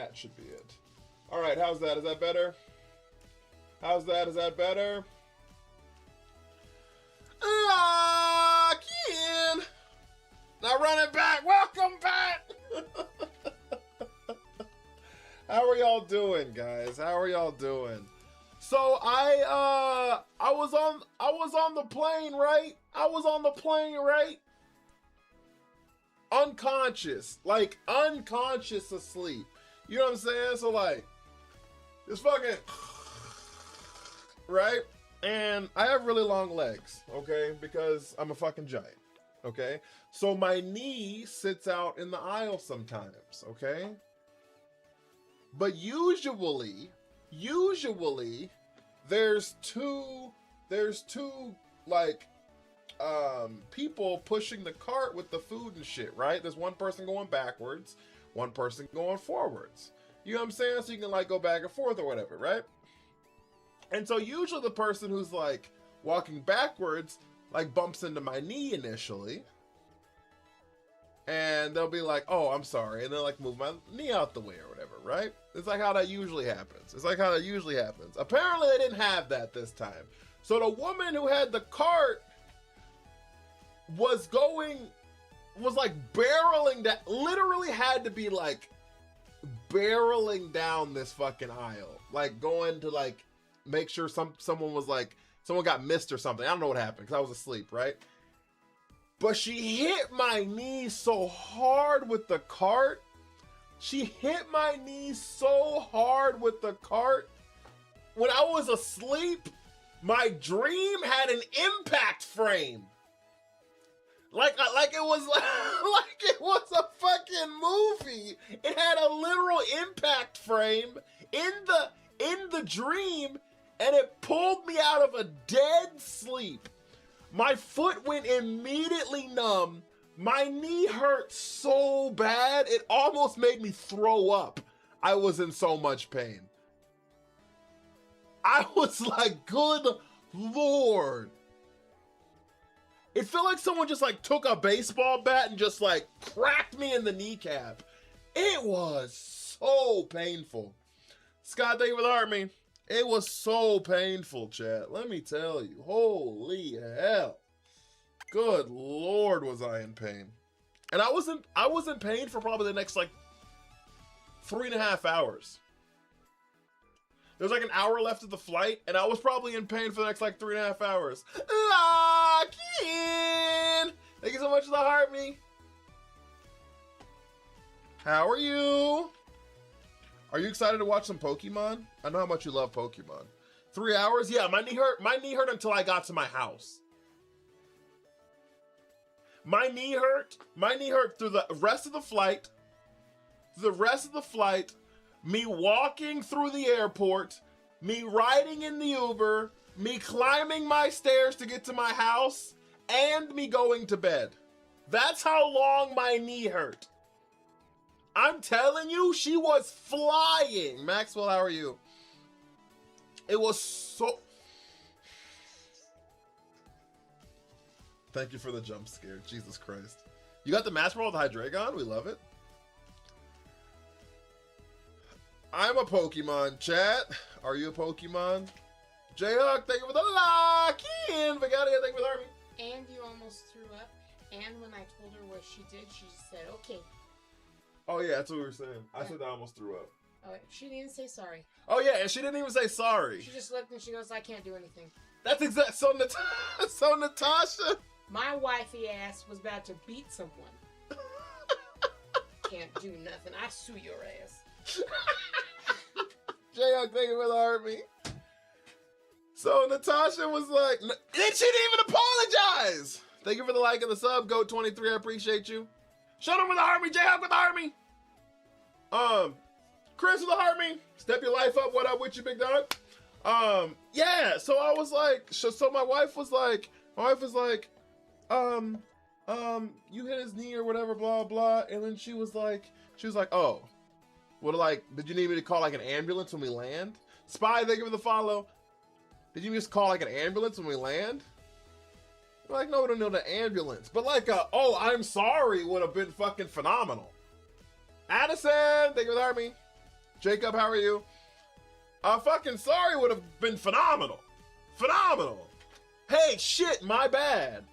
That should be it. All right, how's that? Is that better? How's that? Is that better? Lock in. Now running back. Welcome back. How are y'all doing, guys? How are y'all doing? So I was on the plane, right? I was on the plane, right? Unconscious, like unconscious asleep. You know what I'm saying? So like, it's fucking, right? And I have really long legs, okay? Because I'm a fucking giant, okay? So my knee sits out in the aisle sometimes, okay? But usually, there's two like people pushing the cart with the food and shit, right? There's one person going backwards, one person going forwards. You know what I'm saying? So you can like go back and forth or whatever, right? And so usually the person who's like walking backwards like bumps into my knee initially. And they'll be like, oh, I'm sorry. And they'll like move my knee out the way or whatever, right? It's like how that usually happens. Apparently they didn't have that this time. So the woman who had the cart was like barreling down, literally had to be like barreling down this fucking aisle. Like going to like make sure someone got missed or something. I don't know what happened because I was asleep, right? But she hit my knee so hard with the cart. When I was asleep, my dream had an impact frame. Like it was like it was a fucking movie. It had a literal impact frame in the dream, and it pulled me out of a dead sleep. My foot went immediately numb. My knee hurt so bad, it almost made me throw up. I was in so much pain. I was like, good Lord. It felt like someone just like took a baseball bat and just like cracked me in the kneecap. It was so painful. Scott, thank you for the heart, me. It was so painful, chat. Let me tell you. Holy hell. Good Lord, was I in pain. And I was in pain for probably the next like 3.5 hours. There's like an hour left of the flight, and I was probably in pain for the next like 3.5 hours. Lock in! Thank you so much for the heart, me. How are you? Are you excited to watch some Pokemon? I know how much you love Pokemon. 3 hours? Yeah, my knee hurt. My knee hurt until I got to my house. My knee hurt. My knee hurt through the rest of the flight. Me walking through the airport. Me riding in the Uber. Me climbing my stairs to get to my house. And me going to bed. That's how long my knee hurt. I'm telling you, she was flying. Maxwell, how are you? It was so... Thank you for the jump scare. Jesus Christ. You got the Master Ball with Hydreigon? We love it. I'm a Pokemon, chat. Are you a Pokemon? J-Huck, thank you for the lock-in. Vigalia, thank you for the army. And you almost threw up. And when I told her what she did, she just said, okay. Oh, yeah, that's what we were saying. I said I almost threw up. Oh, she didn't even say sorry. Oh, yeah, and she didn't even say sorry. She just looked and she goes, I can't do anything. That's exact. So Natasha. My wifey ass was about to beat someone. Can't do nothing. I sue your ass. J-Huck, thank you for the heart, me. So Natasha was like, and she didn't even apologize. Thank you for the like and the sub. Goat23, I appreciate you. Shut up with the heart, me. J-Huck with the heart, me. Chris with the heart, me. Step your life up. What up with you, big dog? Yeah. So I was like, so my wife was like, you hit his knee or whatever, blah blah. And then she was like, oh, what, like, did you need me to call like an ambulance when we land? Spy, thank you for the follow. Did you just call like an ambulance when we land? We're like, no, we don't need an ambulance. But like, oh, I'm sorry would have been fucking phenomenal. Addison, thank you for the army. Jacob, how are you? Fucking sorry would have been phenomenal. Phenomenal. Hey, shit, my bad.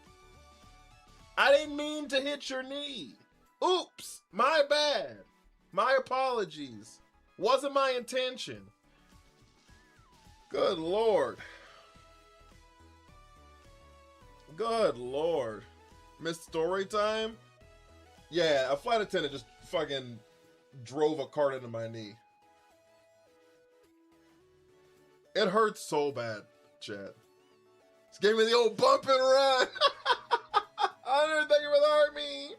I didn't mean to hit your knee. Oops, my bad. My apologies. Wasn't my intention. Good Lord. Good Lord. Missed story time? Yeah, a flight attendant just fucking drove a cart into my knee. It hurts so bad, Chad. Just gave me the old bump and run. Thank you for the heart me.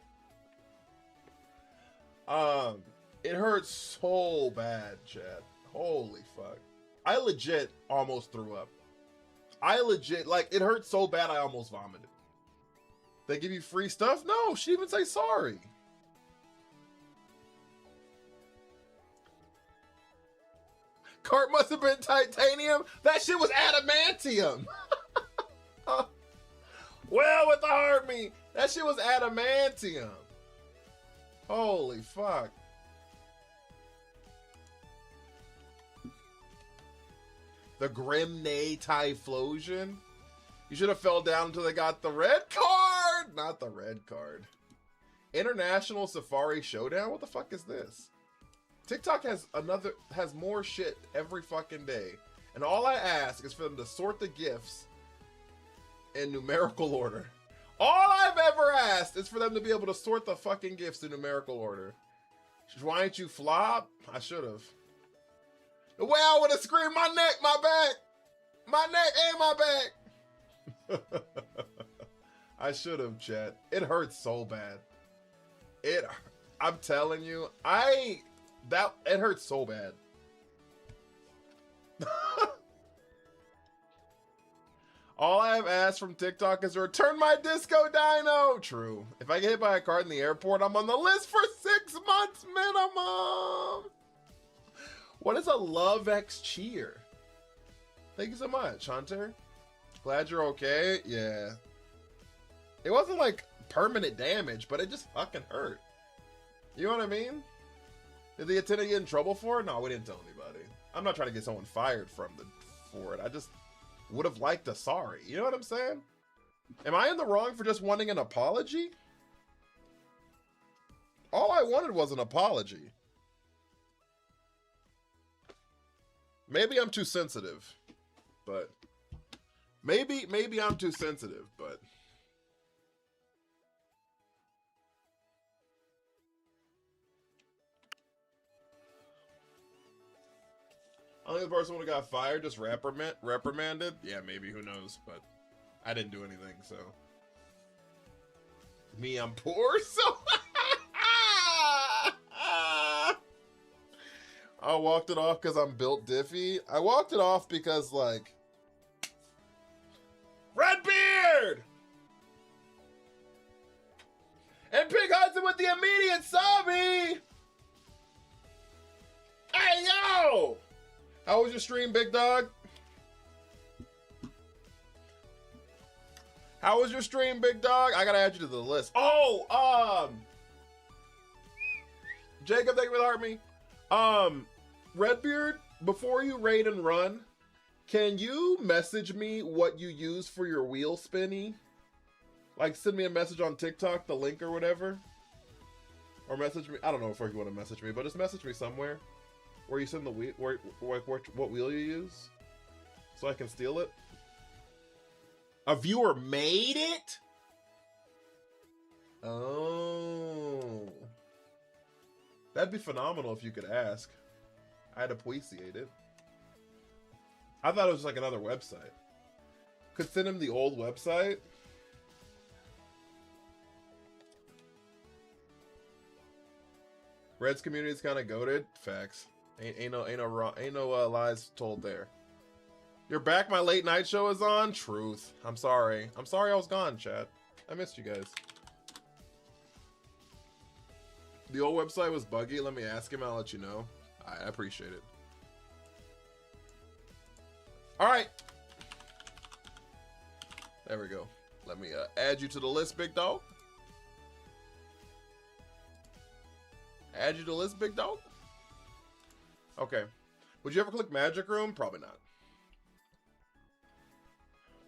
It hurts so bad, Chad. Holy fuck. I legit almost threw up. I legit, like, it hurt so bad I almost vomited. They give you free stuff? No, she didn't even say sorry. Cart must have been titanium. That shit was adamantium. Well, with the heart me, that shit was adamantium. Holy fuck. The Grimnay Typhlosion. You should have fell down until they got the red card. Not the red card. International Safari Showdown? What the fuck is this? TikTok has more shit every fucking day. And all I ask is for them to sort the gifts in numerical order. All I've ever asked is for them to be able to sort the fucking gifts in numerical order. Why didn't you flop? I should have. The way I would have screamed, my neck, my back. My neck and my back. I should have, chat. It hurts so bad. I'm telling you, it hurts so bad. All I have asked from TikTok is to return my disco dino. True. If I get hit by a cart in the airport, I'm on the list for 6 months minimum. What is a Love X cheer? Thank you so much, Hunter. Glad you're okay. Yeah. It wasn't like permanent damage, but it just fucking hurt. You know what I mean? Did the attendant get in trouble for it? No, we didn't tell anybody. I'm not trying to get someone fired for it. I just would have liked a sorry. You know what I'm saying? Am I in the wrong for just wanting an apology? All I wanted was an apology. Maybe I'm too sensitive, but maybe I'm too sensitive, but I think the person would have got fired, just reprimanded. Yeah, maybe, who knows, but I didn't do anything, so. Me, I'm poor, so. I walked it off because I'm built diffy. I walked it off because, like, Redbeard! And Pig Hudson with the immediate subby! Hey, yo! How was your stream, big dog? How was your stream, big dog? I gotta add you to the list. Oh, Jacob, thank you for the heart me. Redbeard, before you raid and run, can you message me what you use for your wheel spinny? Like, send me a message on TikTok, the link or whatever. Or message me, I don't know if you want to message me, but just message me somewhere where you send the wheel, what wheel you use, so I can steal it. A viewer made it? Oh. That'd be phenomenal if you could ask. I'd appreciate it. I thought it was like another website. Could send him the old website. Red's community is kind of goated. Facts. Ain't no lies told there. You're back. My late night show is on. Truth. I'm sorry. I'm sorry I was gone, chat. I missed you guys. The old website was buggy. Let me ask him. I'll let you know. I appreciate it. All right. There we go. Let me add you to the list, big dog. Add you to the list, big dog. Okay. Would you ever click Magic Room? Probably not.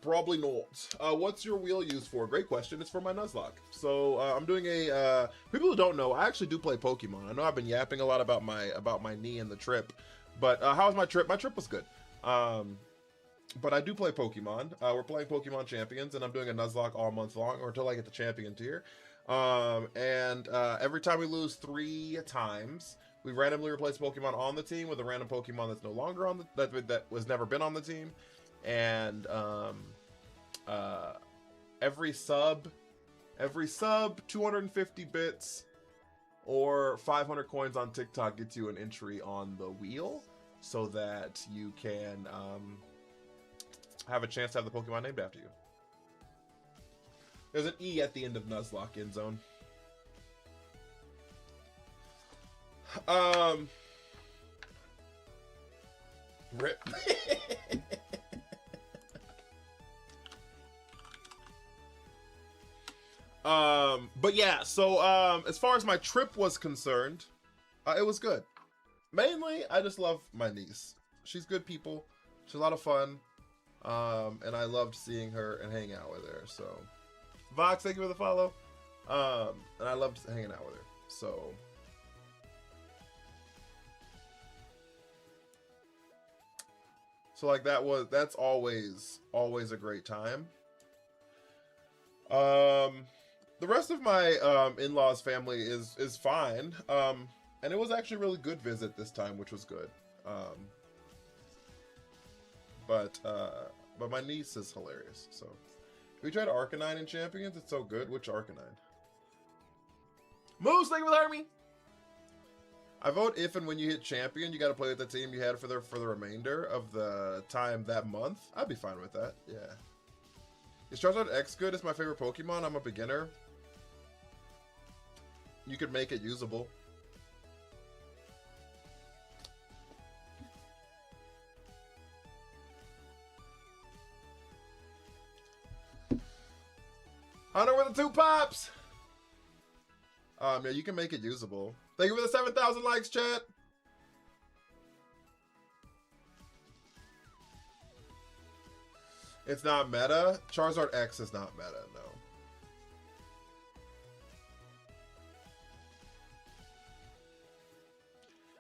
Probably not. What's your wheel used for? Great question. It's for my Nuzlocke. So I'm doing a. People who don't know, I actually do play Pokemon. I know I've been yapping a lot about my knee and the trip, but how was my trip? My trip was good. But I do play Pokemon. We're playing Pokemon Champions, and I'm doing a Nuzlocke all month long, or until I get the Champion tier. And every time we lose 3 times, we randomly replace Pokemon on the team with a random Pokemon that's no longer on the that was never been on the team. And every sub 250 bits or 500 coins on TikTok gets you an entry on the wheel, so that you can have a chance to have the Pokemon named after you. There's an E at the end of Nuzlocke in zone. Rip. But yeah, so as far as my trip was concerned, it was good. Mainly, I just love my niece. She's good people. She's a lot of fun. And I loved seeing her and hanging out with her. So, Vox, thank you for the follow. And I loved hanging out with her. So like that's always a great time. The rest of my in-laws family is fine. And it was actually a really good visit this time, which was good. But my niece is hilarious. So we tried Arcanine in Champions. It's so good. Which Arcanine? Moose, thank you for the army. I vote if and when you hit Champion, you got to play with the team you had for the remainder of the time that month. I'd be fine with that. Yeah. Is Charizard X good? It's my favorite Pokemon. I'm a beginner. You could make it usable. Hunter with the 2 pops. Yeah, you can make it usable. Thank you for the 7,000 likes, chat. It's not meta. Charizard X is not meta, no.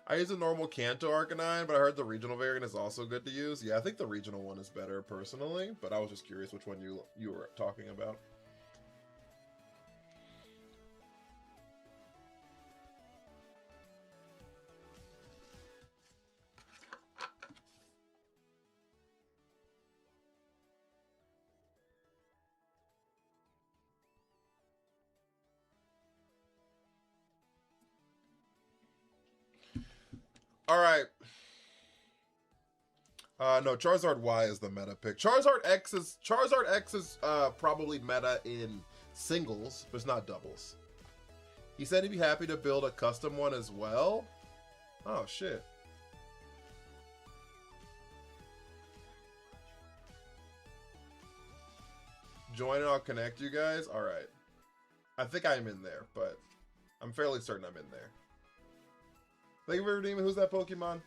I use a normal Kanto Arcanine, but I heard the regional variant is also good to use. Yeah, I think the regional one is better personally, but I was just curious which one you were talking about. All right. No, Charizard Y is the meta pick. Charizard X is probably meta in singles, but it's not doubles. He said he'd be happy to build a custom one as well. Oh shit. Join and I'll connect you guys. All right. I think I'm in there, but I'm fairly certain I'm in there. Thank you for redeeming. Who's that Pokemon?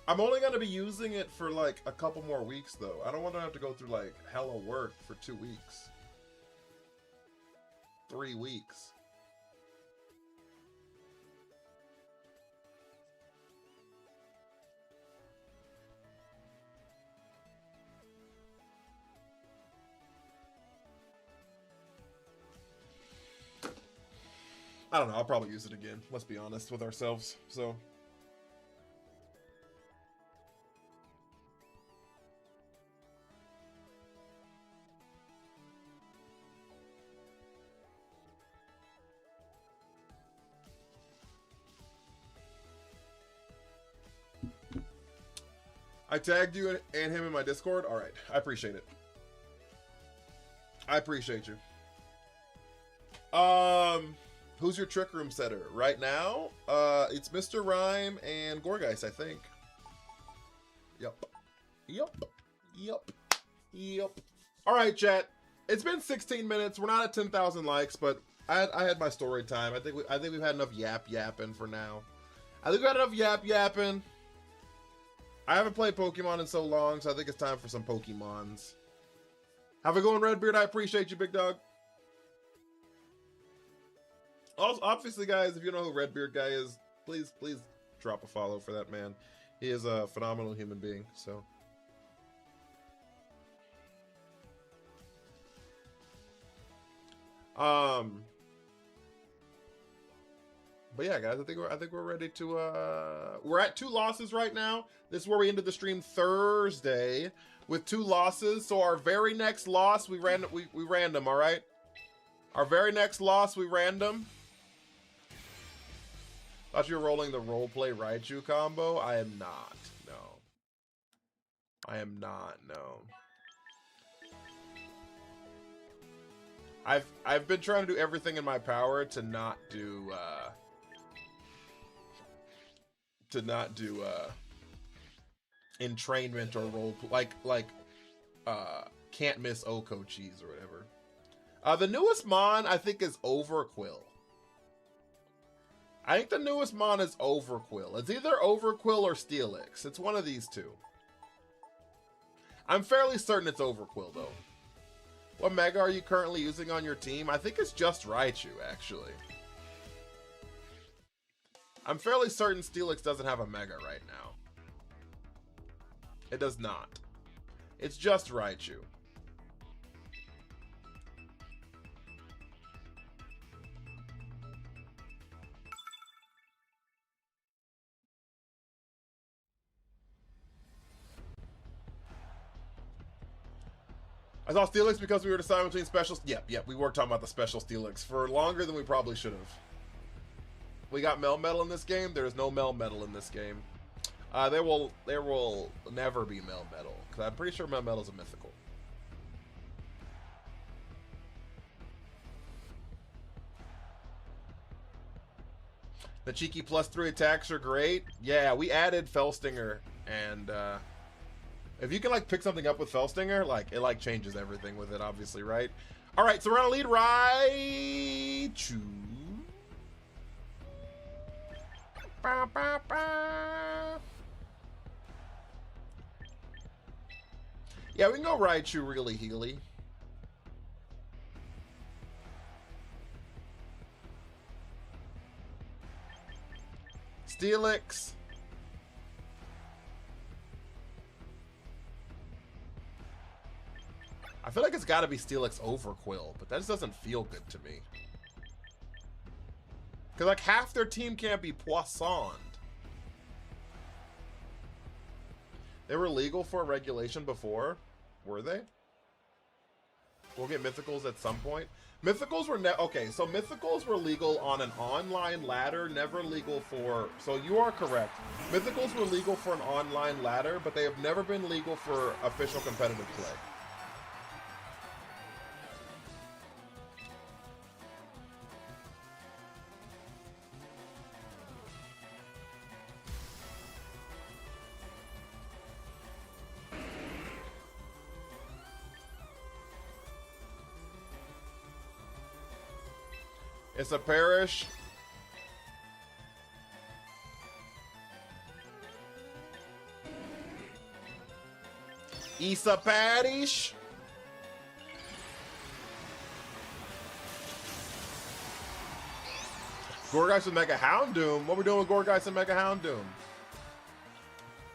I'm only going to be using it for like a couple more weeks though. I don't want to have to go through like hella work for 2 weeks. 3 weeks. I don't know. I'll probably use it again. Let's be honest with ourselves. So. I tagged you and him in my Discord. All right. I appreciate it. I appreciate you. Who's your Trick Room setter? Right now, it's Mr. Rhyme and Gorgeist, I think. Yep. All right, chat. It's been 16 minutes. We're not at 10,000 likes, but I had my story time. I think we've had enough yapping for now. I think we had enough yapping. I haven't played Pokemon in so long, so I think it's time for some Pokemons. Have a going, Redbeard. I appreciate you, big dog. Also, obviously, guys, if you know who Redbeard guy is, please drop a follow for that man. He is a phenomenal human being. So. But yeah, guys, I think we're ready to we're at 2 losses right now. This is where we ended the stream Thursday with 2 losses. So our very next loss we random, all right? Our very next loss we random. Thought you were rolling the roleplay Raichu combo. I am not. No. I am not. No. I've been trying to do everything in my power to not do entrainment or role like can't miss Oko cheese or whatever. The newest mon I think is Overquill. I think the newest mon is Overquill. It's either Overquill or Steelix. It's one of these two. I'm fairly certain it's Overquill though. What Mega are you currently using on your team? I think it's just Raichu, actually. I'm fairly certain Steelix doesn't have a Mega right now. It does not. It's just Raichu. I saw Steelix because we were deciding between specials. Yep, we were talking about the special Steelix for longer than we probably should have. We got Melmetal in this game. There's no Melmetal in this game. There will never be Melmetal because I'm pretty sure Melmetal is a mythical. The cheeky +3 attacks are great. Yeah, we added Fellstinger, and if you can like pick something up with Fellstinger, like it like changes everything with it, obviously, right? All right, so we're gonna lead Raichu. Ba, ba, ba. Yeah, we can go Raichu really Healy. Steelix. I feel like it's got to be Steelix Overquill, but that just doesn't feel good to me. Because, like, half their team can't be poissoned. They were legal for regulation before? Were they? We'll get Mythicals at some point. Mythicals were okay, so Mythicals were legal on an online ladder, never legal for... So you are correct. Mythicals were legal for an online ladder, but they have never been legal for official competitive play. It's a parish. Isa parish. Gorgeist and Mega Houndoom? What are we doing with Gorgeist and Mega Houndoom?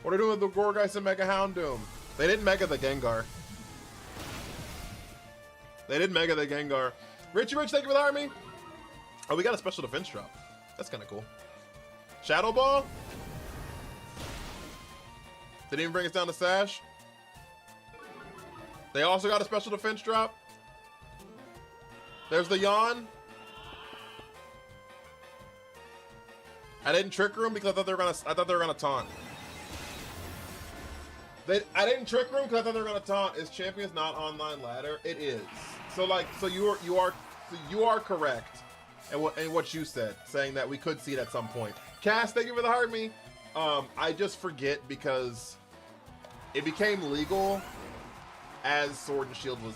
What are we doing with the Gorgeist and Mega Houndoom? They didn't Mega the Gengar. They did Mega the Gengar. Richie Rich, thank you for the army. Oh, we got a special defense drop. That's kind of cool. Shadow Ball? Didn't even bring us down to Sash. They also got a special defense drop. There's the Yawn. I didn't Trick Room because I thought they were gonna taunt. I didn't Trick Room because I thought they were gonna taunt. Is Champions not online ladder? It is. So you are correct. And what you said, saying that we could see it at some point. Cass, thank you for the heart me. I just forget because it became legal as Sword and Shield was,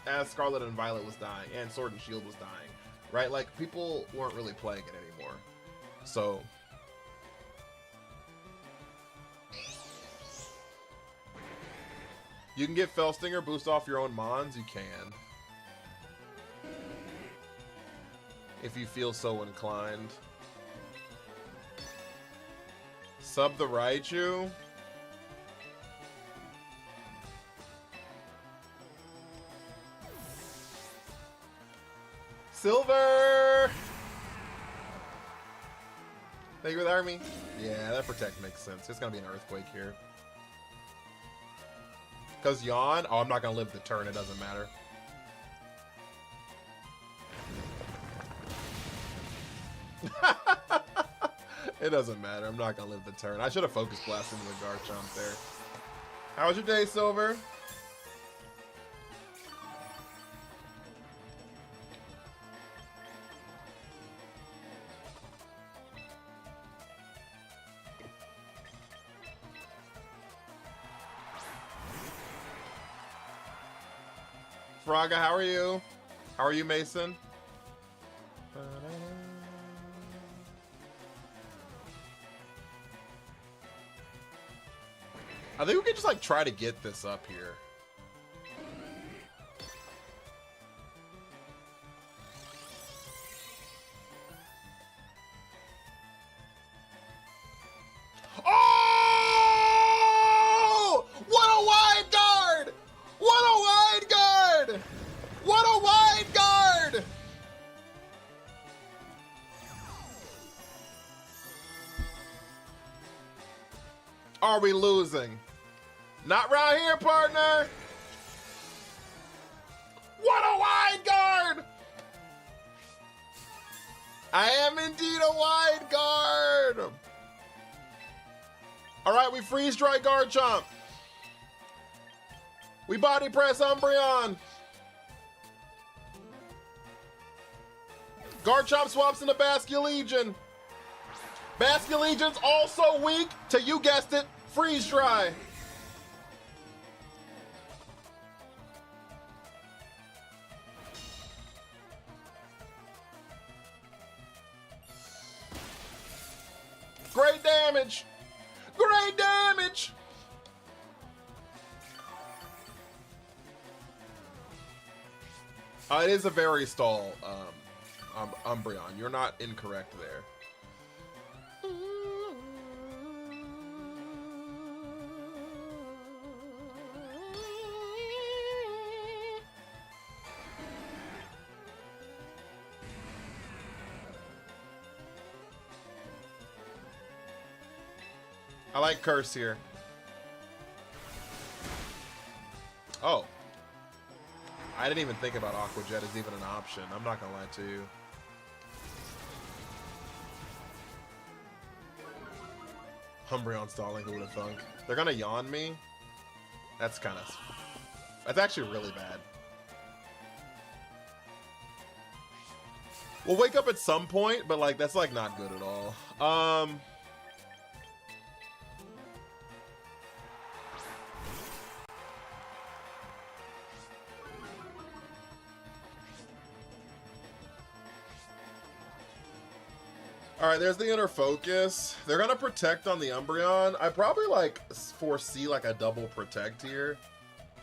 as Scarlet and Violet was dying, and Sword and Shield was dying. right? Like, people weren't really playing it anymore. So... You can get Fellstinger, boost off your own mons, you can. If you feel so inclined. Sub the Raichu. Silver! Thank you for the army. Yeah, that protect makes sense. There's gonna be an earthquake here. Because yawn? Oh, I'm not gonna live the turn, it doesn't matter. It doesn't matter, I'm not gonna live the turn. I should have focus blasted into the Garchomp there. How was your day, Silver? Fraga, how are you? How are you, Mason? I think we could just like try to get this up here. Oh! What a wide guard! What a wide guard! What a wide guard! Are we losing? Not right here, partner! What a wide guard! I am indeed a wide guard! Alright, we freeze dry Garchomp. We body press Umbreon. Garchomp swaps into Basculegion. Basculegion's also weak to, you guessed it, freeze dry. Great damage. Great damage. It is a very stall Umbreon. You're not incorrect there. I like Curse here. Oh. I didn't even think about Aqua Jet as even an option. I'm not gonna lie to you. Umbreon stalling, who would have thunk? They're gonna yawn me? That's kind of... That's actually really bad. We'll wake up at some point, but like, that's like not good at all. Alright, there's the inner focus. They're gonna protect on the Umbreon. I probably like foresee like a double protect here,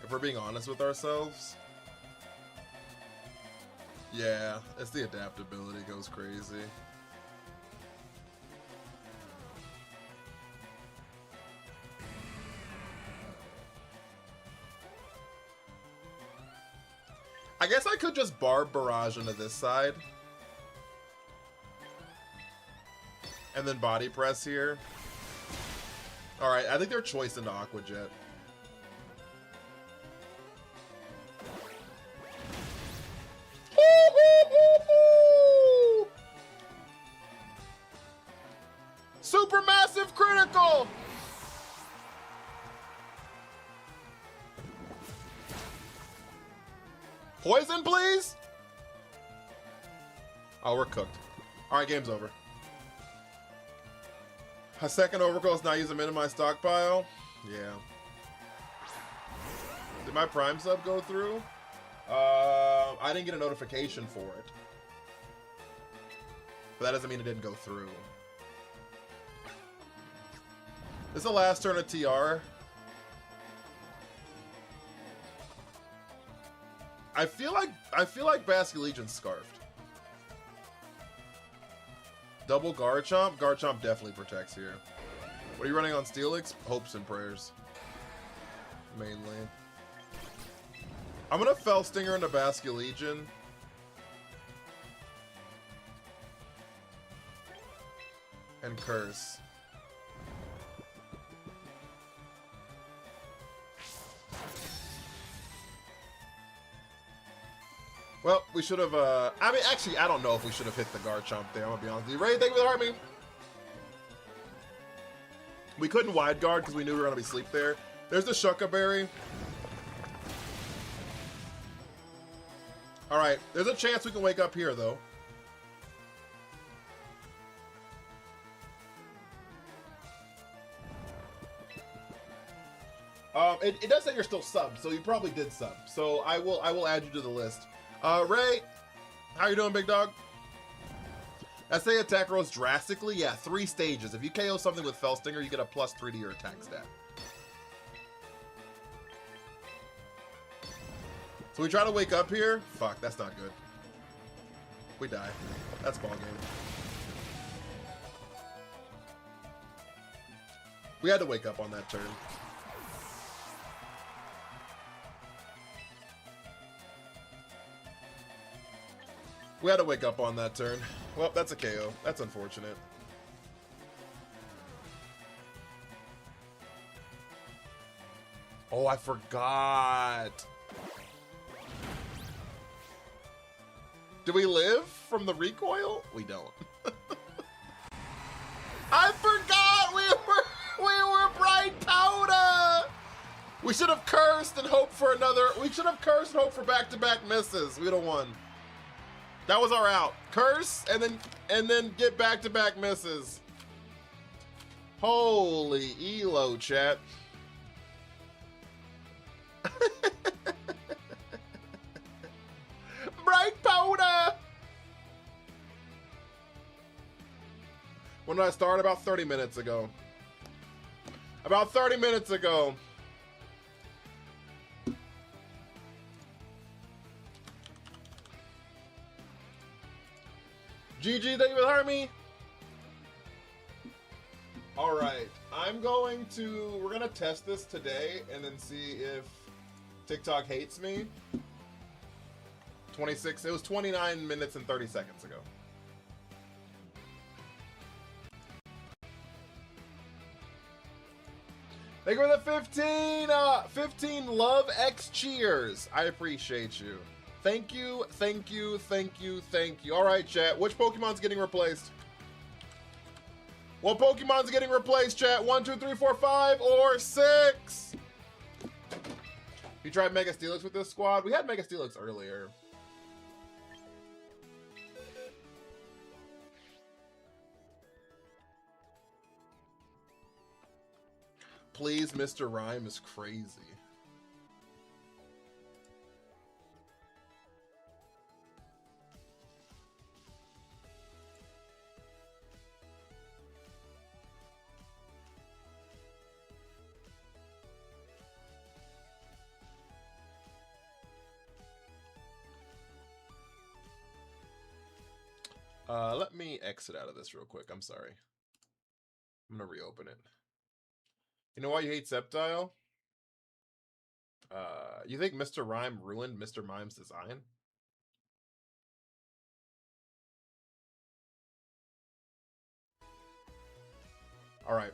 if we're being honest with ourselves. Yeah, it's the adaptability goes crazy. I guess I could just Barb Barrage into this side. And then body press here. Alright, I think they're choice into Aqua Jet. Supermassive critical! Poison, please? Oh, we're cooked. Alright, game's over. A second Overgrowth is not used to minimize stockpile? Yeah. Did my Prime sub go through? I didn't get a notification for it. But that doesn't mean it didn't go through. This is the last turn of TR. I feel like Basket Legion's scarfed. Double Garchomp. Garchomp definitely protects here. What are you running on Steelix? Hopes and prayers. Mainly. I'm gonna Fell Stinger into Basket Legion. And Curse. Well, we should have, I mean, actually, I don't know if we should have hit the Garchomp there, I'm gonna be honest with you. Ray, thank you for the heart, me. We couldn't wide guard because we knew we were gonna be sleep there. There's the Shucka Berry. Alright, there's a chance we can wake up here, though. It does say you're still subbed, so you probably did sub. So I will add you to the list. Ray, how you doing, big dog? I say attack rolls drastically. Yeah, 3 stages. If you KO something with Fell Stinger, you get a +3 to your attack stat. So we try to wake up here. Fuck, that's not good. We die. That's ball game. We had to wake up on that turn. We had to wake up on that turn. Well, that's a KO. That's unfortunate. Oh, I forgot. Do we live from the recoil? We don't. I forgot we were bright powder. We should have cursed and hoped for another. We should have cursed and hoped for back-to-back misses. We'd have won. That was our out. Curse and then get back-to-back misses. Holy Elo, chat. Bright powder. When did I start? About 30 minutes ago. About 30 minutes ago. GG, thank you for the army. All right, we're gonna test this today and then see if TikTok hates me. 26, it was 29 minutes and 30 seconds ago. Thank you for the 15 love X cheers. I appreciate you. Thank you, thank you, thank you, thank you. All right, chat. Which Pokemon's getting replaced? What Pokemon's getting replaced, chat? 1, 2, 3, 4, 5, or 6? You tried Mega Steelix with this squad? We had Mega Steelix earlier. Please, Mr. Rhyme is crazy. Let me exit out of this real quick. I'm sorry. I'm gonna reopen it. You know why you hate Sceptile? You think Mr. Rhyme ruined Mr. Mime's design? Alright.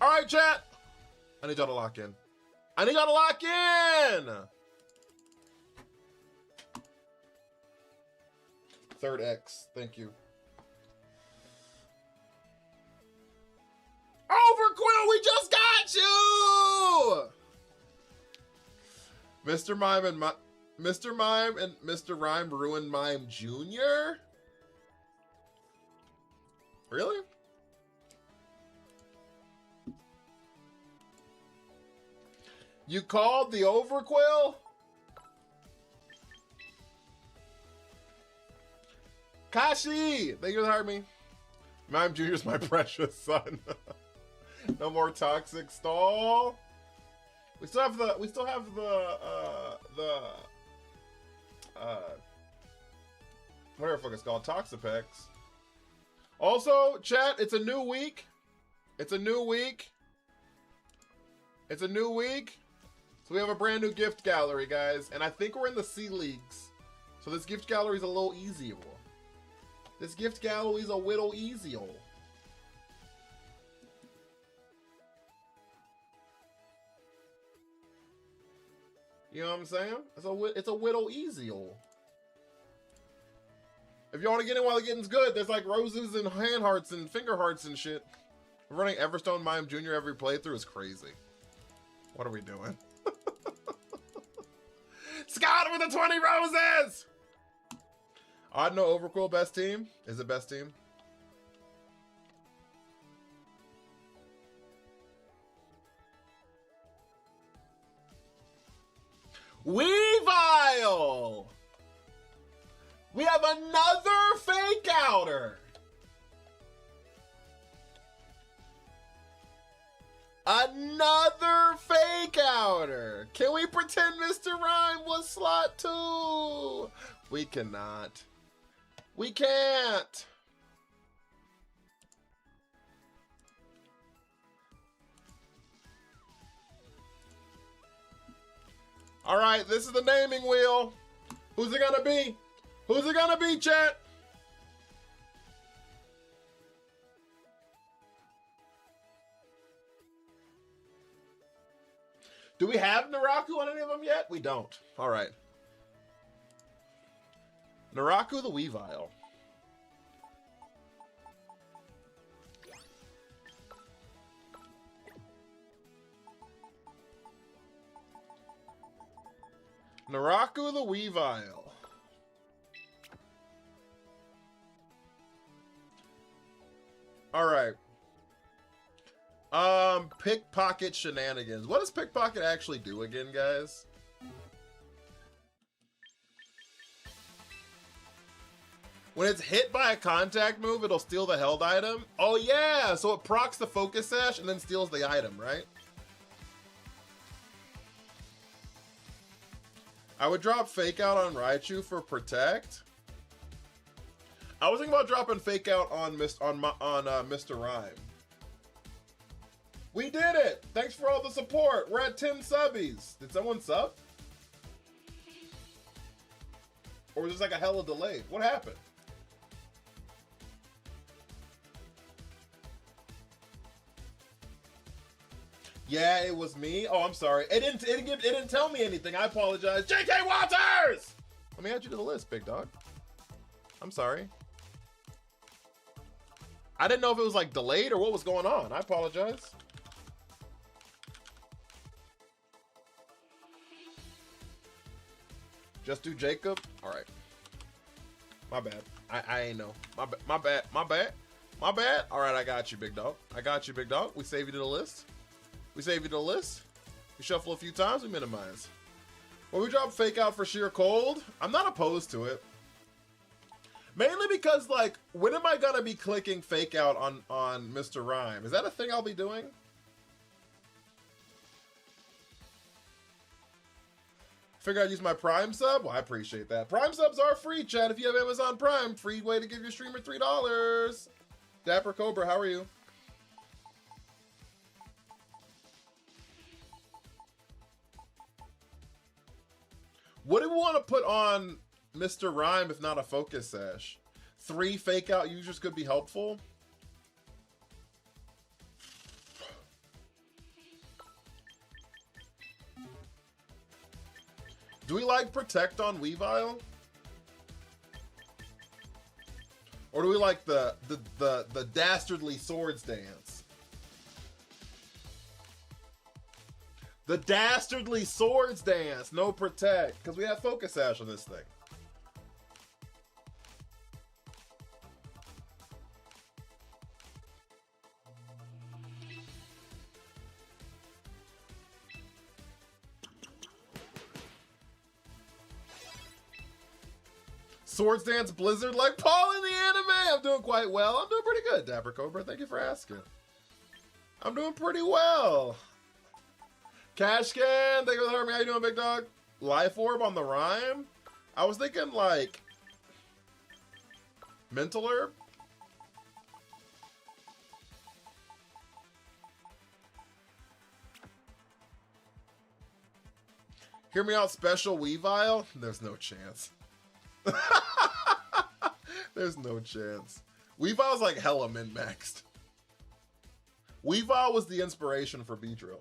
Alright, chat! I need y'all to lock in. I need y'all to lock in! Third X, thank you. Overquill, we just got you! Mr. Mime and Mr. Rhyme ruined Mime Jr.? Really? You called the Overquill? Kashi Ashy! Thank you for hiring me. Mime Jr.'s my precious son. No more toxic stall. We still have the whatever the fuck it's called, Toxapex. Also, chat, it's a new week. It's a new week. It's a new week. So we have a brand new gift gallery, guys. And I think we're in the C Leagues. So this gift gallery is a little easier. This gift gallery is a little easier. You know what I'm saying? It's a whittle easy. If you want to get in while the getting's good, there's like roses and hand hearts and finger hearts and shit. Running Everstone Mime Jr. every playthrough is crazy. What are we doing? Scott with the 20 roses! Odd No Overcool best team? Is it best team? Weavile! We have another fake outer. Another fake outer. Can we pretend Mr. Rhyme was slot 2? We cannot. We can't. All right, this is the naming wheel. Who's it gonna be? Who's it gonna be, chat? Do we have Naraku on any of them yet? We don't. All right. Naraku the Weavile. Naraku the Weavile. All right. Pickpocket shenanigans. What does pickpocket actually do again, guys? When it's hit by a contact move, it'll steal the held item. Oh yeah, so it procs the focus sash and then steals the item, right? I would drop fake out on Raichu for protect. I was thinking about dropping fake out on Mr. Rhyme. We did it! Thanks for all the support. We're at 10 subbies. Did someone sub? Or was this like a hella delayed? What happened? Yeah, it was me. Oh, I'm sorry. It didn't tell me anything. I apologize. JK Walters! Let me add you to the list, big dog. I'm sorry. I didn't know if it was like delayed or what was going on. I apologize. Just do Jacob? All right. My bad. I ain't know. My bad. All right, I got you, big dog. We save you to the list. We shuffle a few times, we minimize. When we drop fake out for sheer cold, I'm not opposed to it. Mainly because, like, when am I gonna be clicking fake out on Mr. Rhyme? Is that a thing I'll be doing? Figure I'd use my Prime sub? Well, I appreciate that. Prime subs are free, chat. If you have Amazon Prime, free way to give your streamer $3. Dapper Cobra, how are you? What do we want to put on Mr. Rhyme if not a focus sash? 3 fake out users could be helpful. Do we like protect on Weavile? Or do we like the dastardly swords dance? The dastardly swords dance, no protect, because we have focus sash on this thing. Swords dance blizzard like Paul, Indiana. I'm doing quite well. I'm doing pretty good, Dapper Cobra. Thank you for asking. I'm doing pretty well. Cashcan, thank you for the me. How you doing, big dog? Life Orb on the rhyme? I was thinking, like, Mental Herb? Hear me out, Special Weavile? There's no chance. There's no chance. Weavile's like hella min-maxed. Weavile was the inspiration for Beedrill.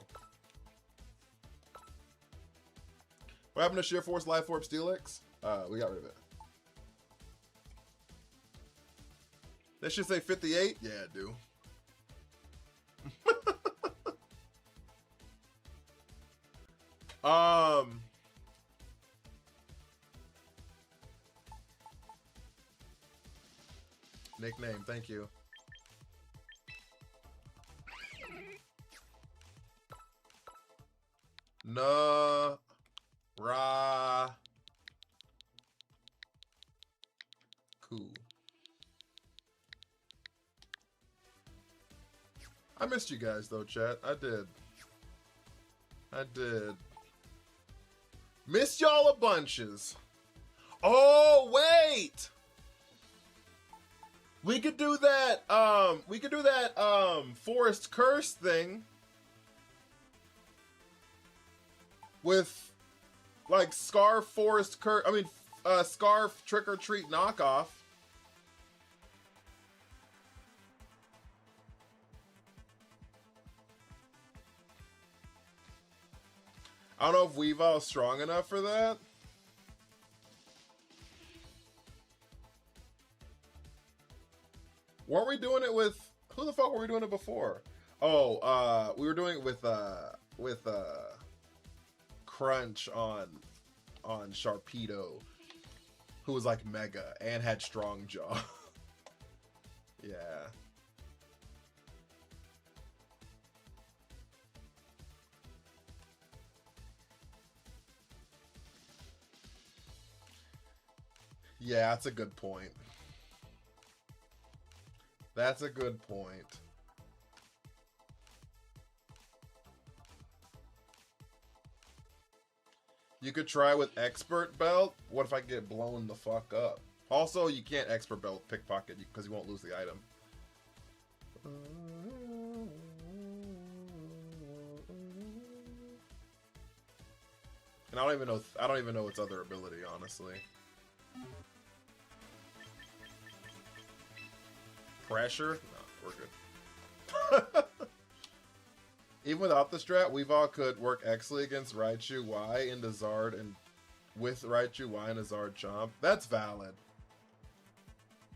What happened to Sheer Force, Life Orb, Steelix? We got rid of it. They should say 58? Yeah, I do. Nickname, thank you. Cool. I missed you guys though, chat. I did. Missed y'all a bunches. Oh, wait! We could do that, Forest Curse thing with, like, Scarf Forest Curse, Scarf Trick or Treat knockoff. I don't know if Weavile's strong enough for that. Weren't we doing it with, who the fuck were we doing it before? Oh, we were doing it with Crunch on Sharpedo, who was like mega and had strong jaw. Yeah. Yeah, that's a good point. That's a good point. You could try with Expert Belt. What if I get blown the fuck up? Also, you can't Expert Belt pickpocket because you won't lose the item. And I don't even know its other ability, honestly. Pressure? No, we're good. Even without the strat, Weavile could work excellently against Raichu Y into Zard and with Raichu Y and a Zard Chomp. That's valid.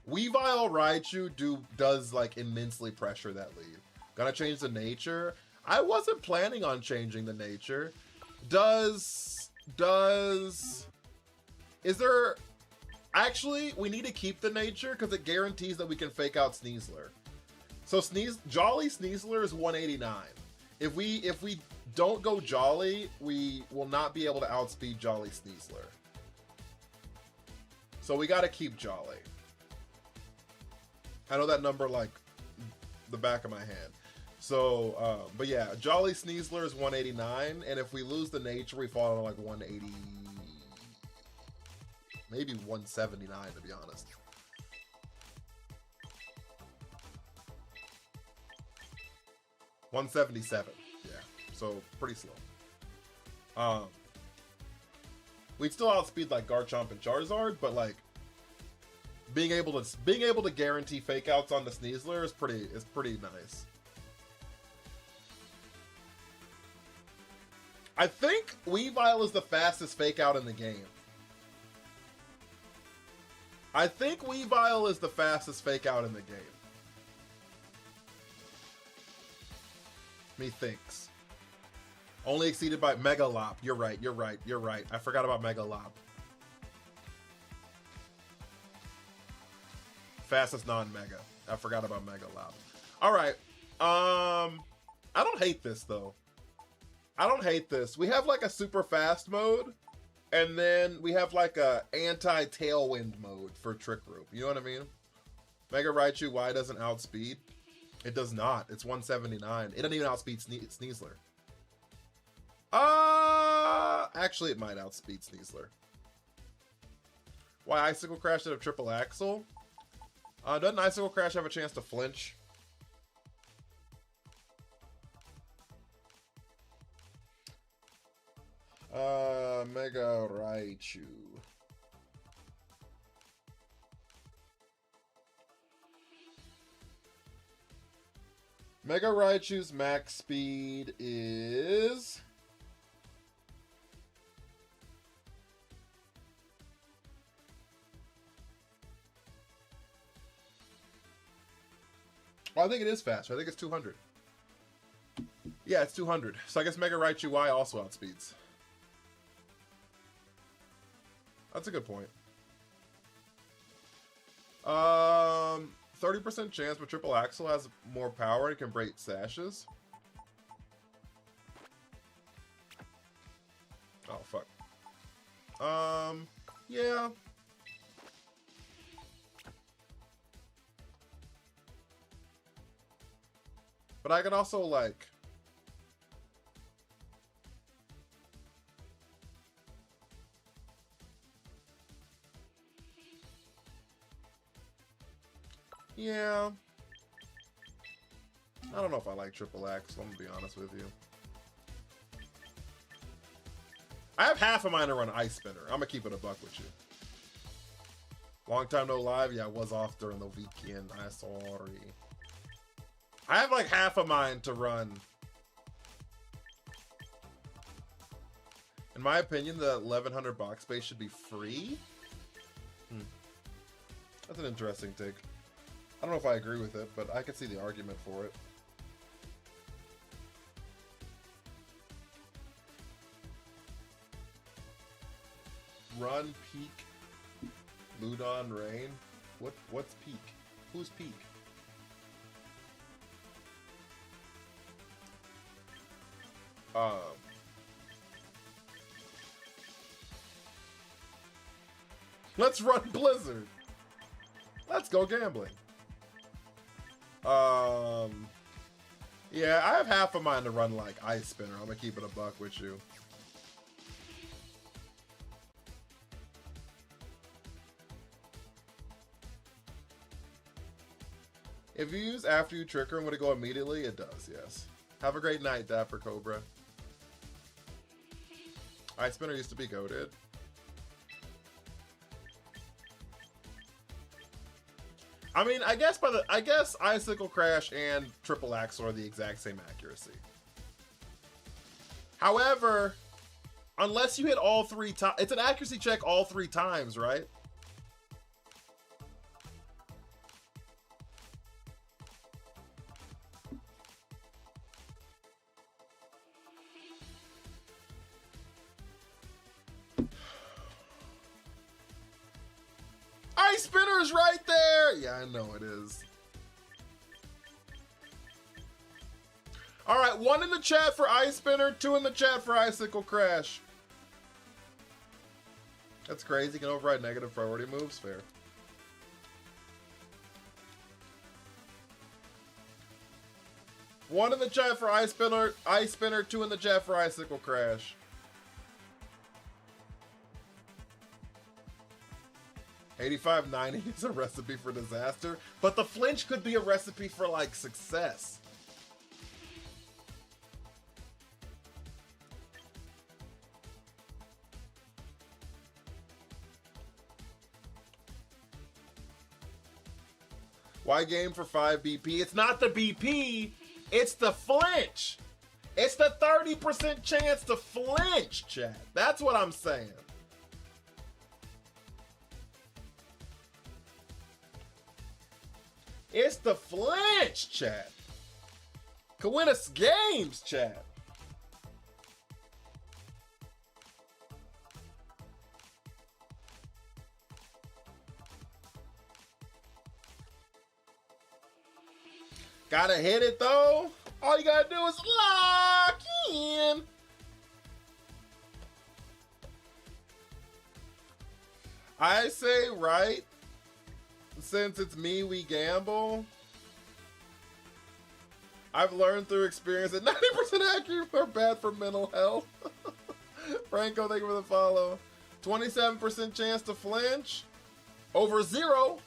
Weavile Raichu does like immensely pressure that lead. Gonna change the nature? I wasn't planning on changing the nature. Is there... Actually, we need to keep the nature because it guarantees that we can fake out Sneasler. So Jolly Sneasler is 189. If we don't go Jolly, we will not be able to outspeed Jolly Sneasler. So we got to keep Jolly. I know that number like the back of my hand. So, but yeah, Jolly Sneasler is 189, and if we lose the nature, we fall to like 180, maybe 179 to be honest. $177, yeah, so pretty slow. We'd still outspeed like Garchomp and Charizard, but like being able to guarantee fake outs on the Sneasler is pretty nice. I think Weavile is the fastest fake out in the game. Methinks. Only exceeded by Megalop. You're right. I forgot about Megalop. Fastest non-Mega. I forgot about Megalop. Alright. I don't hate this though. I don't hate this. We have like a super fast mode, and then we have like a anti-tailwind mode for Trick Room. You know what I mean? Mega Raichu Y doesn't outspeed. It does not. It's 179. It doesn't even outspeed Sneasler. Actually, it might outspeed Sneasler. Why Icicle Crash instead of Triple Axle? Doesn't Icicle Crash have a chance to flinch? Mega Raichu. Mega Raichu's max speed is... Well, I think it is faster. I think it's 200. Yeah, it's 200. So I guess Mega Raichu Y also outspeeds. That's a good point. 30% chance, but Triple Axle has more power and can break sashes. Oh, fuck. Yeah. But I can also, like... Yeah. I don't know if I like Triple X, I'm gonna be honest with you. I have half of mine to run Ice Spinner. I'm gonna keep it a buck with you. Long time no live. Yeah, I was off during the weekend. I'm sorry. I have like half of mine to run. In my opinion, the 1100 box space should be free. That's an interesting take. I don't know if I agree with it, but I can see the argument for it. Run, Peak, Ludon, Rain. What's Peak? Who's Peak? Let's run Blizzard. Let's go gambling. Yeah, I have half of mine to run like Ice Spinner. I'm gonna keep it a buck with you. If you use after you trigger and would it go immediately? It does, yes. Have a great night, Dapper Cobra. Ice Spinner used to be goated. I mean, I guess Icicle Crash and Triple Axle are the exact same accuracy. However, unless you hit all 3 times, it's an accuracy check all 3 times, right? Ice Spinner's right there! Yeah, I know it is. Alright, 1 in the chat for Ice Spinner, 2 in the chat for Icicle Crash. That's crazy. You can override negative priority moves. Fair. One in the chat for Ice Spinner, 2 in the chat for Icicle Crash. 8590 is a recipe for disaster, but the flinch could be a recipe for like success. Why game for 5 BP? It's not the BP, it's the flinch. It's the 30% chance to flinch, chat. That's what I'm saying. It's the flinch, chat. Could win us games, chat. Gotta hit it though. All you gotta do is lock in. I say right since it's me, we gamble. I've learned through experience that 90% accurate are bad for mental health. Franco, thank you for the follow. 27% chance to flinch. Over 0.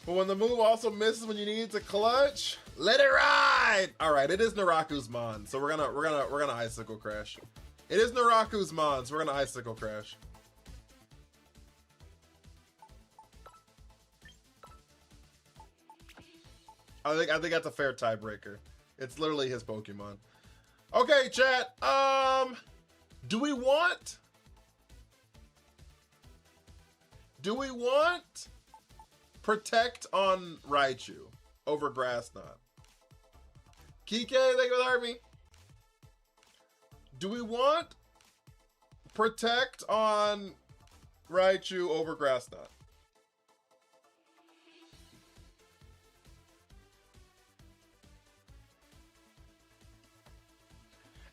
But when the move also misses when you need it to clutch, let it ride. All right, it is Naraku's Mon, so we're gonna icicle crash. It is Naraku's Mon, so we're gonna icicle crash. I think that's a fair tiebreaker. It's literally his Pokemon. Okay, chat. Do we want Protect on Raichu over Grass Knot? Kike, thank you for the army. Do we want Protect on Raichu over Grass Knot?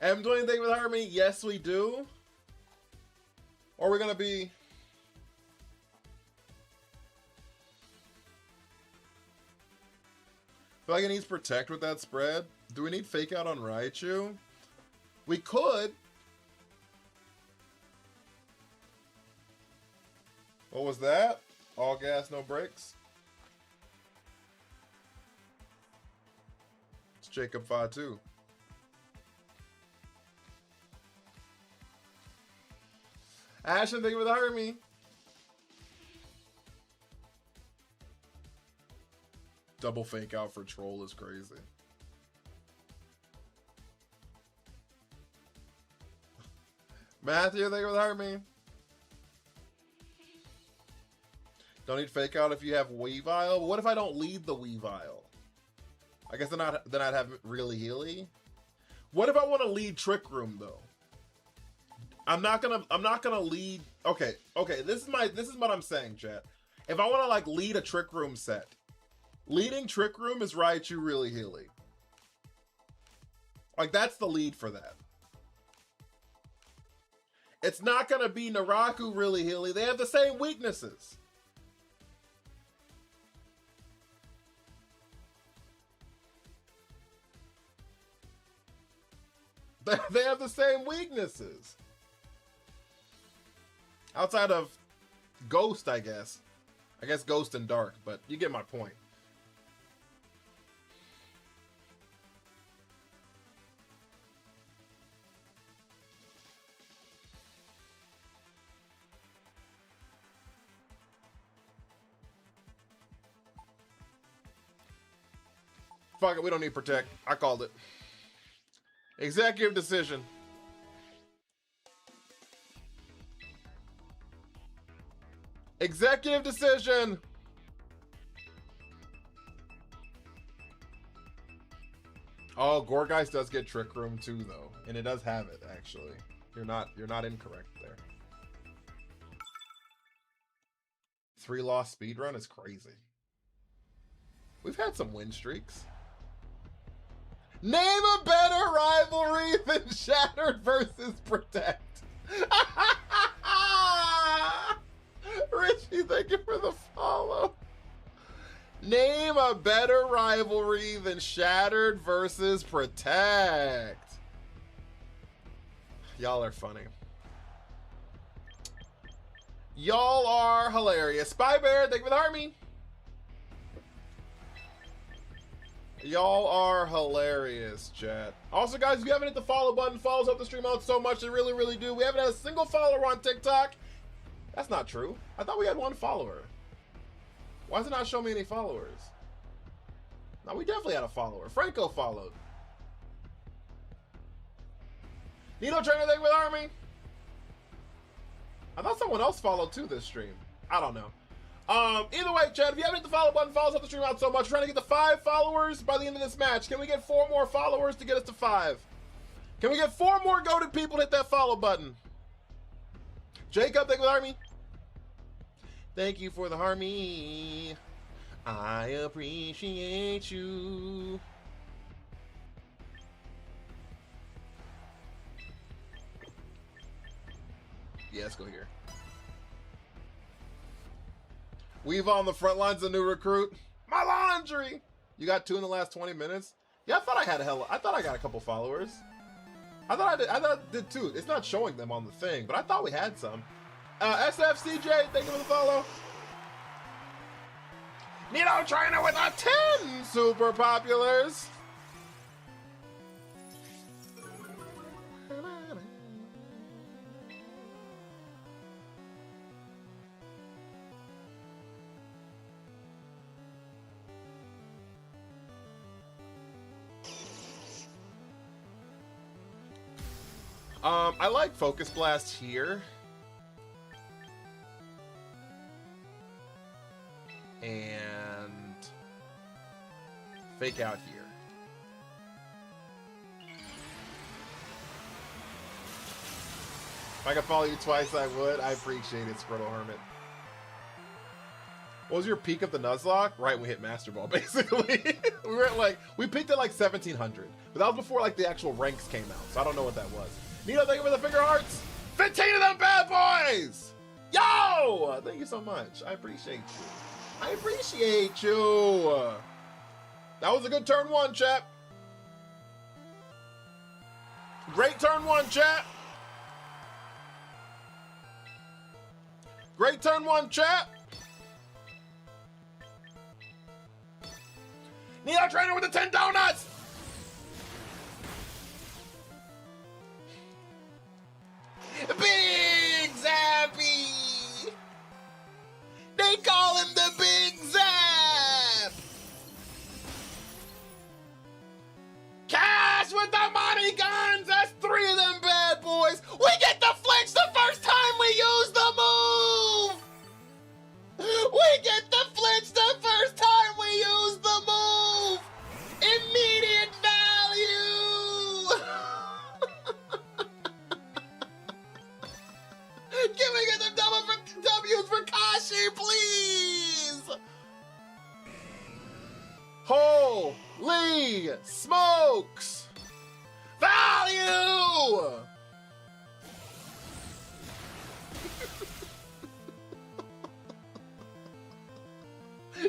M20, thank you for the army. Yes, we do. Or are we gonna be... I feel like it needs Protect with that spread. Do we need Fake Out on Raichu? We could. What was that? All gas, no brakes. It's Jacob Fatu. Ashton, thank you for the army. Double Fake Out for Troll is crazy. Matthew, thank you for the army. Don't need Fake Out if you have Weavile. What if I don't lead the Weavile? I guess then I'd have really Healy. What if I want to lead Trick Room though? I'm not gonna lead. Okay. This is what I'm saying, chat. If I want to like lead a Trick Room set, leading Trick Room is Raichu really Healy. Like that's the lead for that. It's not gonna be Naraku really Healy. They have the same weaknesses. They have the same weaknesses. Outside of Ghost, I guess. I guess Ghost and Dark, but you get my point. Fuck it, we don't need Protect. I called it. Executive decision. Executive decision. Oh, Gorgeist does get Trick Room too, though, and it does have it. Actually, you're not incorrect there. 3-loss speedrun is crazy. We've had some win streaks. Name a better rivalry than Shattered versus Protect. Richie, thank you for the follow. Name a better rivalry than Shattered versus Protect. Y'all are funny. Y'all are hilarious. Spy Bear, thank you for the army. Y'all are hilarious, chat. Also, guys, if you haven't hit the follow button, follows up the stream out so much. They really, really do. We haven't had a single follower on TikTok. That's not true. I thought we had 1 follower. Why does it not show me any followers? No, we definitely had a follower. Franco followed. Nino Trainer, thank you for the army. I thought someone else followed too this stream. I don't know. Either way, Chad, if you haven't hit the follow button, follows up the stream out so much. We're trying to get to 5 followers by the end of this match. Can we get 4 more followers to get us to 5? Can we get 4 more goated people to hit that follow button? Jacob, thank you for the army. Thank you for the army. I appreciate you. Yeah, let's go here. Weave on the front lines, a new recruit. My laundry. You got 2 in the last 20 minutes. Yeah, I thought I had I thought I got a couple followers. I thought I did too. It's not showing them on the thing, but I thought we had some. SFCJ, thank you for the follow. Nito Trainer with a 10 super populars. I like Focus Blast here. And Fake Out here. If I could follow you twice, I would. I appreciate it, Squirtle Hermit. What was your peak of the Nuzlocke? Right when we hit Master Ball, basically. We were at like, we peaked at like 1700. But that was before like the actual ranks came out, so I don't know what that was. Nito, thank you for the finger hearts. 15 of them bad boys! Yo! Thank you so much. I appreciate you. I appreciate you. That was a good turn 1, chat. Great turn 1, chat. Great turn 1, chat. Neo Trainer with the 10 donuts. Big Zappy. They call him the Big Zap. Cash with the money guns. That's 3 of them bad boys. We get the flinch the first time we use the move. We get the flinch the first time we use the move. Immediate value. Can we get the W's for Kashi, please? Holy smokes! Value!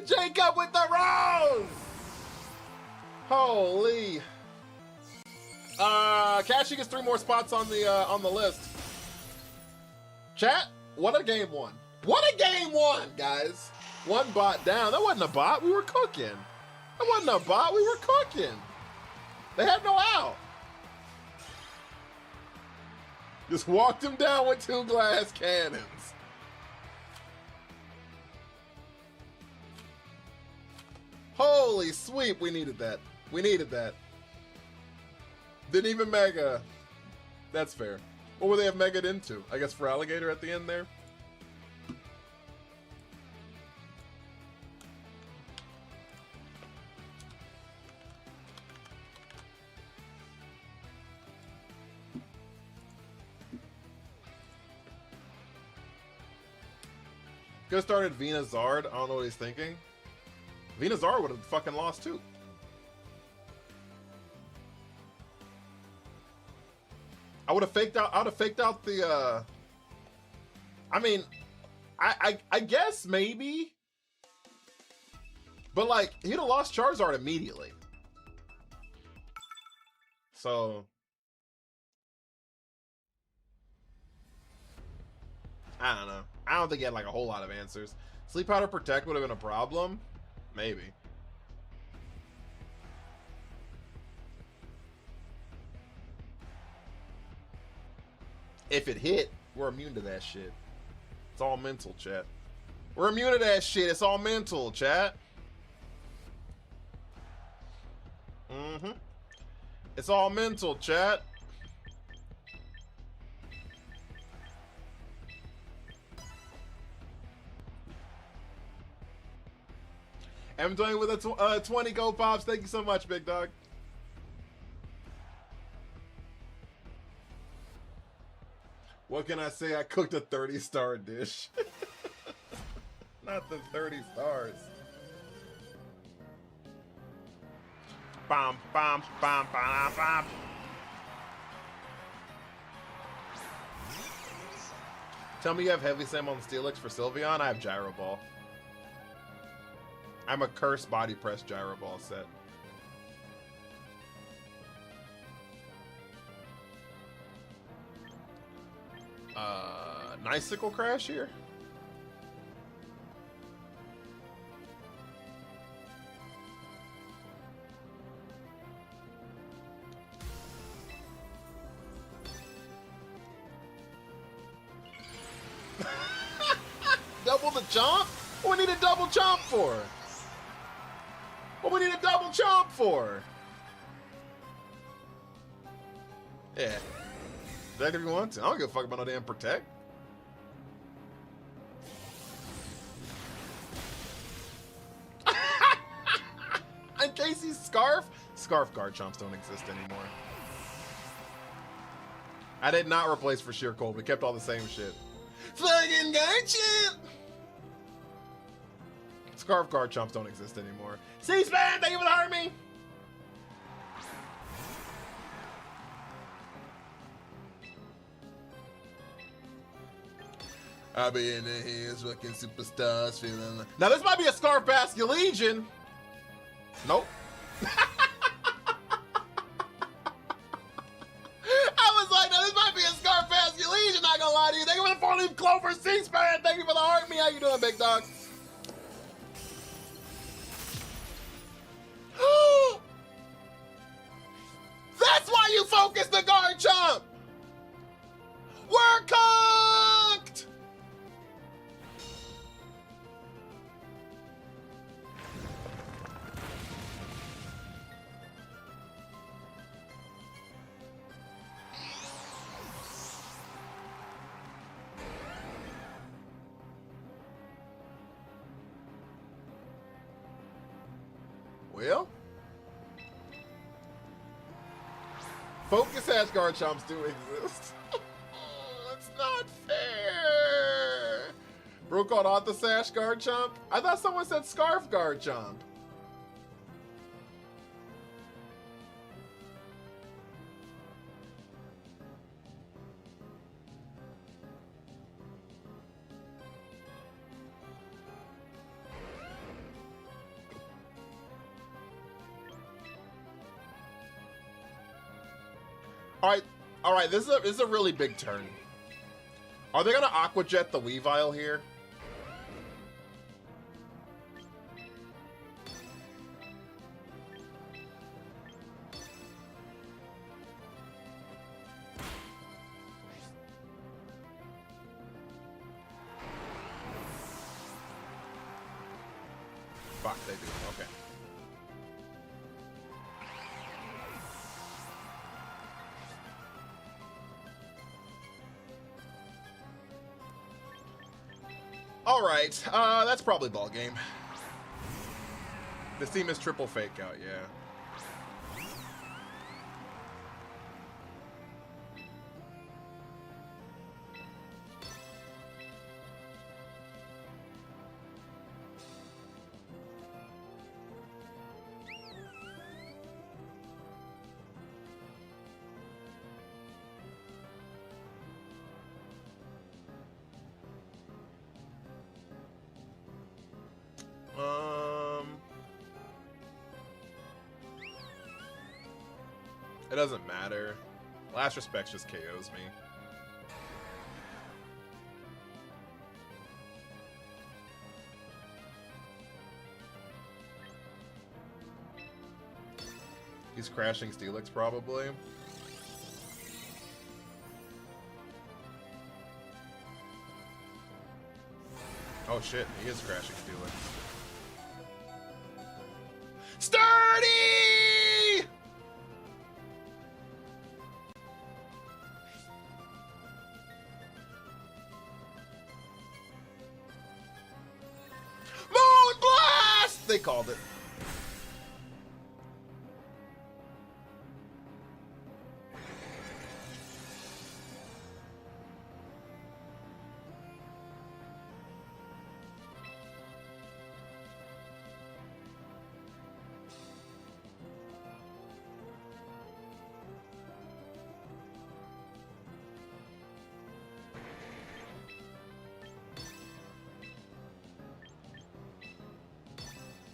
Jacob with the rose! Holy. Kashi gets 3 more spots on the list. Chat, what a game 1. What a game 1, guys. 1 bot down. That wasn't a bot. We were cooking. That wasn't a bot. We were cooking. They had no out. Just walked him down with 2 glass cannons. Holy sweep. We needed that. We needed that. Didn't even mega. That's fair. What would they have megaed into? I guess for alligator at the end there? Could have started Vina Zard. I don't know what he's thinking. Vina Zard would have fucking lost too. I would have faked out. I would have faked out the. I mean, I guess maybe, but like he'd have lost Charizard immediately. So I don't know. I don't think he had like a whole lot of answers. Sleep Powder Protect would have been a problem, maybe. If it hit, we're immune to that shit. It's all mental, chat. We're immune to that shit. It's all mental, chat. Mm-hmm. It's all mental, chat. I'm doing with a 20 go pops. Thank you so much, big dog. What can I say? I cooked a 30-star dish. Not the 30 stars. Bam, bam, bam, bam, bam. Tell me you have Heavy Slam on the Steelix for Sylveon. I have Gyro Ball. I'm a cursed body press Gyro Ball set. Nice Sickle Crash here. Double the chomp? What we need a double chomp for? What we need a double chomp for? Yeah. Protect if you want to. I don't give a fuck about no damn protect. And Casey's Scarf? Scarf guard chomps don't exist anymore. I did not replace for sheer cold. We kept all the same shit. Fucking guard chomp! Scarf guard chomps don't exist anymore. C-SPAN, thank you for the army! I'll be in the hills, fucking superstars, feeling like... Now this might be a Scarf Basculegion. Nope. I was like, now this might be a Scarf Basculegion, not gonna lie to you. Thank you for the 4-leaf clover, C-SPAN. Thank you for the heart me. How you doing, big dog? That's why you focus the guard chomp. We're cooked. Well, Focus has guard chomps do exist. It's not fair. Bro called Auto-Sash guard chomp? I thought someone said Scarf guard chomp. All right. This is a really big turn. Are they gonna Aqua Jet the Weavile here? Fuck, they do. Okay. All right, that's probably ball game. This team is triple fake out, yeah. It doesn't matter. Last Respect just KOs me. He's crashing Steelix probably. Oh shit, he is crashing Steelix. Sturdy! Moon Blast! They called it.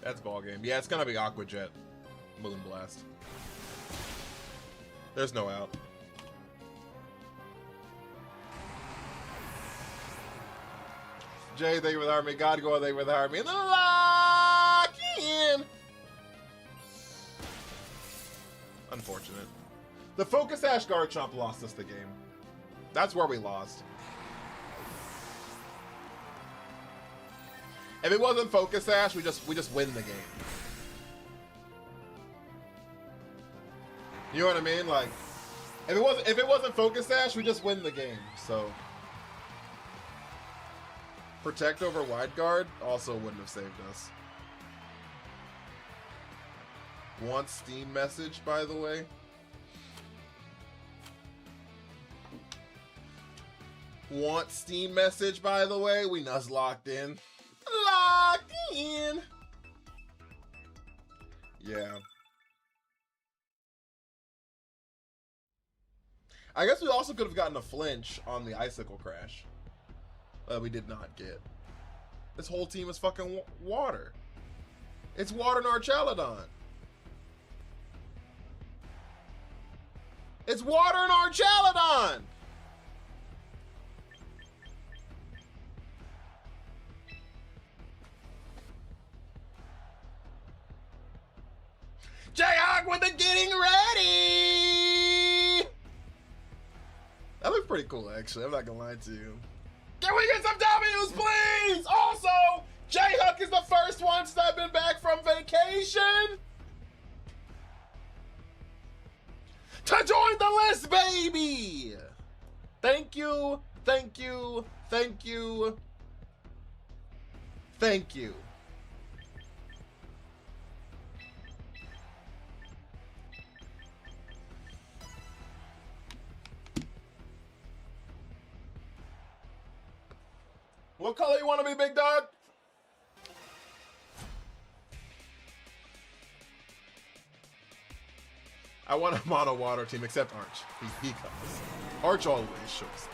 That's ball game. Yeah, it's gonna be Aqua Jet. Moonblast. There's no out. Jay, thank you for the army. God, go, thank you for the army. And the lock in. Unfortunate. The Focus Ash Garchomp lost us the game. That's where we lost. If it wasn't Focus Ash, we just win the game. You know what I mean? Like, if it wasn't Focus Ash, we just win the game. So, Protect over Wide Guard also wouldn't have saved us. Want Steam message, by the way. Want Steam message, by the way. We Nuzlocked in. Locked in. Yeah. I guess we also could have gotten a flinch on the Icicle Crash. We did not get. This whole team is fucking water. It's water and Archaludon. It's water and Archaludon. Jayhawk with the getting ready. That looks pretty cool, actually. I'm not gonna lie to you. Can we get some W's, please? Also, Jayhawk is the first one since I've been back from vacation to join the list, baby. Thank you, thank you, thank you, thank you. What color you want to be, big dog? I want a mono water team, except Arch. He comes. Arch always shows up.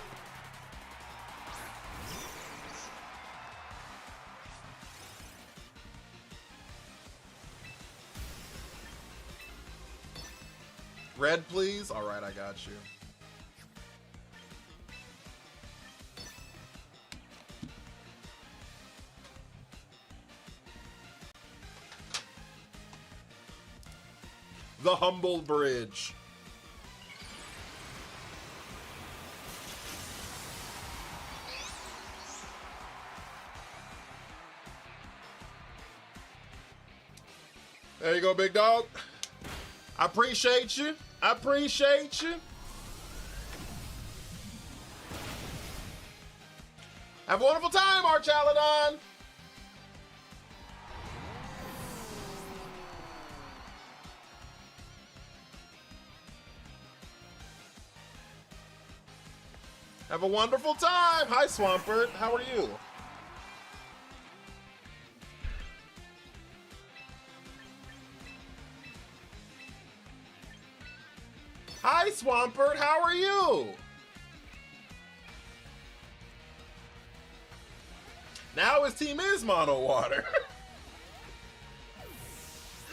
Red, please? Alright, I got you. The Humble Bridge. There you go, big dog. I appreciate you. I appreciate you. Have a wonderful time, Archaludon. Have a wonderful time. Hi, Swampert. How are you? Hi, Swampert. How are you? Now his team is mono water.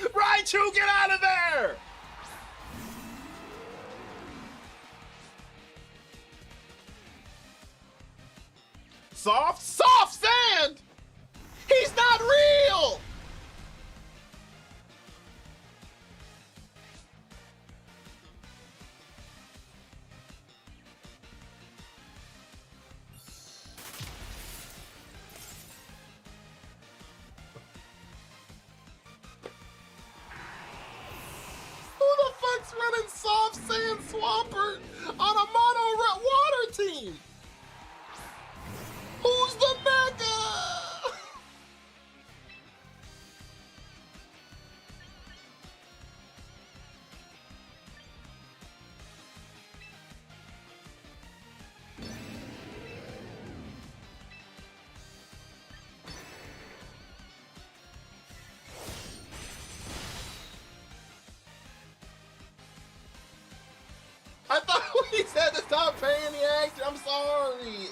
Raichu, get out of there! Soft sand! He's not real! Who the fuck's running soft sand Swampert on a mono water team? Who's the mega? I thought we said to stop paying the actor. I'm sorry.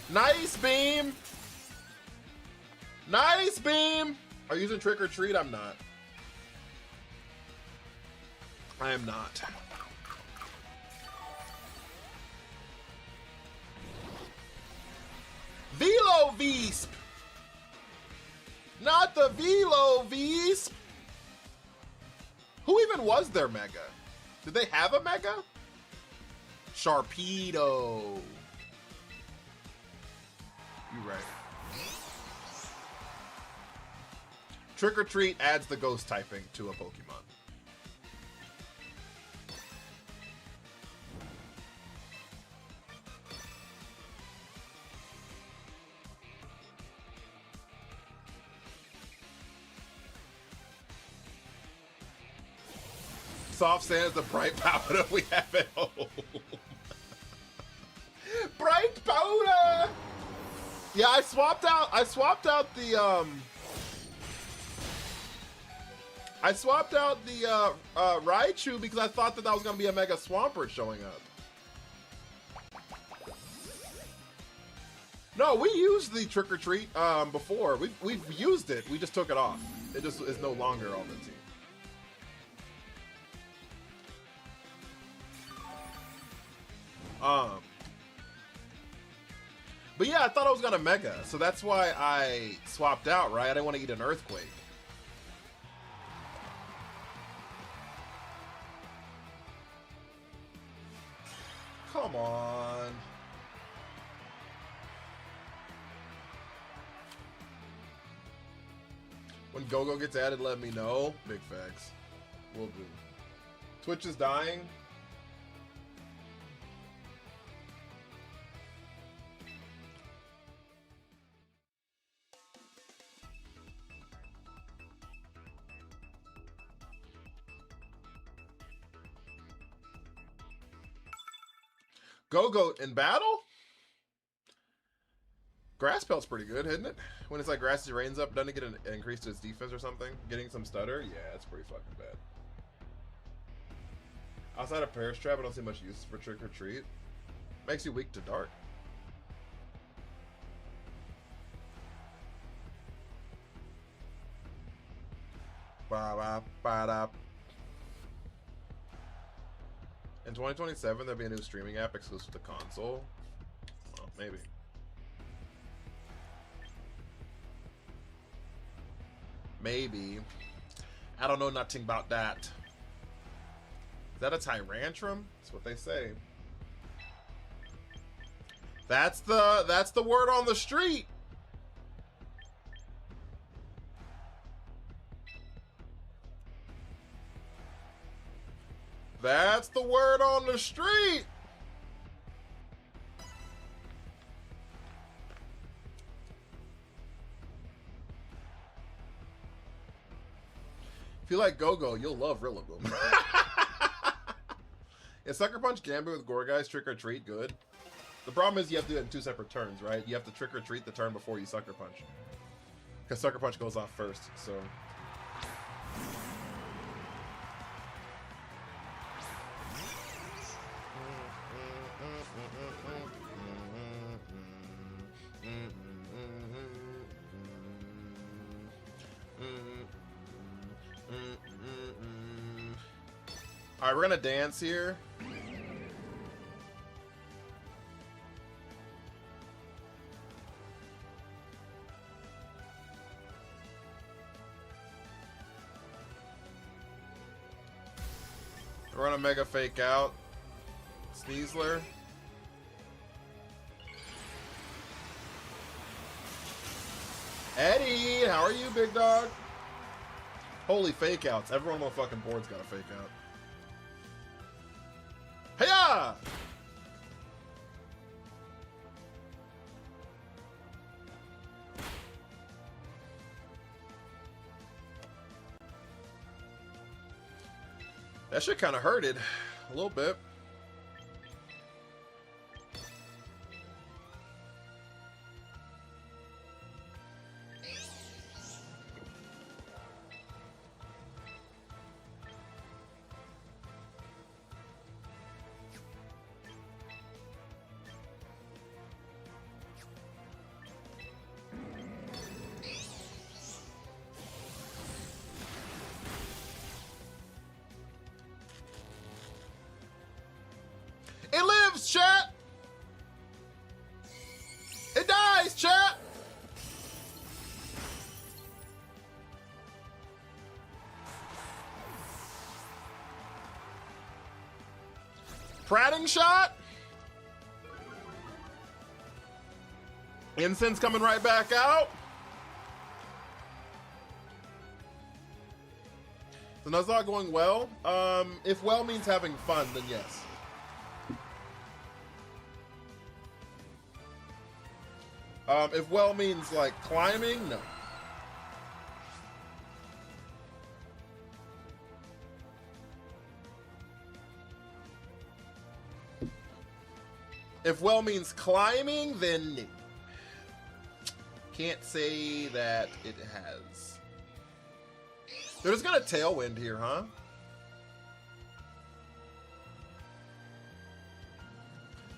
Nice beam. Nice beam. Are you using trick or treat? I'm not. I am not. Velo Visp. Not the Velo Visp. Who even was their Mega? Did they have a Mega? Sharpedo. You right. Trick or Treat adds the ghost typing to a Pokemon. Soft Sand is the bright powder we have at home. Bright powder. Yeah, I swapped out the Raichu because I thought that was gonna be a Mega Swampert showing up. No, we used the Trick or Treat before. We've used it. We just took it off. It just is no longer on the team. But yeah, I thought I was gonna Mega, so that's why I swapped out, right? I didn't want to eat an Earthquake. Come on. When Go-Go gets added, let me know. Big facts. Will do. Twitch is dying. Go-Goat in battle? Grass Pelt's pretty good, isn't it? When it's like Grassy Rains up, doesn't it get an increase to its defense or something? Getting some stutter? Yeah, it's pretty fucking bad. Outside of Perish Trap, I don't see much use for Trick or Treat. Makes you weak to Dark. Ba-ba-ba-da. In 2027, there'll be a new streaming app exclusive to console. Well, maybe. Maybe. I don't know nothing about that. Is that a Tyrantrum? That's what they say. That's the word on the street. That's the word on the street. If you like Go-Go, you'll love Rillaboom. Is Sucker Punch Gambit with Gourgeist Trick or Treat good? The problem is you have to do it in 2 separate turns, right? You have to Trick or Treat the turn before you Sucker Punch. Because Sucker Punch goes off first, so... Alright, we're gonna dance here. We're gonna Mega Fake out. Sneasler. Eddie, how are you, big dog? Holy fake outs. Everyone on the fucking board's got a fake out. Hey-ya! That shit kind of hurted a little bit. lives, chat! It dies, chat! Prating shot? Incense coming right back out. The Nuzlocke going well? If well means having fun, then yes. If well means like climbing, no. If well means climbing, then no. Can't say that it has. They're just gonna tailwind here, huh?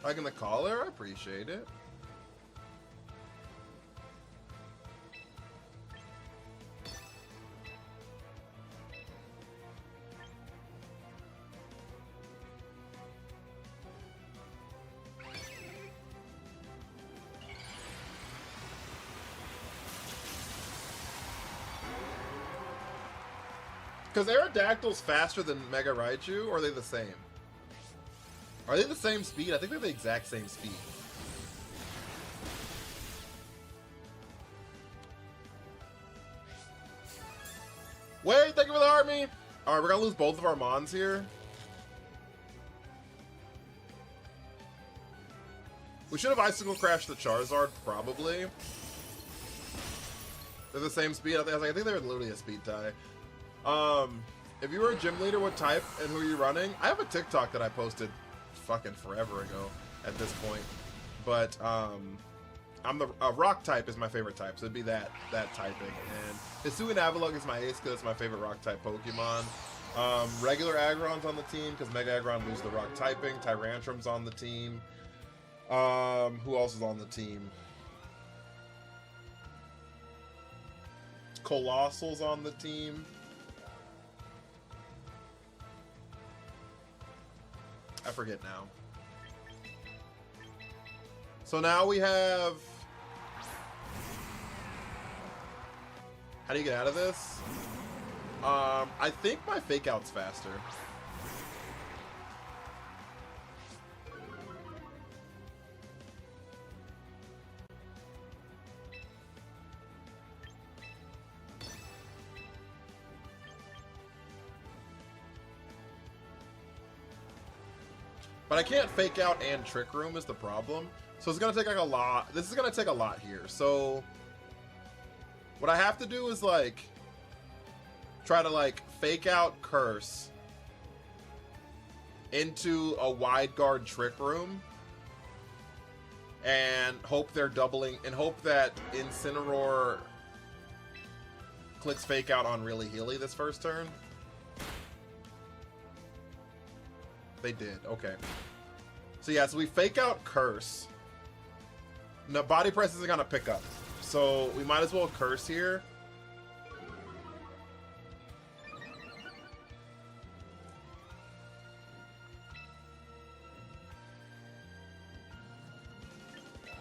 Liking the collar, I appreciate it. Because Aerodactyl's faster than Mega Raichu, or are they the same? Are they the same speed? I think they're the exact same speed. Wait, thank you for the army! Alright, we're gonna lose both of our Mons here. We should have Icicle Crashed the Charizard, probably. They're the same speed. I think they're literally a speed tie. If you were a gym leader, what type and who are you running? I have a TikTok that I posted fucking forever ago at this point. But, I'm the rock type is my favorite type, so it'd be that typing. And Hisuian Avalugg is my ace because it's my favorite rock type Pokemon. Regular Aggron's on the team because Mega Aggron loses the rock typing. Tyrantrum's on the team. Who else is on the team? Colossal's on the team. I forget now. So now we have... How do you get out of this? I think my fake out's faster. But I can't fake out and trick room is the problem. So it's gonna take like a lot. This is gonna take a lot here. So what I have to do is like try to like fake out curse into a wide guard trick room and hope they're doubling and hope that Incineroar clicks fake out on really Healy this first turn. They did, okay. So yeah, so we fake out Curse. No, Body Press isn't gonna pick up. So we might as well Curse here.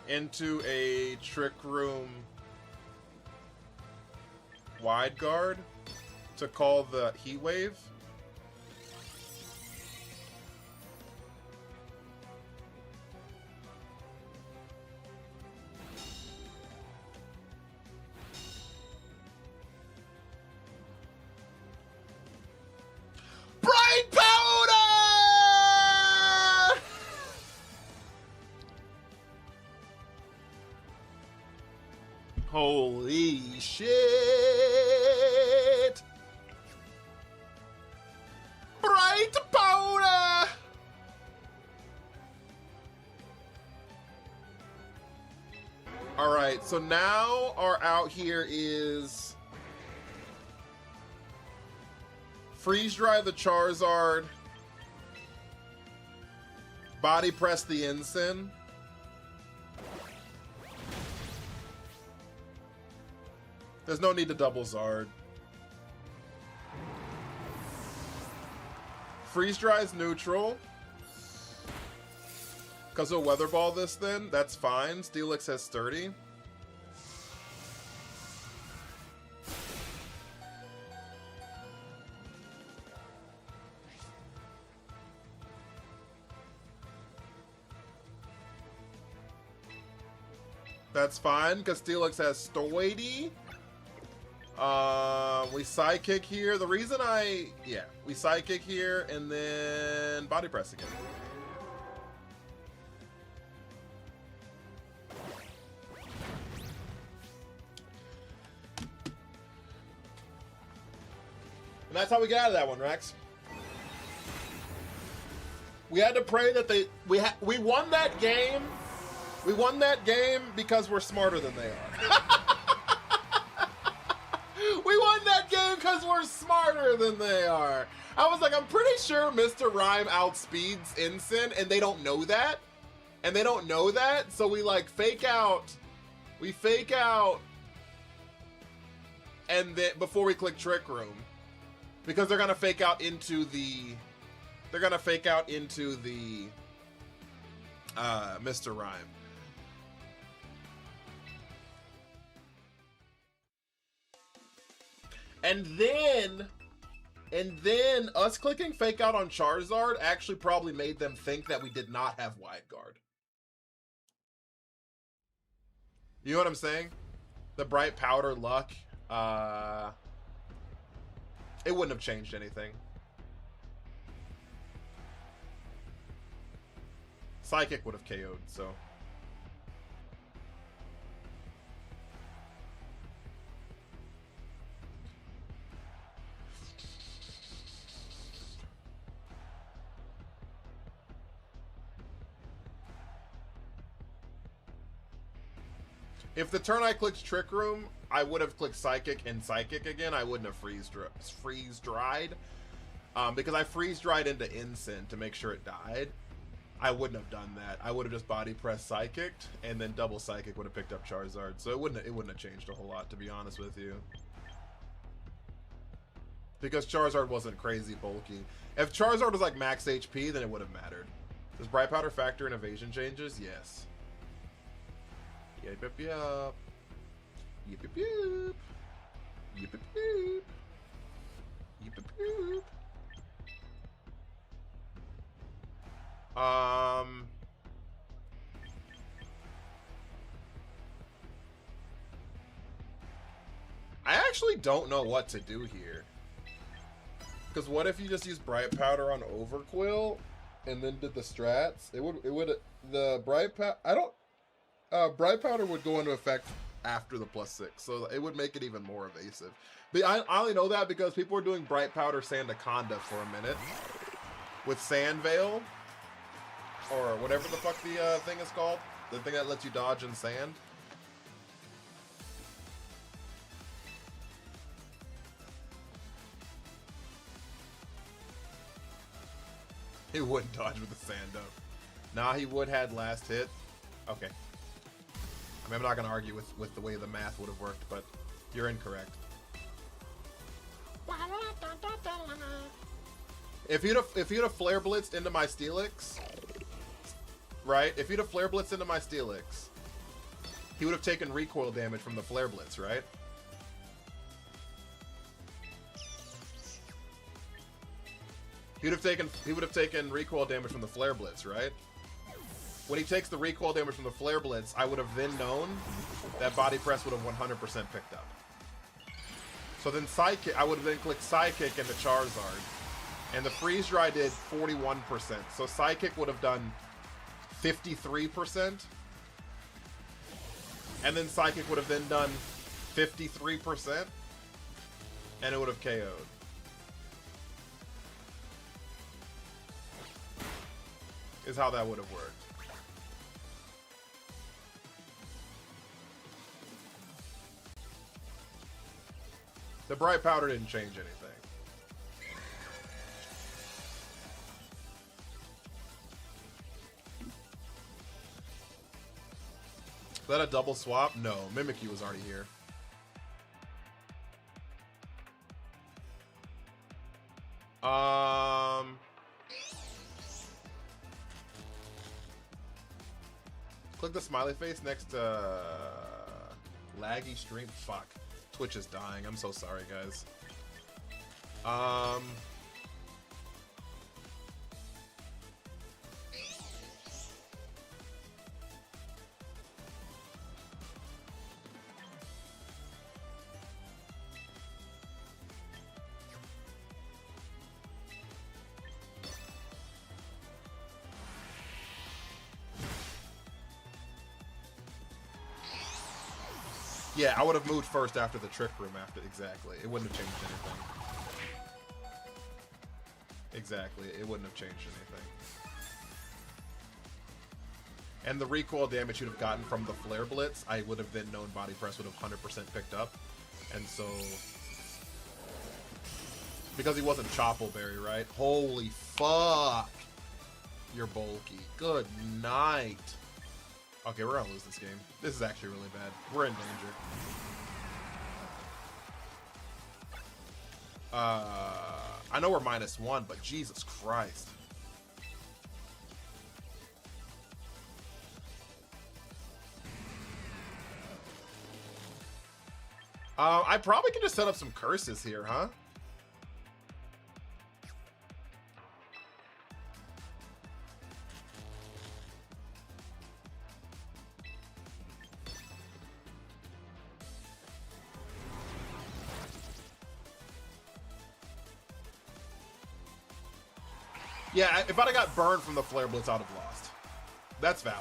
Into a Trick Room Wide Guard to call the Heat Wave. Holy shit! Bright powder! Alright, so now our out here is Freeze Dry the Charizard, Body Press the Ensign. There's no need to double Zard. Freeze Dry's neutral. Because we'll Weather Ball this then. That's fine. Steelix has sturdy. That's fine, because Steelix has Stoidy. We Psychic here. The reason we Psychic here, and then Body Press again. And that's how we get out of that one, Rex. We had to pray that we won that game. We won that game because we're smarter than they are. We won that game because we're smarter than they are. I was like, I'm pretty sure Mr. Rhyme outspeeds Ensign, and they don't know that. And they don't know that, so we like fake out. We fake out, and then before we click Trick Room, because they're gonna fake out into the. They're gonna fake out into the Mr. Rhyme. And then us clicking fake out on Charizard actually probably made them think that we did not have Wide Guard. You know what I'm saying? The Bright Powder luck, it wouldn't have changed anything. Psychic would have KO'd, so. If the turn I clicked Trick Room, I would have clicked Psychic and Psychic again. I wouldn't have freeze dried. Because I freeze dried into Ensign to make sure it died. I wouldn't have done that. I would have just body pressed Psychicked, and then double Psychic would have picked up Charizard. So it wouldn't have changed a whole lot, to be honest with you. Because Charizard wasn't crazy bulky. If Charizard was like max HP, then it would have mattered. Does Bright Powder factor in evasion changes? Yes. Yip yip yip. Yip yip yip. Yip yip yip. Yip yip yip. I actually don't know what to do here. Because what if you just use Bright Powder on Overquill and then did the strats? The Bright Powder, Bright Powder would go into effect after the +6, so it would make it even more evasive. But I only know that because people were doing Bright Powder Sandaconda for a minute with Sand Veil, or whatever the fuck the thing is called, the thing that lets you dodge in sand. He wouldn't dodge with the sand up. Nah, he would had last hit. Okay. I mean, I'm not gonna argue with the way the math would have worked, but you're incorrect. If you'd have Flare Blitzed into my Steelix, right? If you'd have Flare Blitzed into my Steelix, he would have taken recoil damage from the Flare Blitz, right? He would have taken recoil damage from the Flare Blitz, right? When he takes the recoil damage from the Flare Blitz, I would have then known that Body Press would have 100% picked up. So then Psychic, I would have then clicked Psychic into Charizard, and the Freeze Dry did 41%. So Psychic would have done 53%, and then Psychic would have then done 53%, and it would have KO'd. Is how that would have worked. The Bright Powder didn't change anything. Is that a double swap? No, Mimikyu was already here. Click the smiley face next to laggy stream. Fuck. Twitch is dying. I'm so sorry, guys. Yeah, I would have moved first after the trick room after, exactly. It wouldn't have changed anything. Exactly, it wouldn't have changed anything. And the recoil damage you'd have gotten from the flare blitz, I would have then known body press would have 100% picked up. And so, because he wasn't Choppleberry, right? Holy fuck! You're bulky. Good night. Okay, we're gonna lose this game. This is actually really bad. We're in danger. I know we're -1, but Jesus Christ. I probably can just set up some curses here, huh? Yeah, if I'd have got burned from the Flare Blitz, I'd have lost. That's valid.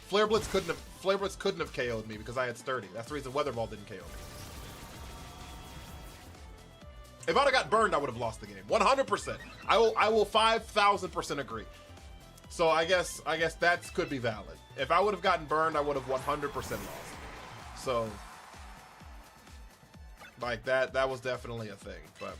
Flare Blitz couldn't have KO'd me because I had Sturdy. That's the reason Weather Ball didn't KO me. If I'd have got burned, I would have lost the game. 100%. I will 5,000% agree. So I guess that could be valid. If I would have gotten burned, I would have 100% lost. So like that was definitely a thing, but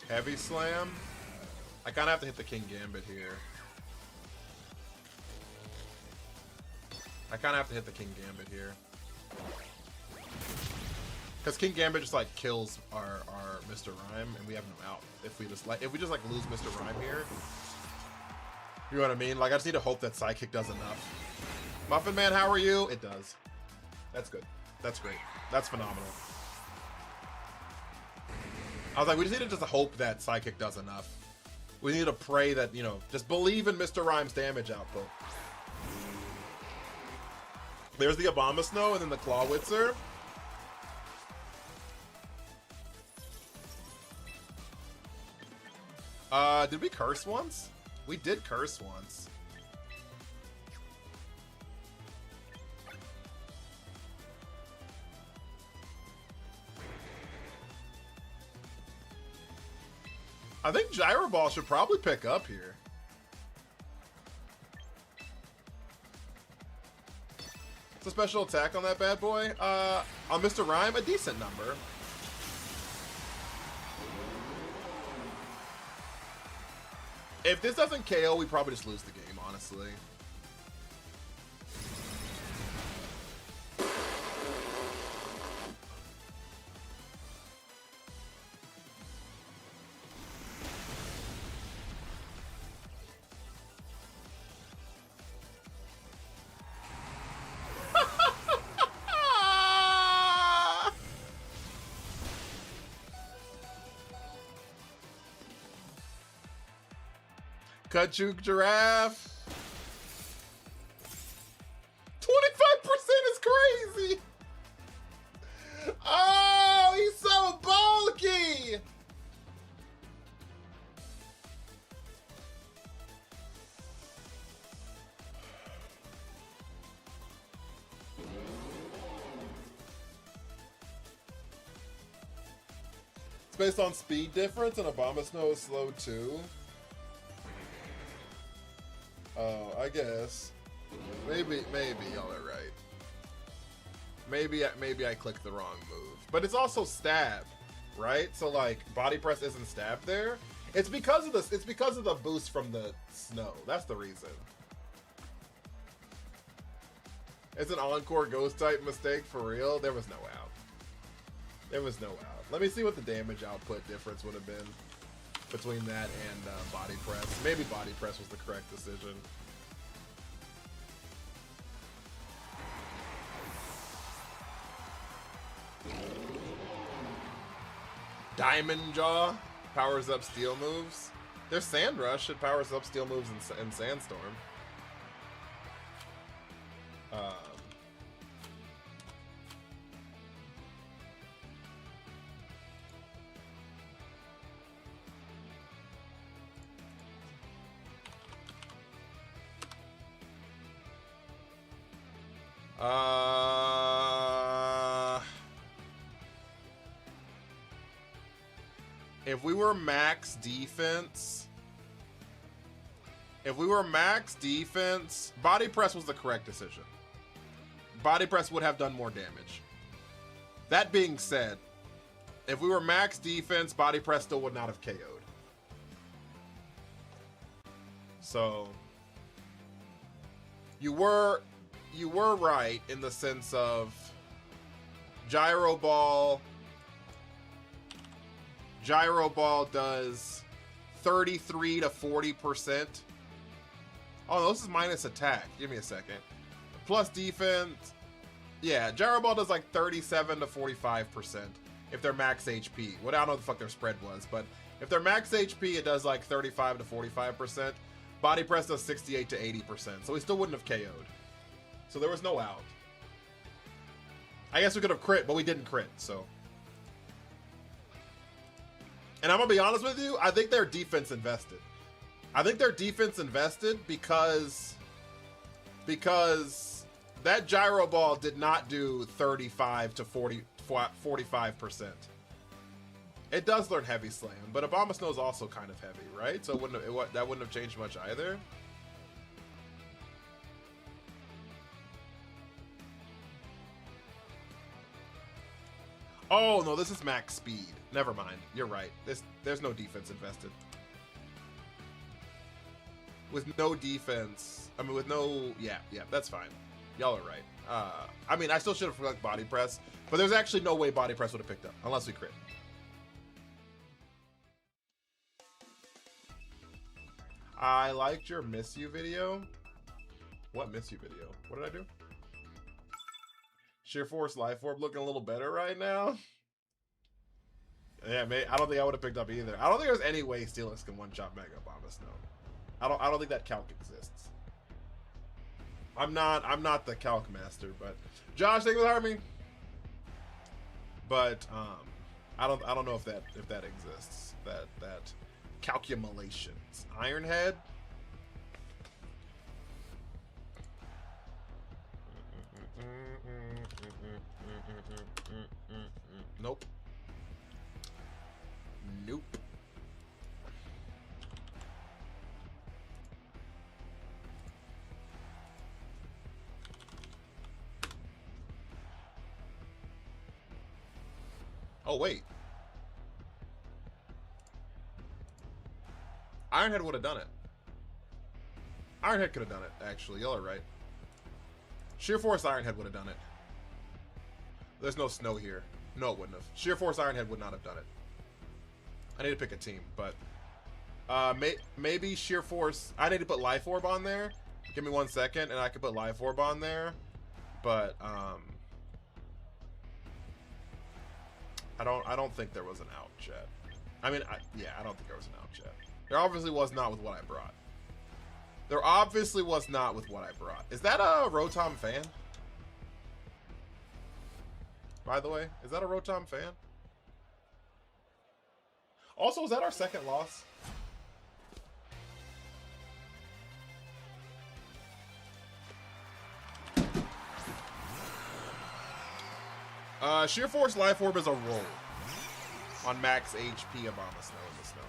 Heavy Slam? I kind of have to hit the King Gambit here. Because King Gambit just like kills our Mr. Rhyme, and we have no out. If we just lose Mr. Rhyme here, you know what I mean? Like I just need to hope that Psychic does enough. Muffin Man, how are you? It does. That's good. That's great. That's phenomenal. I was like, we just need to just hope that Psychic does enough. We need to pray that, you know, just believe in Mr. Rhyme's damage output. There's the Abomasnow and then the Clawwitzer. Did we curse once? We did curse once. I think Gyro Ball should probably pick up here. It's a special attack on that bad boy. On Mr. Rhyme, a decent number. If this doesn't KO, we probably just lose the game, honestly. Kachook Giraffe. 25% is crazy. Oh, he's so bulky. It's based on speed difference, and Abomasnow is slow too. Oh, I guess. Maybe y'all are right. Maybe I clicked the wrong move. But it's also stab. right? So like body press isn't stabbed there. It's because of this. It's because of the boost from the snow. That's the reason. It's an encore ghost type mistake for real. There was no out. There was no out. Let me see what the damage output difference would have been between that and body press. Maybe body press was the correct decision. Diamond Jaw powers up steel moves. There's Sand Rush. It powers up steel moves in Sandstorm. If we were max defense, body press was the correct decision. Body press would have done more damage. That being said, if we were max defense, body press still would not have KO'd. So you were right in the sense of Gyro Ball does 33 to 40%. Oh, no, this is minus attack. Give me a second. Plus defense. Yeah, Gyro Ball does like 37 to 45% if they're max HP. Well, I don't know what the fuck their spread was, but if they're max HP, it does like 35 to 45%. Body press does 68 to 80%. So we still wouldn't have KO'd. So there was no out. I guess we could have crit, but we didn't crit, so. And I'm gonna be honest with you, I think they're defense invested. I think they're defense invested because that Gyro Ball did not do 35 to 45%. It does learn Heavy Slam, but Abomasnow is also kind of heavy, right? So that wouldn't have changed much either. Oh no, this is max speed. Never mind. You're right. There's no defense invested. With no defense, I mean, with no, yeah, that's fine. Y'all are right. I mean, I still should have flicked body press, but there's actually no way body press would have picked up unless we crit. I liked your Miss You video. What Miss You video? What did I do? Sheer Force Life Orb looking a little better right now. Yeah, I don't think I would have picked up either. I don't think there's any way Steelix can one-shot Mega Abomasnow. I don't think that calc exists. I'm not the calc master, but Josh, thank you for hiring me. But I don't know if that exists. That calculations. Ironhead. Nope. Nope. Oh, wait. Ironhead would have done it. Ironhead could have done it, actually. Y'all are right. Sheer Force Ironhead would have done it. There's no snow here. No, it wouldn't have. Sheer Force Ironhead would not have done it. I need to pick a team, but maybe Sheer Force. I need to put Life Orb on there. Give me 1 second, and I can put Life Orb on there. But I don't think there was an out yet. I mean, yeah, I don't think there was an out yet. There obviously was not with what I brought. There obviously was not with what I brought. Is that a Rotom fan? By the way, is that a Rotom fan? Also, is that our second loss? Sheer Force Life Orb is a roll on max HP Abomasnow in the snow.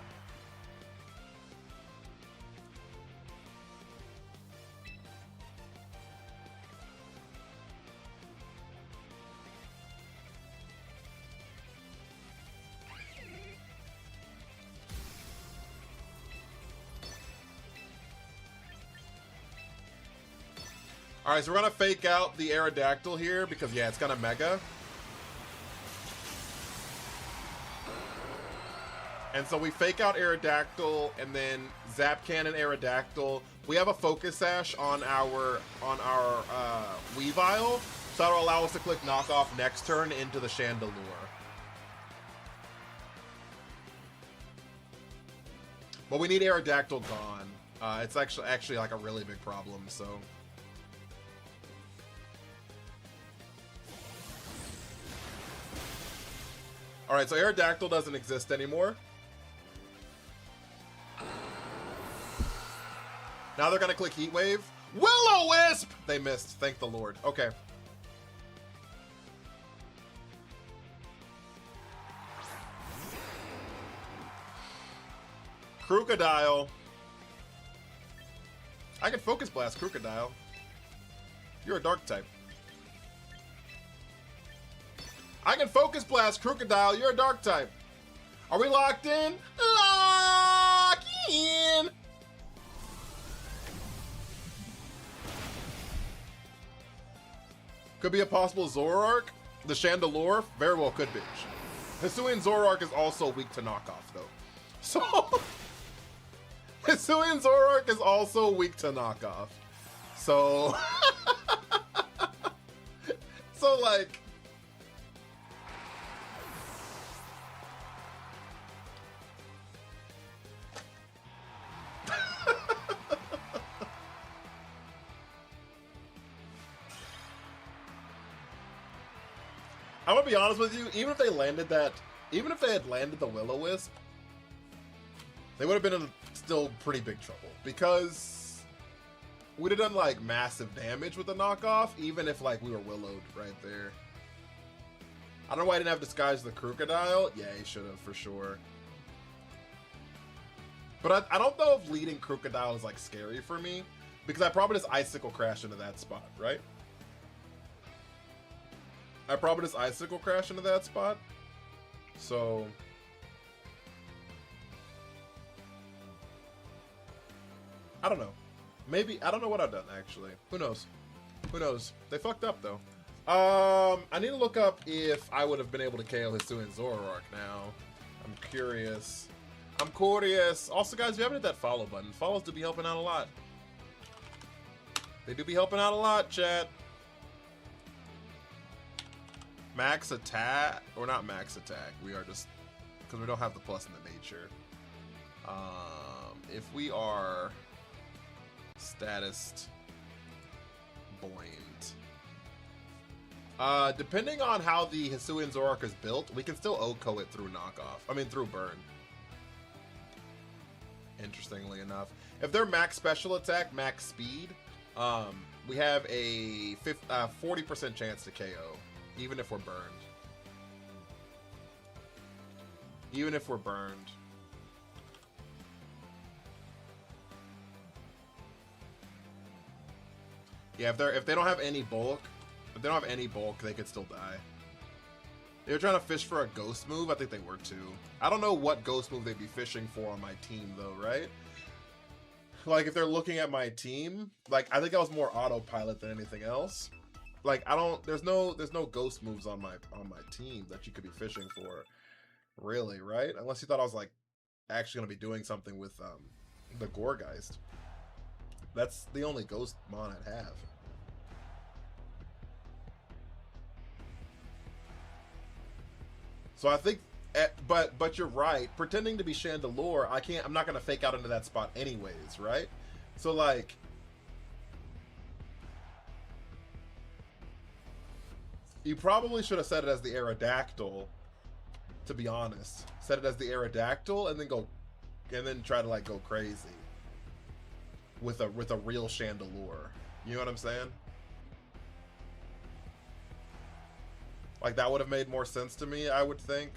All right, so we're gonna fake out the Aerodactyl here because yeah, it's gonna Mega. And so we fake out Aerodactyl and then Zap Cannon Aerodactyl. We have a Focus Sash on our Weavile, so that'll allow us to click Knockoff next turn into the Chandelure. But we need Aerodactyl gone. It's actually like a really big problem, so. All right, so Aerodactyl doesn't exist anymore. Now they're gonna click Heat Wave. Will-O-Wisp! They missed, thank the Lord. Okay. Krookodile. I can Focus Blast Krookodile. You're a Dark type. I can Focus Blast Krookodile. You're a Dark type. Are we locked in? Lock in! Could be a possible Zoroark. The Chandelure very well could be. Hisuian Zoroark is also weak to knockoff, though. So, Hisuian Zoroark is also weak to knockoff. So, so like, I'm gonna be honest with you, even if they had landed the Will-O-Wisp, they would have been in still pretty big trouble because we'd have done like massive damage with the knockoff, even if like we were Willowed right there. I don't know why I didn't have Disguise the Krookodile. Yeah, he should have for sure. But I don't know if leading Krookodile is like scary for me because I probably just Icicle Crash into that spot, right? I probably just Icicle Crash into that spot. So I don't know. Maybe I don't know what I've done actually. Who knows? Who knows? They fucked up though. I need to look up if I would have been able to KO Hisuian Zoroark now. I'm curious. I'm curious. Also, guys, if you haven't hit that follow button, follows do be helping out a lot. They do be helping out a lot, chat. Max attack, or not max attack. We are just, because we don't have the plus in the nature. If we are status buoyant, depending on how the Hisuian Zoroark is built, we can still OHKO it through knockoff. I mean, through burn. Interestingly enough, if they're max special attack, max speed, we have a 40% chance to KO. Even if we're burned. Even if we're burned. Yeah, if they don't have any bulk, they could still die. They were trying to fish for a ghost move. I think they were too. I don't know what ghost move they'd be fishing for on my team though, right? Like if they're looking at my team, like I think I was more autopilot than anything else. Like there's no ghost moves on my team that you could be fishing for, really, right? Unless you thought I was like actually gonna be doing something with the Gourgeist. That's the only ghost mon I'd have. So I think, but you're right. Pretending to be Chandelure, I'm not gonna fake out into that spot anyways, right? So like. You probably should have said it as the Aerodactyl, to be honest. Set it as the Aerodactyl and then try to like go crazy with a real Chandelure. You know what I'm saying? Like that would have made more sense to me, I would think.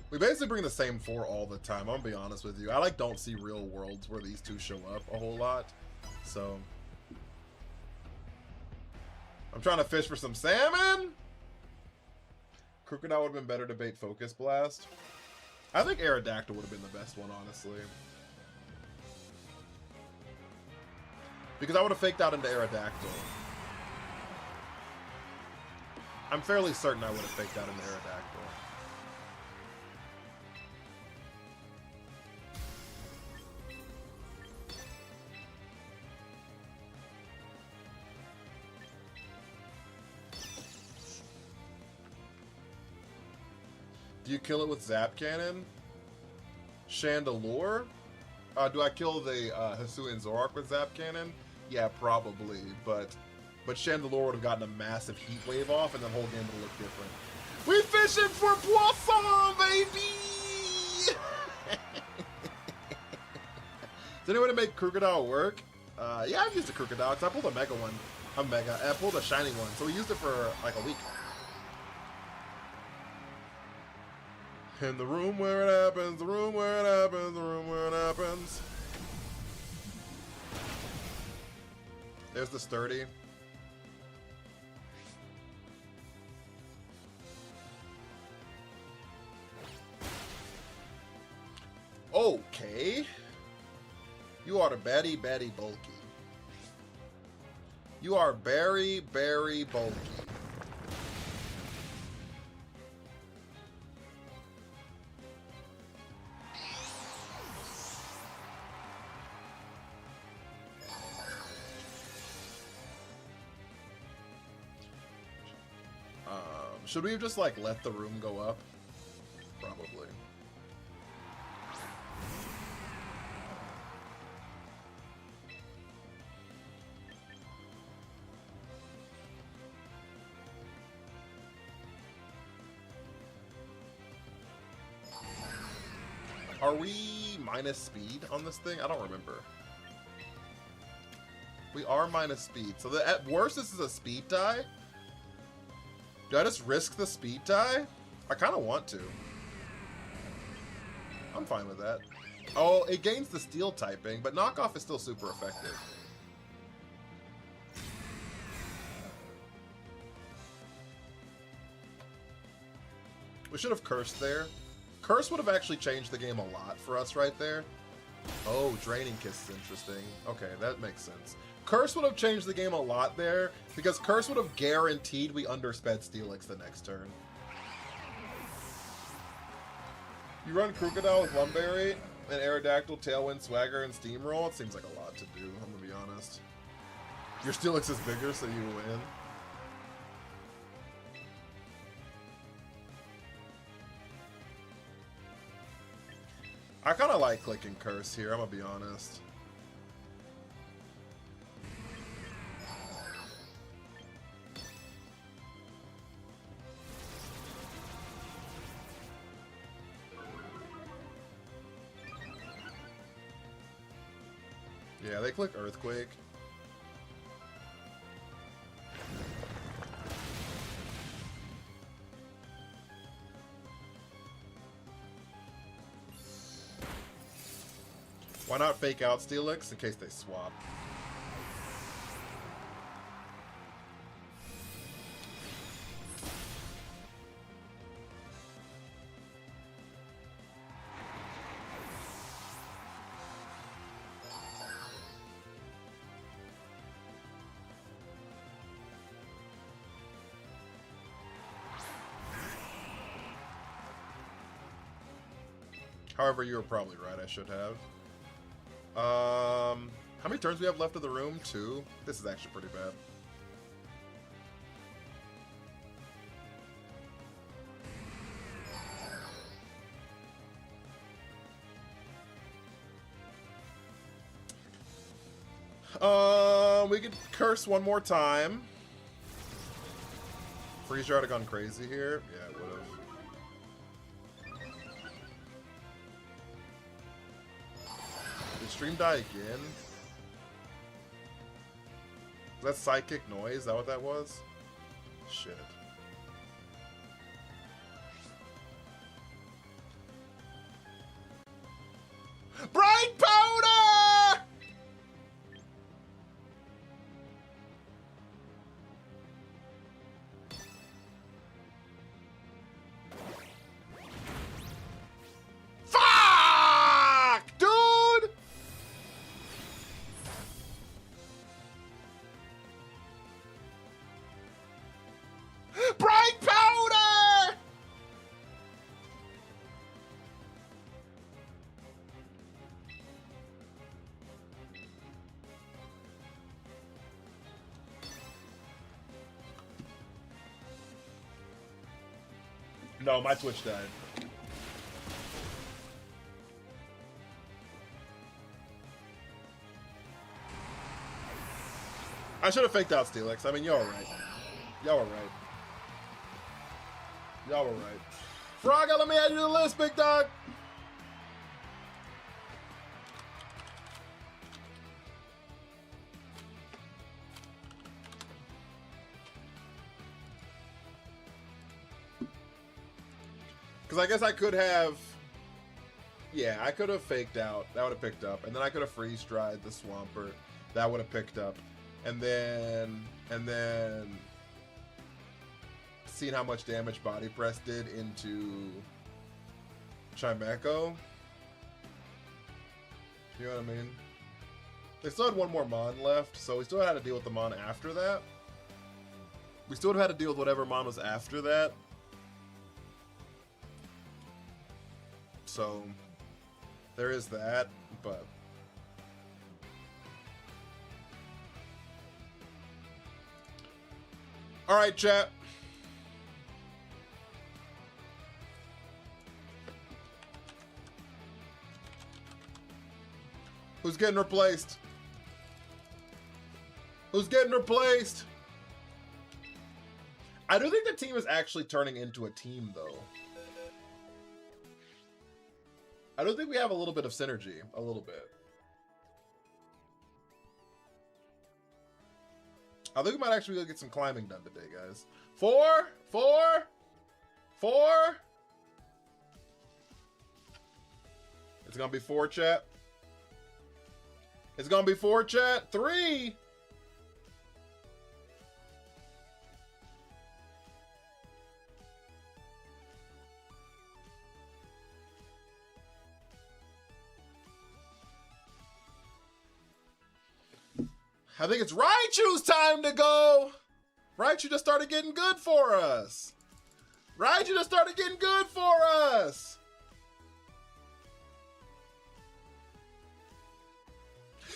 We basically bring the same four all the time, I'm gonna be honest with you. I like don't see real worlds where these two show up a whole lot. So I'm trying to fish for some salmon. Krookodile would have been better to bait Focus Blast. I think Aerodactyl would have been the best one, honestly. Because I would have faked out into Aerodactyl. I'm fairly certain I would have faked out into Aerodactyl. Do you kill it with Zap Cannon? Chandelure? Do I kill the Hisuian Zoroark with Zap Cannon? Yeah, probably, but Chandelure would have gotten a massive heat wave off, and the whole game would look different. We fishing for poisson, baby! Does anyone make Crocodile work? Yeah, I've used a Crocodile, because I pulled a Mega one. I pulled a Shiny one, so we used it for like a week. In the room where it happens, the room where it happens, the room where it happens. There's the Sturdy. Okay. You are very, very bulky. You are very, very bulky. Should we have just, like, let the room go up? Probably. Are we minus speed on this thing? I don't remember. We are minus speed. So at worst, this is a speed die. Do I just risk the speed die? I kind of want to. I'm fine with that. Oh, it gains the steel typing, but knockoff is still super effective. We should have cursed there. Curse would have actually changed the game a lot for us right there. Oh, Draining Kiss is interesting. Okay, that makes sense. Curse would have changed the game a lot there, because Curse would have guaranteed we undersped Steelix the next turn. You run Crocodile with Lumberry, and Aerodactyl, Tailwind, Swagger, and Steamroll? It seems like a lot to do, I'm gonna be honest. Your Steelix is bigger, so you win. I kind of like clicking Curse here, I'm gonna be honest. Yeah, they click Earthquake. Why not fake out Steelix in case they swap? However, you were probably right, I should have. How many turns we have left of the room? 2? This is actually pretty bad. We could curse one more time. Freeze Jar would have gone crazy here. Yeah, it would have. Did Stream die again? Was that Psychic Noise? Is that what that was? Shit. Bright Powder! Fuck! Dude! No, my Twitch died. I should have faked out Steelix. I mean, y'all were right. Y'all were right. Y'all were right. Fraga, let me add you to the list, big dog. Because I guess I could have... Yeah, I could have faked out. That would have picked up. And then I could have freeze-dried the Swampert. That would have picked up. And then seen how much damage Body Press did into Chimecho. You know what I mean? They still had one more Mon left, so we still had to deal with the Mon after that. We still would have had to deal with whatever Mon was after that. So there is that, but all right, chat. Who's getting replaced? Who's getting replaced? I do think the team is actually turning into a team, though. I do think we have a little bit of synergy. A little bit. I think we might actually go get some climbing done today, guys. 4, 4, 4. It's gonna be 4, chat. It's gonna be 4, chat. 3. I think it's Raichu's time to go. Raichu just started getting good for us. Raichu just started getting good for us.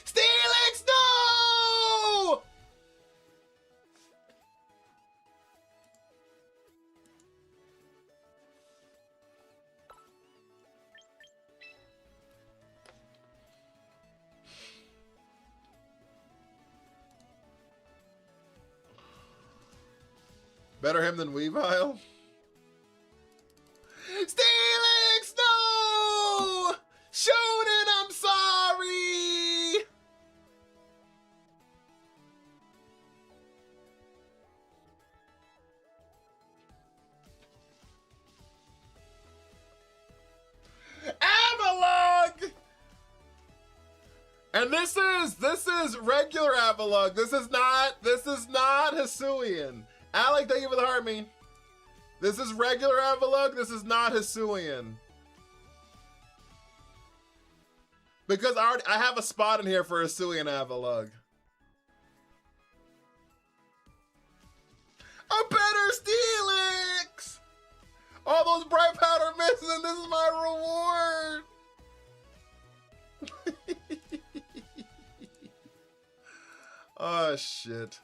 Steelix, no! Better him than Weavile? Steelix, no! Shonen, I'm sorry! Avalugg! And this is regular Avalugg. This is not Hisuian. Alec, thank you for the heart me. This is regular Avalugg. This is not Hisuian. Because I have a spot in here for Hisuian Avalugg. A better Steelix! All those bright powder misses, and this is my reward. Oh, shit.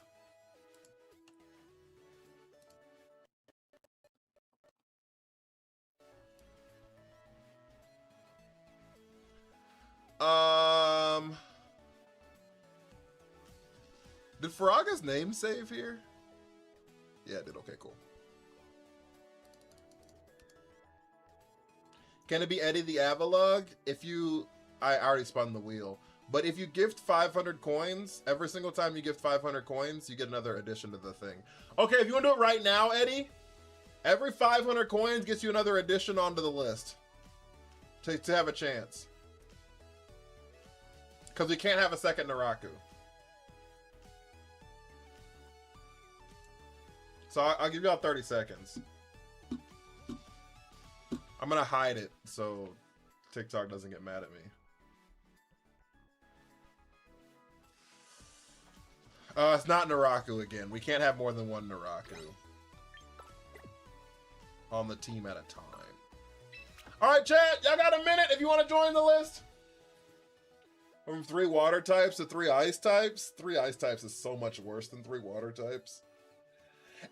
Did Faraga's name save here? Yeah, it did. Okay, cool. Can it be Eddie the Avalugg? If you... I already spun the wheel. But if you gift 500 coins, every single time you gift 500 coins, you get another addition to the thing. Okay, if you want to do it right now, Eddie, every 500 coins gets you another addition onto the list. To have a chance. Because we can't have a second Naraku. So I'll give y'all 30 seconds. I'm going to hide it so TikTok doesn't get mad at me. It's not Naraku again. We can't have more than one Naraku on the team at a time. All right, chat. Y'all got a minute if you want to join the list. From 3 water types to 3 ice types. 3 ice types is so much worse than 3 water types.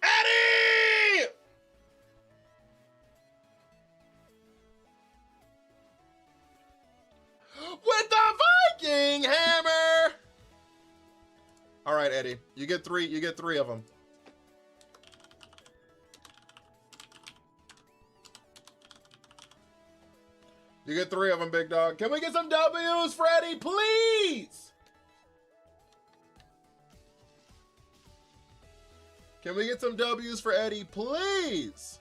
Eddie! All right, Eddie. You get three. You get three of them. You get three of them, big dog. Can we get some W's for Eddie, please? Can we get some W's for Eddie, please?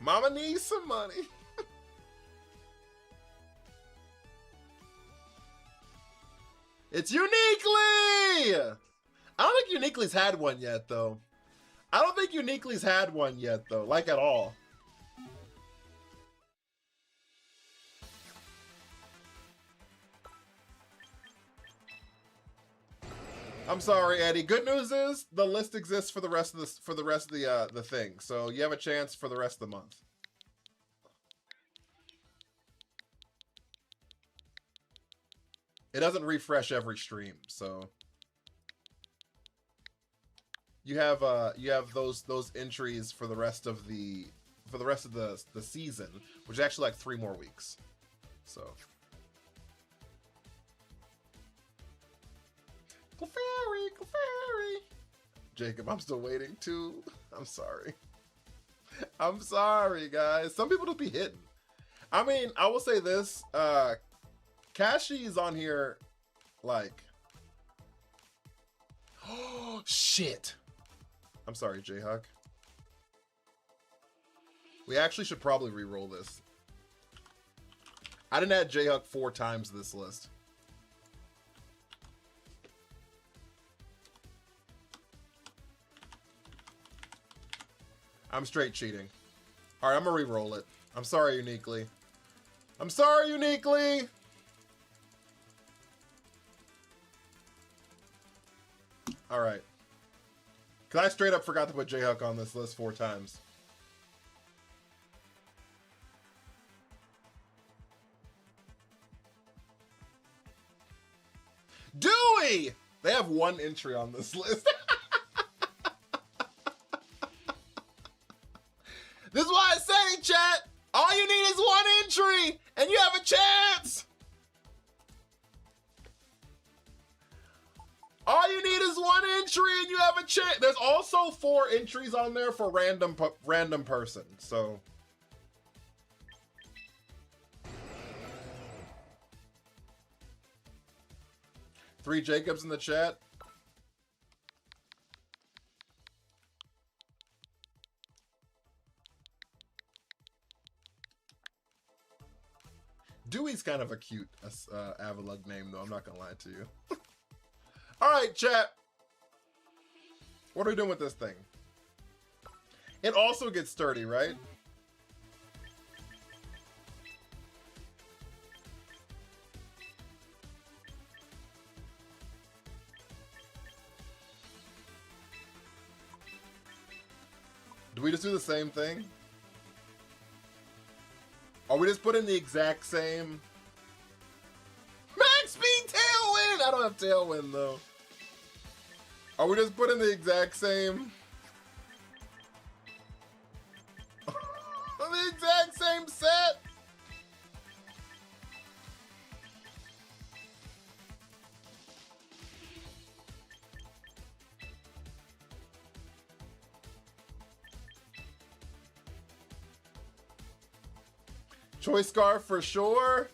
Mama needs some money. It's Uniquely! I don't think Uniquely's had one yet, though. I don't think Uniquely's had one yet, though. Like, at all. I'm sorry, Eddie. Good news is the list exists for the rest of the thing. So you have a chance for the rest of the month. It doesn't refresh every stream, so you have those entries for the rest of the season, which is actually like 3 more weeks. So Clefairy. Jacob, I'm still waiting too. I'm sorry. I'm sorry, guys. Some people just be hitting. I mean, I will say this. Kashi is on here, like... Oh, shit. I'm sorry, Jayhawk. We actually should probably re-roll this. I didn't add Jayhawk 4 times to this list. I'm straight cheating. Alright, I'm gonna re-roll it. I'm sorry, Uniquely. I'm sorry, Uniquely! Alright. Because I straight up forgot to put Jayhawk on this list 4 times. Dewey! They have 1 entry on this list. This is why I say, chat, all you need is 1 entry, and you have a chance! All you need is 1 entry, and you have a chance. There's also 4 entries on there for random person, so... Three Jacobs in the chat. Dewey's kind of a cute Avalug name, though. I'm not gonna lie to you. All right, chat. What are we doing with this thing? It also gets sturdy, right? Do we just do the same thing? Or we just put in the exact same... Max speed Tailwind! I don't have Tailwind, though. Or we just put in the exact same... the exact same set? Choice Scarf for sure.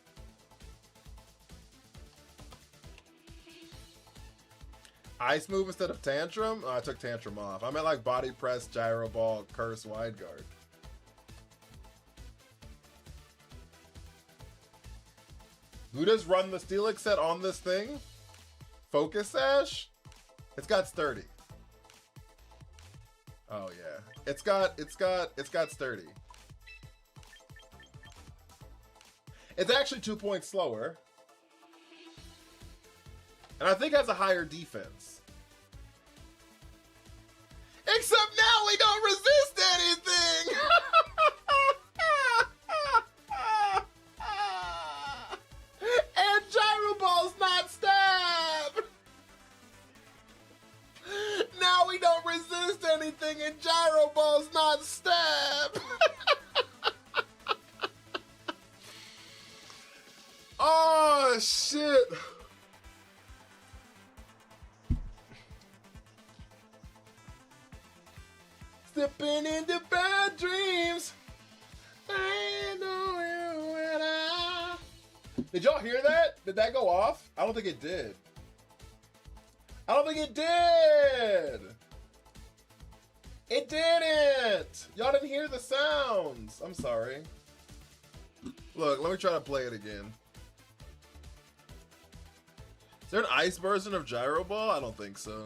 Ice Move instead of Tantrum? Oh, I took Tantrum off. I meant like Body Press, Gyro Ball, Curse, Wide Guard. Who does run the Steelix set on this thing? Focus Sash? It's got sturdy. Oh yeah. It's got sturdy. It's actually 2 points slower. And I think has a higher defense. Except now we don't resist anything! And Gyro Ball's not stab! Now we don't resist anything and Gyro Ball's not stab! Ah, shit. Stepping into bad dreams. I know you and I. Did y'all hear that? Did that go off? I don't think it did. I don't think it did. It didn't. Y'all didn't hear the sounds. I'm sorry. Look, let me try to play it again. Is there an ice version of Gyro Ball? I don't think so.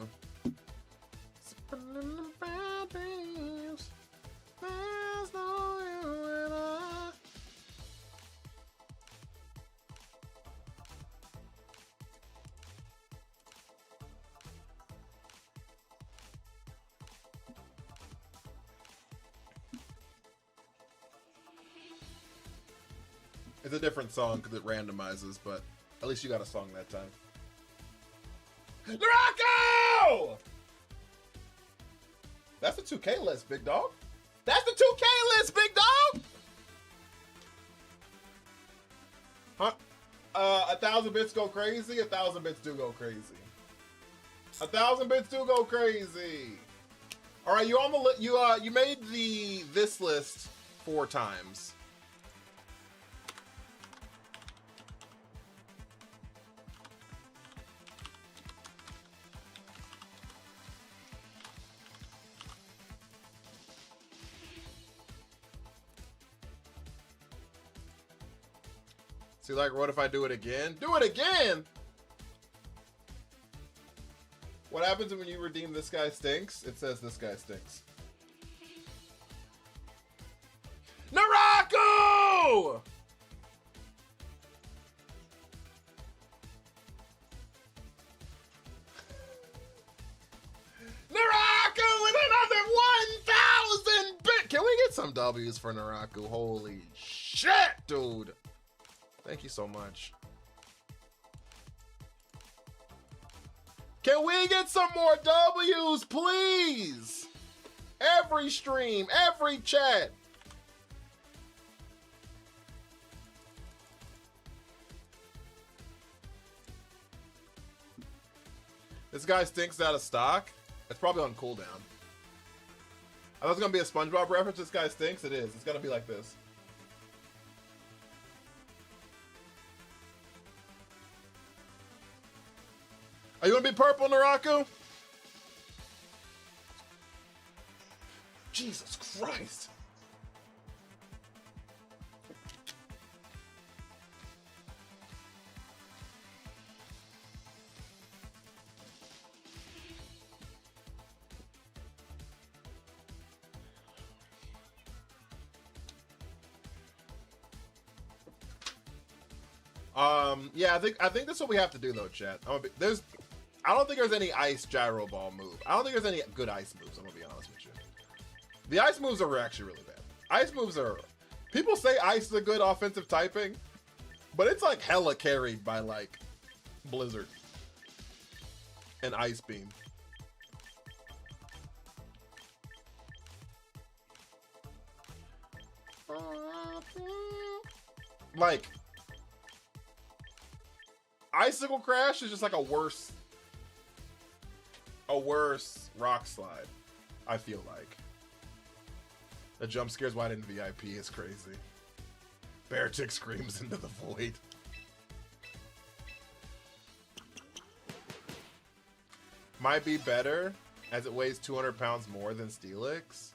It's a different song because it randomizes, but at least you got a song that time. Nuzlocke! That's the 2K list, big dog. That's the 2K list, big dog! Huh? 1,000 bits go crazy. 1,000 bits do go crazy. 1,000 bits do go crazy. All right, you on the you made this list 4 times. See, like, what if I do it again? Do it again? What happens when you redeem This Guy Stinks? It says This Guy Stinks. Naraku! Naraku with another 1,000 bit! Can we get some W's for Naraku? Holy shit, dude. Thank you so much. Can we get some more W's, please? Every stream, every chat. This guy stinks out of stock. It's probably on cooldown. I thought it was gonna be a SpongeBob reference. This guy stinks. It is. It's gonna be like this. Are you gonna be purple, Naraku? Jesus Christ. Yeah, I think that's what we have to do though, chat. I don't think there's any ice gyro ball move. I don't think there's any good ice moves, I'm gonna be honest with you. The ice moves are actually really bad. Ice moves are... People say ice is a good offensive typing, but it's like hella carried by like Blizzard and Ice Beam. Like, Icicle Crash is just like a worse rock slide, I feel like. The jump scares wide in VIP is crazy. Beartick screams into the void. Might be better as it weighs 200 pounds more than Steelix.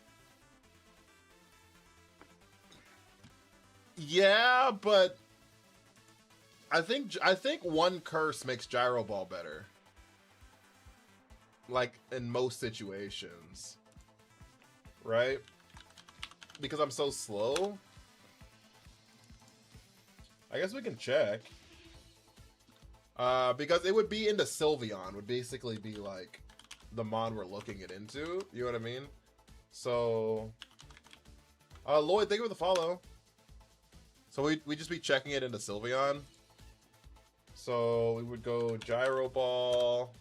Yeah, but I think one curse makes Gyro Ball better. Like in most situations. Right? Because I'm so slow. I guess we can check. Because it would be into Sylveon, would basically be like the mod we're looking it into. You know what I mean? So Lloyd, thank you for the follow. So we just be checking it into Sylveon. So we would go Gyro Ball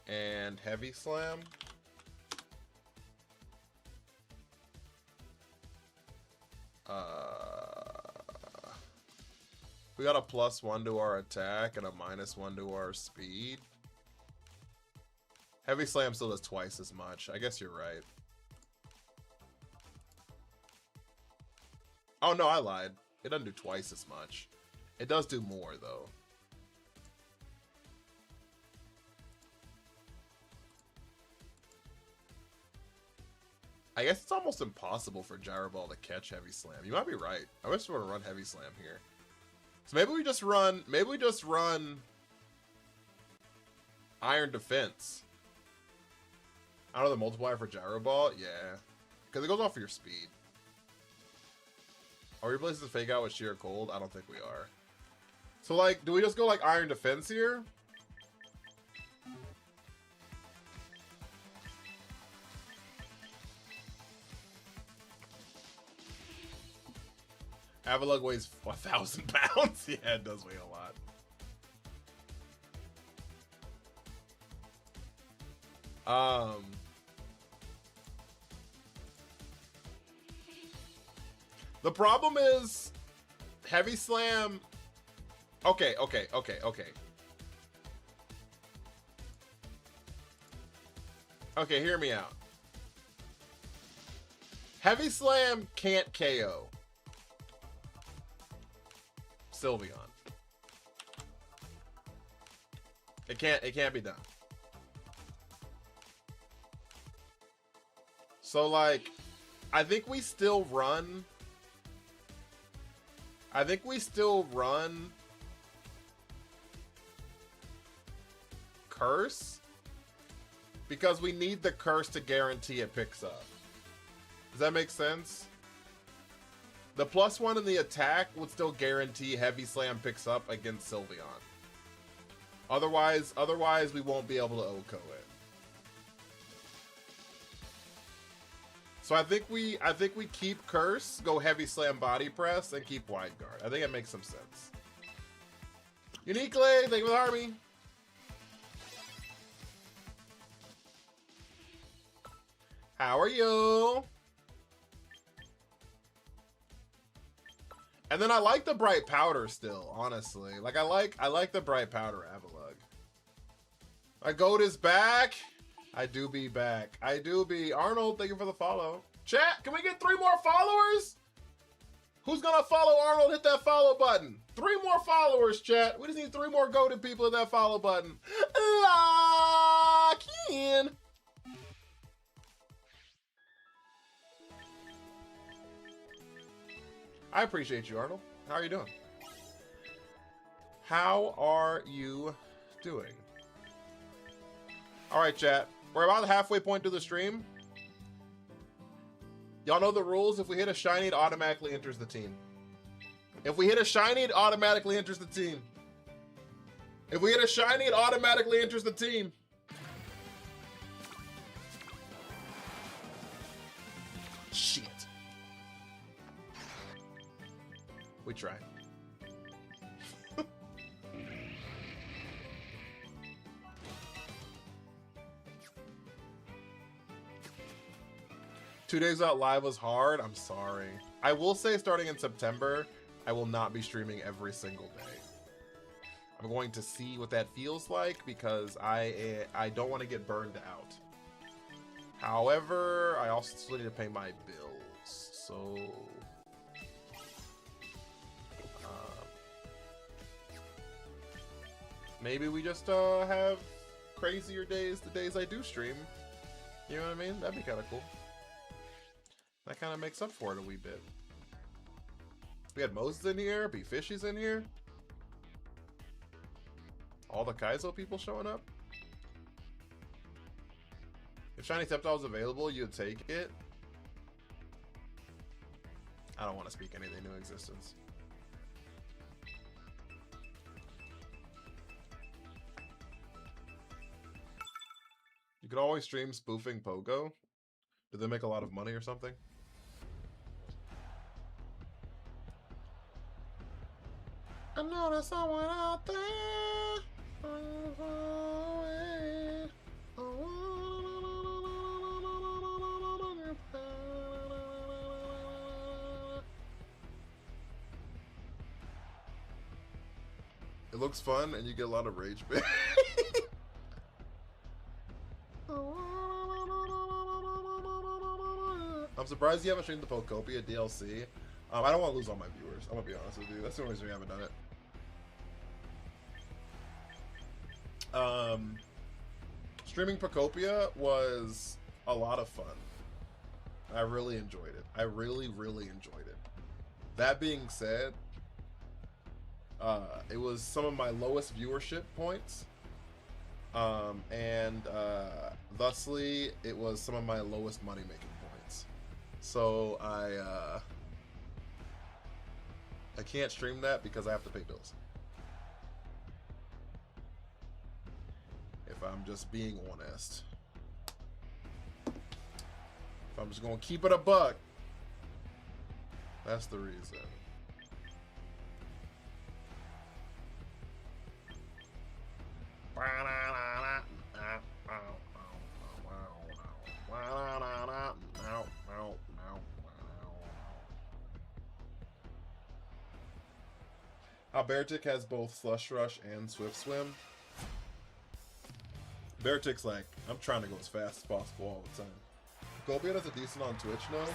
and Heavy Slam. We got a +1 to our attack and a -1 to our speed. Heavy Slam still does twice as much. I guess you're right. Oh no, I lied. It doesn't do twice as much. It does do more though. I guess it's almost impossible for Gyro Ball to catch Heavy Slam. You might be right. I just want to run Heavy Slam here. So maybe we just run Iron Defense. I don't know the multiplier for Gyro Ball? Yeah. Because it goes off of your speed. Are we replacing the Fake Out with Sheer Cold? I don't think we are. So like, do we just go like Iron Defense here? Avalugg weighs 1,000 pounds. Yeah, it does weigh a lot. The problem is Heavy Slam. Okay. Okay, hear me out. Heavy Slam can't KO Sylveon. It can't be done. So like, I think we still run Curse because we need the Curse to guarantee it picks up. Does that make sense? The +1 in the attack would still guarantee Heavy Slam picks up against Sylveon. Otherwise we won't be able to OHKO it. So I think we keep Curse, go Heavy Slam Body Press, and keep Wide Guard. I think it makes some sense. Uniquely, thank you for the army. How are you? And then I like the Bright Powder still, honestly. Like I like the Bright Powder Avalugg. My goat is back. I do be back. I do be. Arnold, thank you for the follow. Chat, can we get 3 more followers? Who's gonna follow Arnold? Hit that follow button. 3 more followers, chat. We just need 3 more goated people at that follow button. Lock in. I appreciate you, Arnold. How are you doing? How are you doing? All right, chat. We're about the halfway point to the stream. Y'all know the rules. If we hit a shiny, it automatically enters the team. If we hit a shiny, it automatically enters the team. If we hit a shiny, it automatically enters the team. Shit. We tried. Two days out live was hard. I'm sorry. I will say starting in September, I will not be streaming every single day. I'm going to see what that feels like because I don't want to get burned out. However, I also still need to pay my bills. So maybe we just have crazier days the days I do stream. You know what I mean? That'd be kind of cool. That kind of makes up for it a wee bit. We had Moses in here, B Fishy's in here. All the Kaizo people showing up. If Shiny Sceptile was available, you'd take it. I don't want to speak anything into existence. You could always stream spoofing Pogo. Do they make a lot of money or something? I know there's someone out there. It looks fun, and you get a lot of rage bait. I'm surprised you haven't streamed the Pokopia DLC. I don't want to lose all my viewers. I'm gonna be honest with you. That's the only reason we haven't done it. Streaming Pokopia was a lot of fun. I really enjoyed it. I really, really enjoyed it. That being said, it was some of my lowest viewership points. And thusly, it was some of my lowest money-making points. So I can't stream that because I have to pay bills. If I'm just being honest. If I'm just gonna keep it a buck, that's the reason. Beartic has both Slush Rush and Swift Swim. Beartic's like, I'm trying to go as fast as possible all the time. Copia does a decent on Twitch now.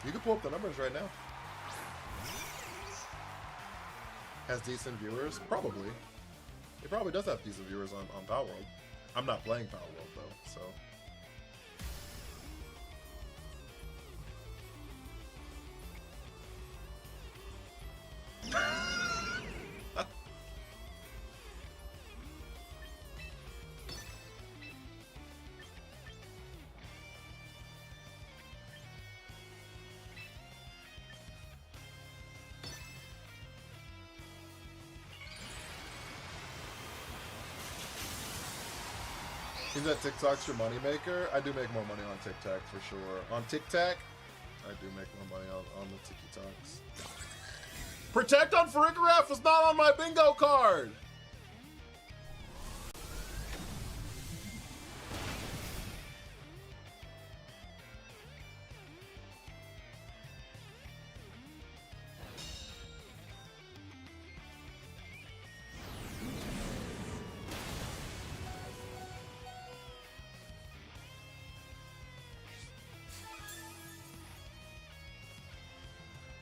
You can pull up the numbers right now. Has decent viewers? Probably. It probably does have decent viewers on Power World. I'm not playing Power World though, so. Is that TikTok's your moneymaker? I do make more money on TikTok for sure. On TikTok, I do make more money on the TikToks. Protect on Farigiraf was not on my bingo card!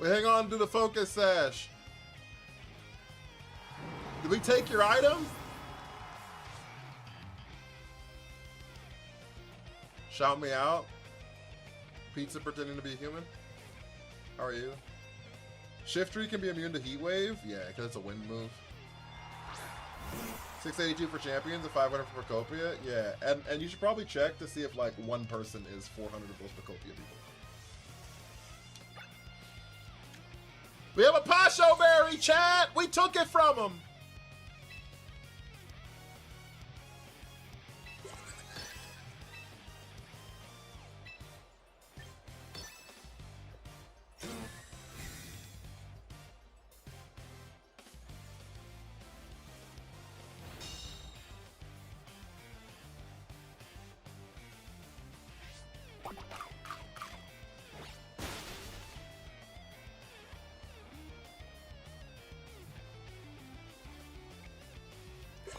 We hang on to the focus sash. Did we take your item? Shout me out. Pizza pretending to be human. How are you? Shiftry can be immune to Heat Wave? Yeah, because it's a wind move. 682 for champions, a 500 for Pocopia. Yeah, and you should probably check to see if like one person is 400 of those Pocopia people. We have a Pasho Berry, chat! We took it from him!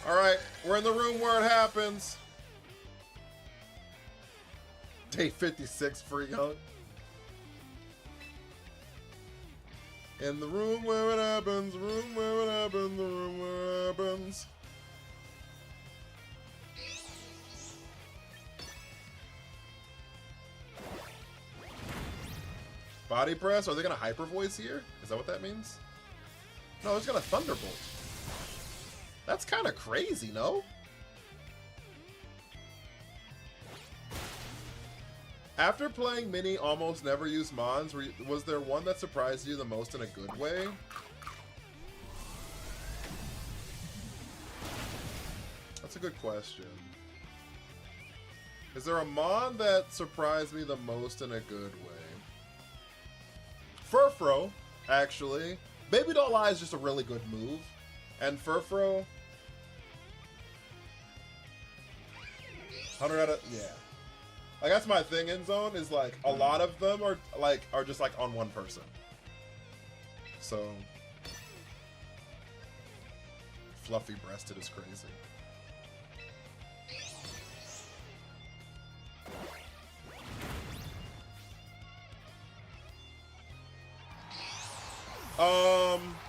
Alright, we're in the room where it happens. Day 56 for Young. In the room where it happens, room where it happens, the room where it happens. Body press? Are they gonna hyper voice here? Is that what that means? No, it's gonna thunderbolt. That's kind of crazy, no? After playing many almost never used mons, was there one that surprised you the most in a good way? That's a good question. Is there a mon that surprised me the most in a good way? Furfro, actually. Baby Doll Eye is just a really good move. And Furfro, 100 out of, yeah. Like, that's my thing in Zone, is like, a lot of them are just like on one person. So, fluffy breasted is crazy.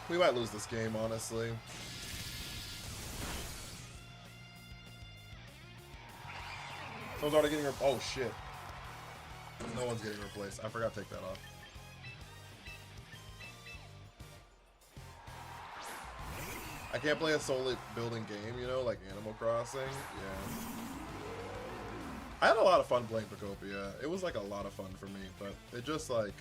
We might lose this game, honestly. Someone's already getting oh shit. No one's getting replaced. I forgot to take that off. I can't play a solely building game, you know, like Animal Crossing. Yeah. I had a lot of fun playing Pocopia. It was like a lot of fun for me, but it just like...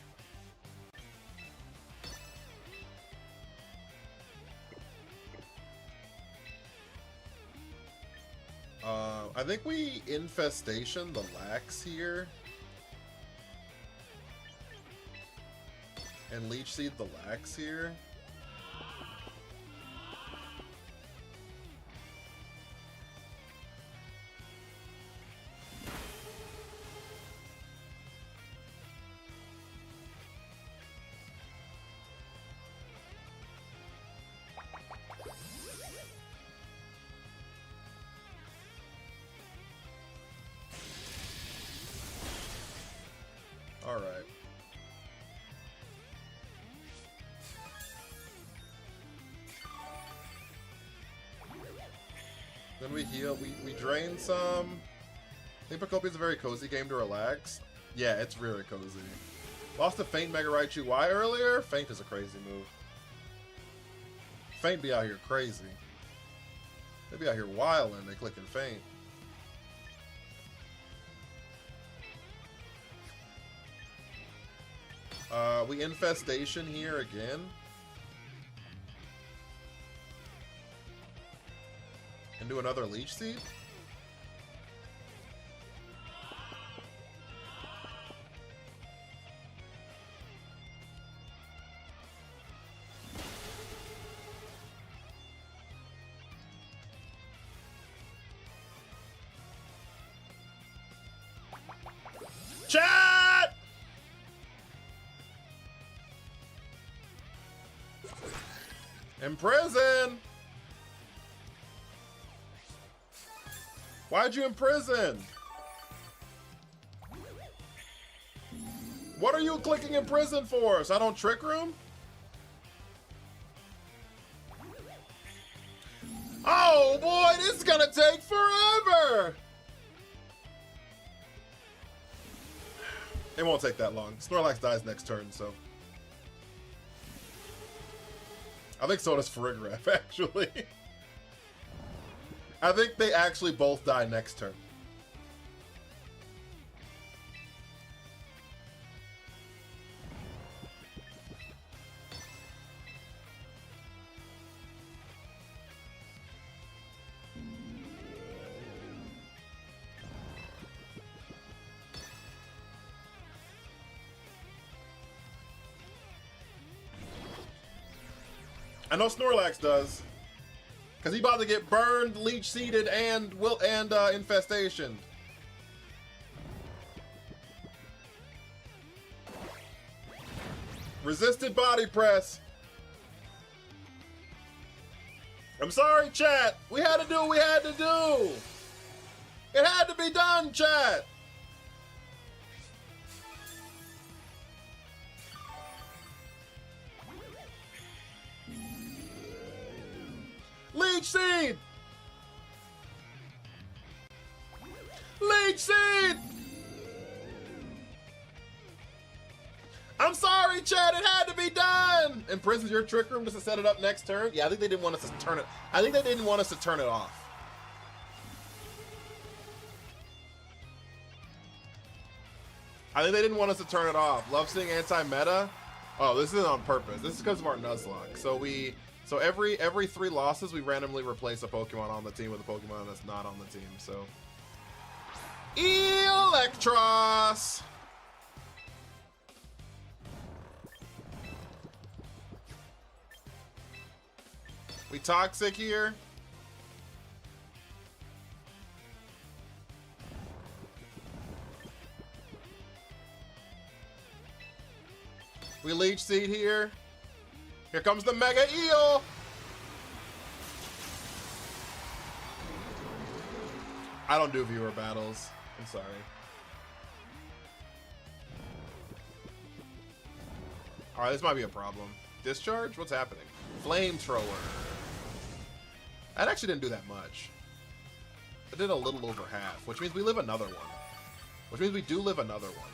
I think we infestation the lax here. And leech seed the lax here. All right. Then we heal. We drain some. I think Pocopia is a very cozy game to relax. Yeah, it's really cozy. Lost to Feint Mega Raichu Y earlier. Feint is a crazy move. Feint be out here crazy. They be out here wilding. They clicking Feint. We infestation here again. And do another leech seed. Chat! Imprison! Why'd you imprison? What are you clicking imprison for? So I don't trick room? Oh boy, this is gonna take forever! It won't take that long. Snorlax dies next turn, so. I think so does Farigiraf, actually. I think they actually both die next turn. I know Snorlax does. Cause he about to get burned, leech seeded, and infestation. Resisted body press. I'm sorry, chat. We had to do what we had to do. It had to be done, chat. Leech seed! Leech seed! I'm sorry, Chad, it had to be done! Imprisons your trick room just to set it up next turn? Yeah, I think they didn't want us to turn it. I think they didn't want us to turn it off. I think they didn't want us to turn it off. Love seeing anti-meta. Oh, this isn't on purpose. This is because of our Nuzlocke. So every 3 losses, we randomly replace a Pokemon on the team with a Pokemon that's not on the team, so. Electros! We toxic here. We leech seed here. Here comes the Mega Eel. I don't do viewer battles. I'm sorry. Alright, this might be a problem. Discharge? What's happening? Flamethrower. That actually didn't do that much. It did a little over half, which means we live another one. Which means we do live another one.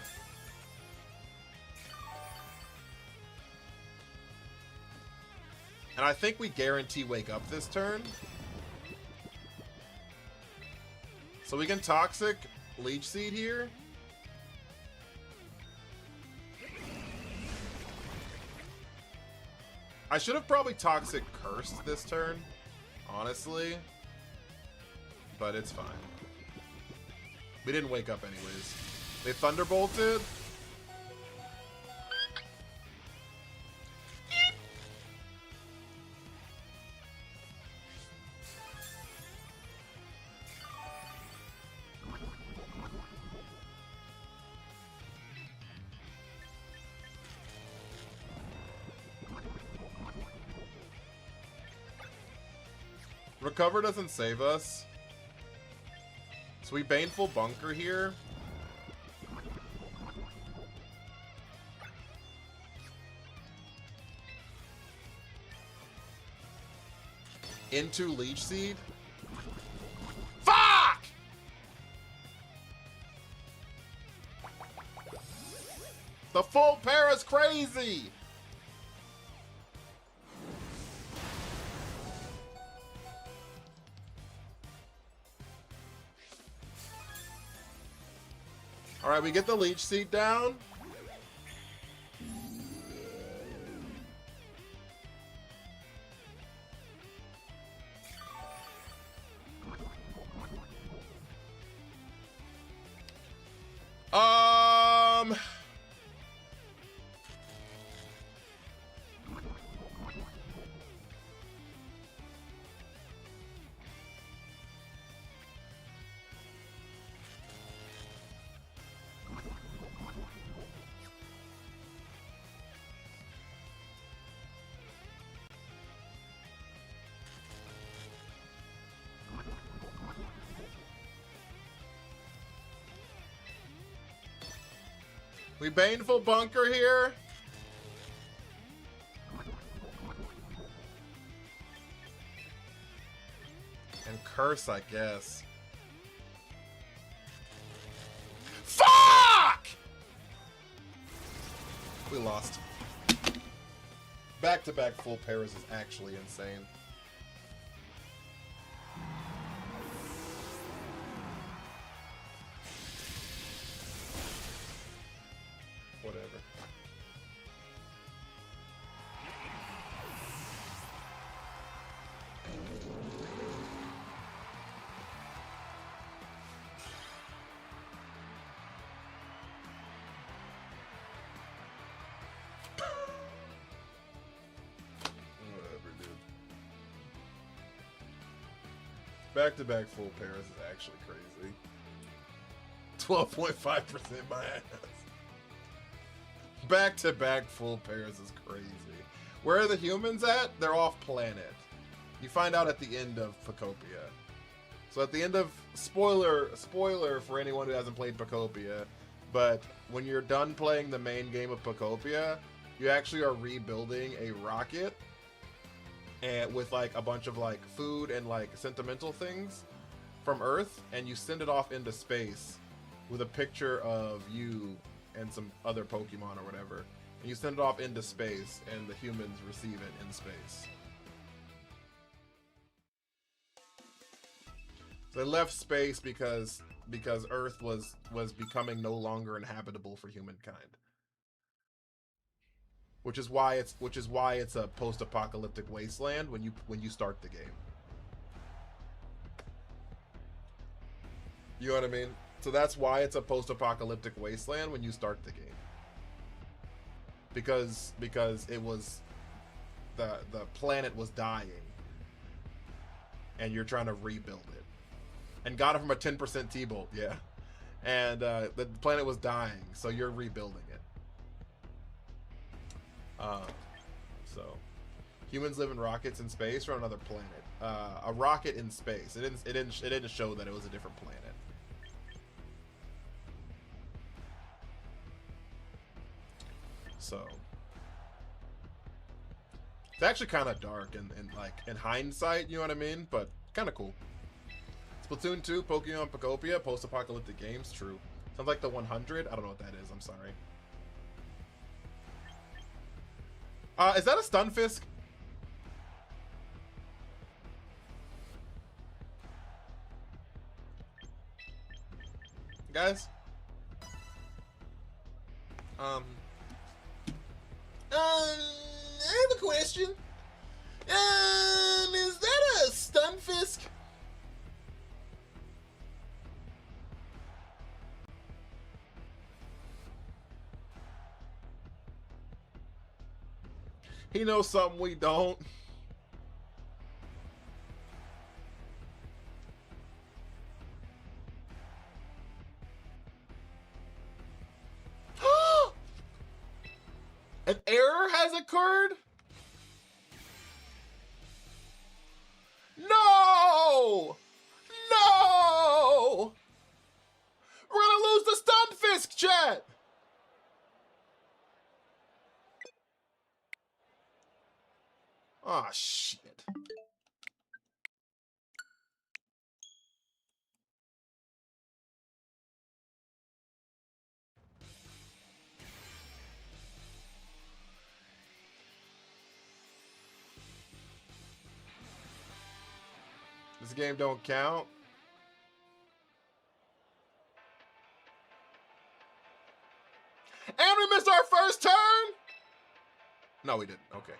And I think we guarantee wake up this turn. So we can Toxic Leech Seed here. I should have probably Toxic Cursed this turn, honestly. But it's fine. We didn't wake up anyways. They Thunderbolted. Recover doesn't save us. So we Baneful Bunker here. Into Leech Seed. Fuck! The full pair is crazy! Alright, we get the Leech Seed down. We Baneful Bunker here. And Curse, I guess. Fuck! We lost. Back-to-back full pairs is actually insane. Whatever. Whatever, dude. Back-to-back full pairs is actually crazy. 12.5% my ass. Back-to-back full pairs is crazy. Where are the humans at? They're off planet. You find out at the end of Pocopia. So at the end of spoiler for anyone who hasn't played Pocopia, but when you're done playing the main game of Pocopia, you actually are rebuilding a rocket and with like a bunch of like food and like sentimental things from Earth, and you send it off into space with a picture of you and some other Pokemon or whatever. And you send it off into space, and the humans receive it in space. So they left space because Earth was becoming no longer inhabitable for humankind. Which is why it's a post-apocalyptic wasteland when you start the game. You know what I mean? So that's why it's a post-apocalyptic wasteland when you start the game. Because it was the planet was dying, and you're trying to rebuild it, and got it from a 10% T-bolt, yeah. And the planet was dying, so you're rebuilding it. So Humans live in rockets in space or on another planet. A rocket in space. It didn't show that it was a different planet. So it's actually kind of dark and like in hindsight, you know what I mean? But kind of cool. Splatoon 2, Pokemon Pocopia, post-apocalyptic games. True. Sounds like the 100. I don't know what that is. I'm sorry. Is that a Stunfisk? Guys? I have a question. Is that a Stunfisk? He knows something we don't. An error has occurred? No! No! We're gonna lose the Stunfisk, chat! Aw, shit. This game don't count. And we missed our first turn? No, we didn't. Okay.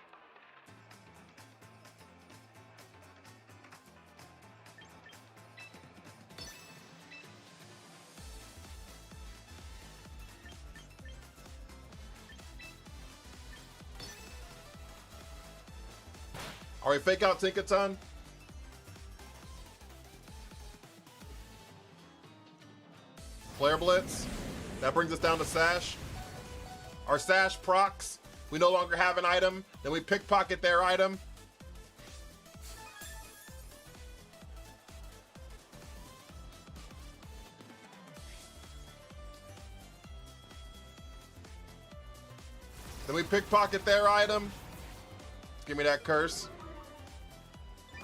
All right, fake out Tinkaton. Flare Blitz. That brings us down to Sash. Our Sash procs. We no longer have an item. Then we pickpocket their item. Then we pickpocket their item. Give me that curse.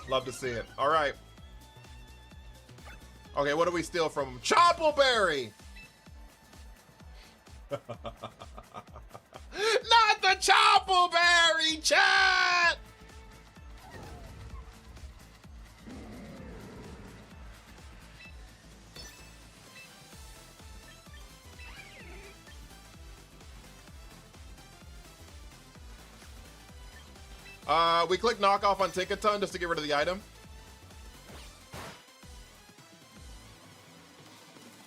Love to see it. All right. Okay, what do we steal from him? Choppleberry! Not the Choppleberry, chat! We click knockoff on Tinkaton just to get rid of the item.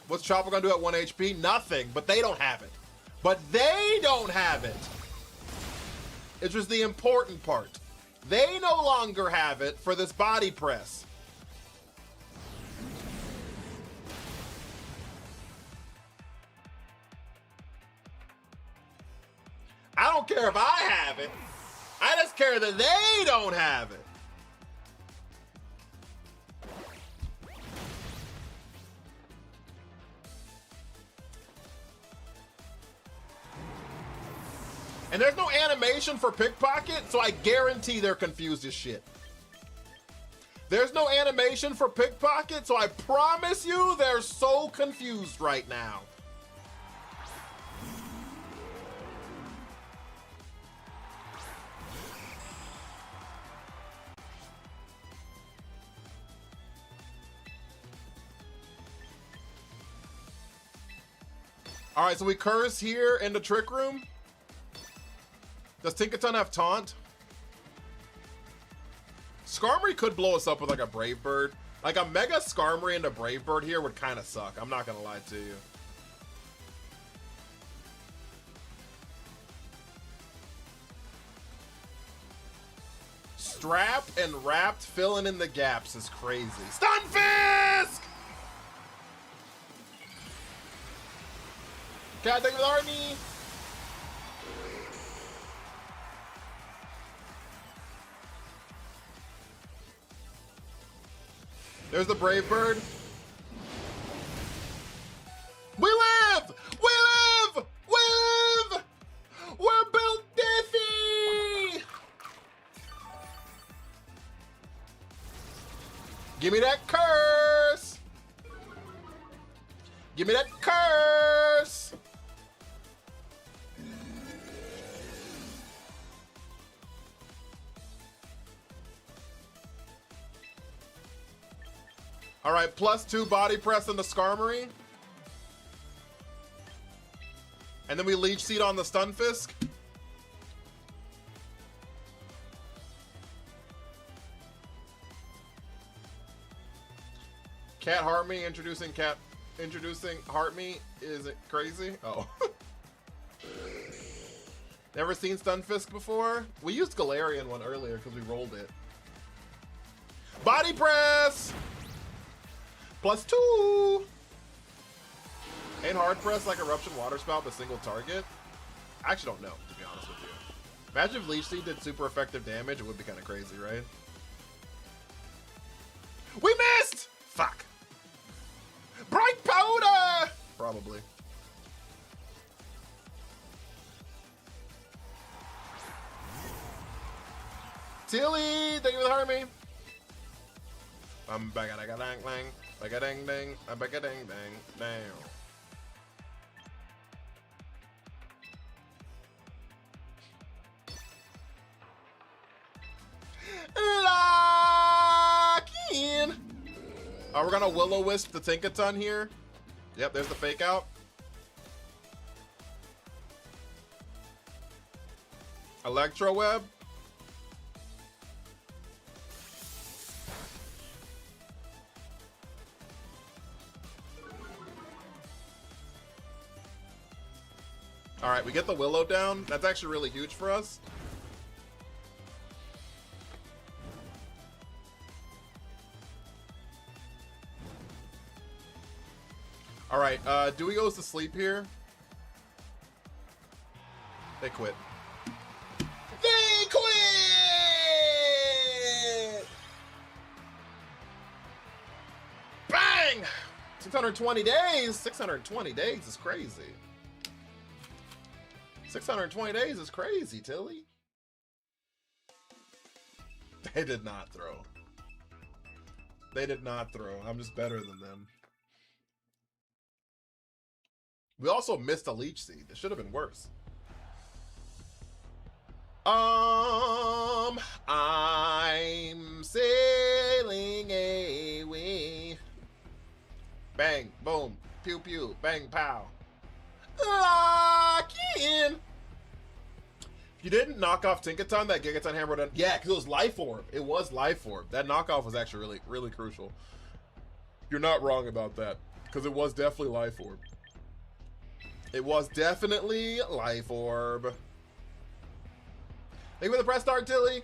What's Chopper gonna do at 1 HP? Nothing, but they don't have it. But they don't have it. It's just the important part. They no longer have it for this body press. I don't care if I have it. I just care that they don't have it. And there's no animation for pickpocket, so I guarantee they're confused as shit. There's no animation for pickpocket, so I promise you they're so confused right now. All right, so we curse here in the trick room. Does Tinkaton have taunt? Skarmory could blow us up with like a Brave Bird. Like a Mega Skarmory and a Brave Bird here would kind of suck. I'm not gonna lie to you. Strap and Wrapped filling in the gaps is crazy. Stunfisk! Cat, thank you for the Arnie. There's the Brave Bird. We live! We live! We live! We're built diffy! Give me that curse! Give me that curse! All right, +2 body press on the Skarmory. And then we Leech Seed on the Stunfisk. Cat Heart Me introducing Heart Me. Is it crazy? Oh. Never seen Stunfisk before? We used Galarian one earlier because we rolled it. Body press! +2! Ain't hard press like Eruption Water Spout but single target? I actually don't know, to be honest with you. Imagine if Leech Seed did super effective damage, it would be kind of crazy, right? We missed! Fuck. Bright Powder! Probably. Tilly, thank you for the Harmony. Baga-dang-dang, baga-dang-dang, baga-dang-dang, down. Lock in. We're gonna Will-O-Wisp the Tinkaton here. Yep, there's the fake out. Electro Web. All right, we get the Willow down. That's actually really huge for us. All right, Dewey goes to sleep here. They quit. They quit! Bang! 620 days? 620 days is crazy. 620 days is crazy, Tilly. They did not throw. They did not throw. I'm just better than them. We also missed a Leech Seed. It should have been worse. I'm sailing away. Bang, boom, pew pew, bang pow. Lock in. If you didn't knock off Tinkaton, that Gigaton Hammer done. Yeah, because it was Life Orb. It was Life Orb. That knockoff was actually really, really crucial. You're not wrong about that, because it was definitely Life Orb. It was definitely Life Orb. Thank you for the press start, Tilly.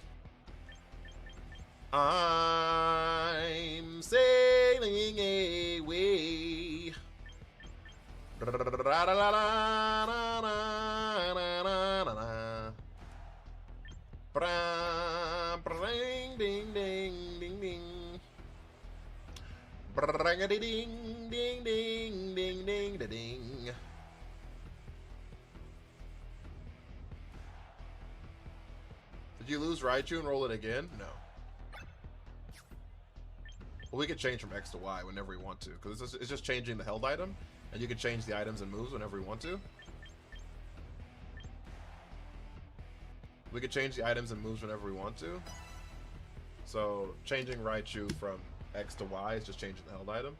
I'm sailing away. Ding ding ding ding. Ding ding ding ding ding ding ding. Did you lose Raichu and roll it again? No. Well, we could change from X to Y whenever we want to, because it's just changing the held item, and you can change the items and moves whenever we want to. We could change the items and moves whenever we want to. So changing Raichu from X to Y is just changing the held item.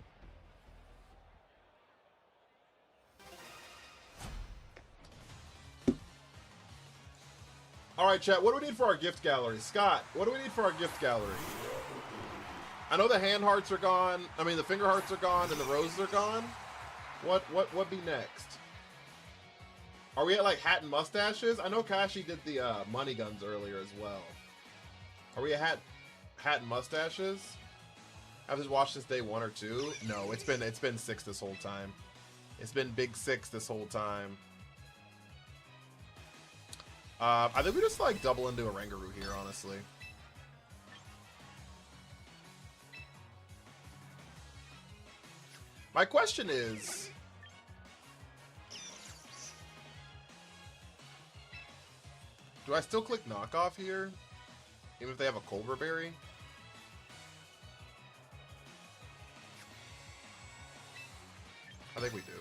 All right, chat, what do we need for our gift gallery? Scott, what do we need for our gift gallery? I know the hand hearts are gone. I mean, the finger hearts are gone and the roses are gone. What be next? Are we at like hat and mustaches? I know Kashi did the money guns earlier as well. Are we at hat and mustaches? I've just watched this day 1 or 2. No, it's been 6 this whole time. It's been big 6 this whole time. I think we just like double into a Rangaroo here, honestly. My question is... do I still click knockoff here? Even if they have a Culver Berry? I think we do.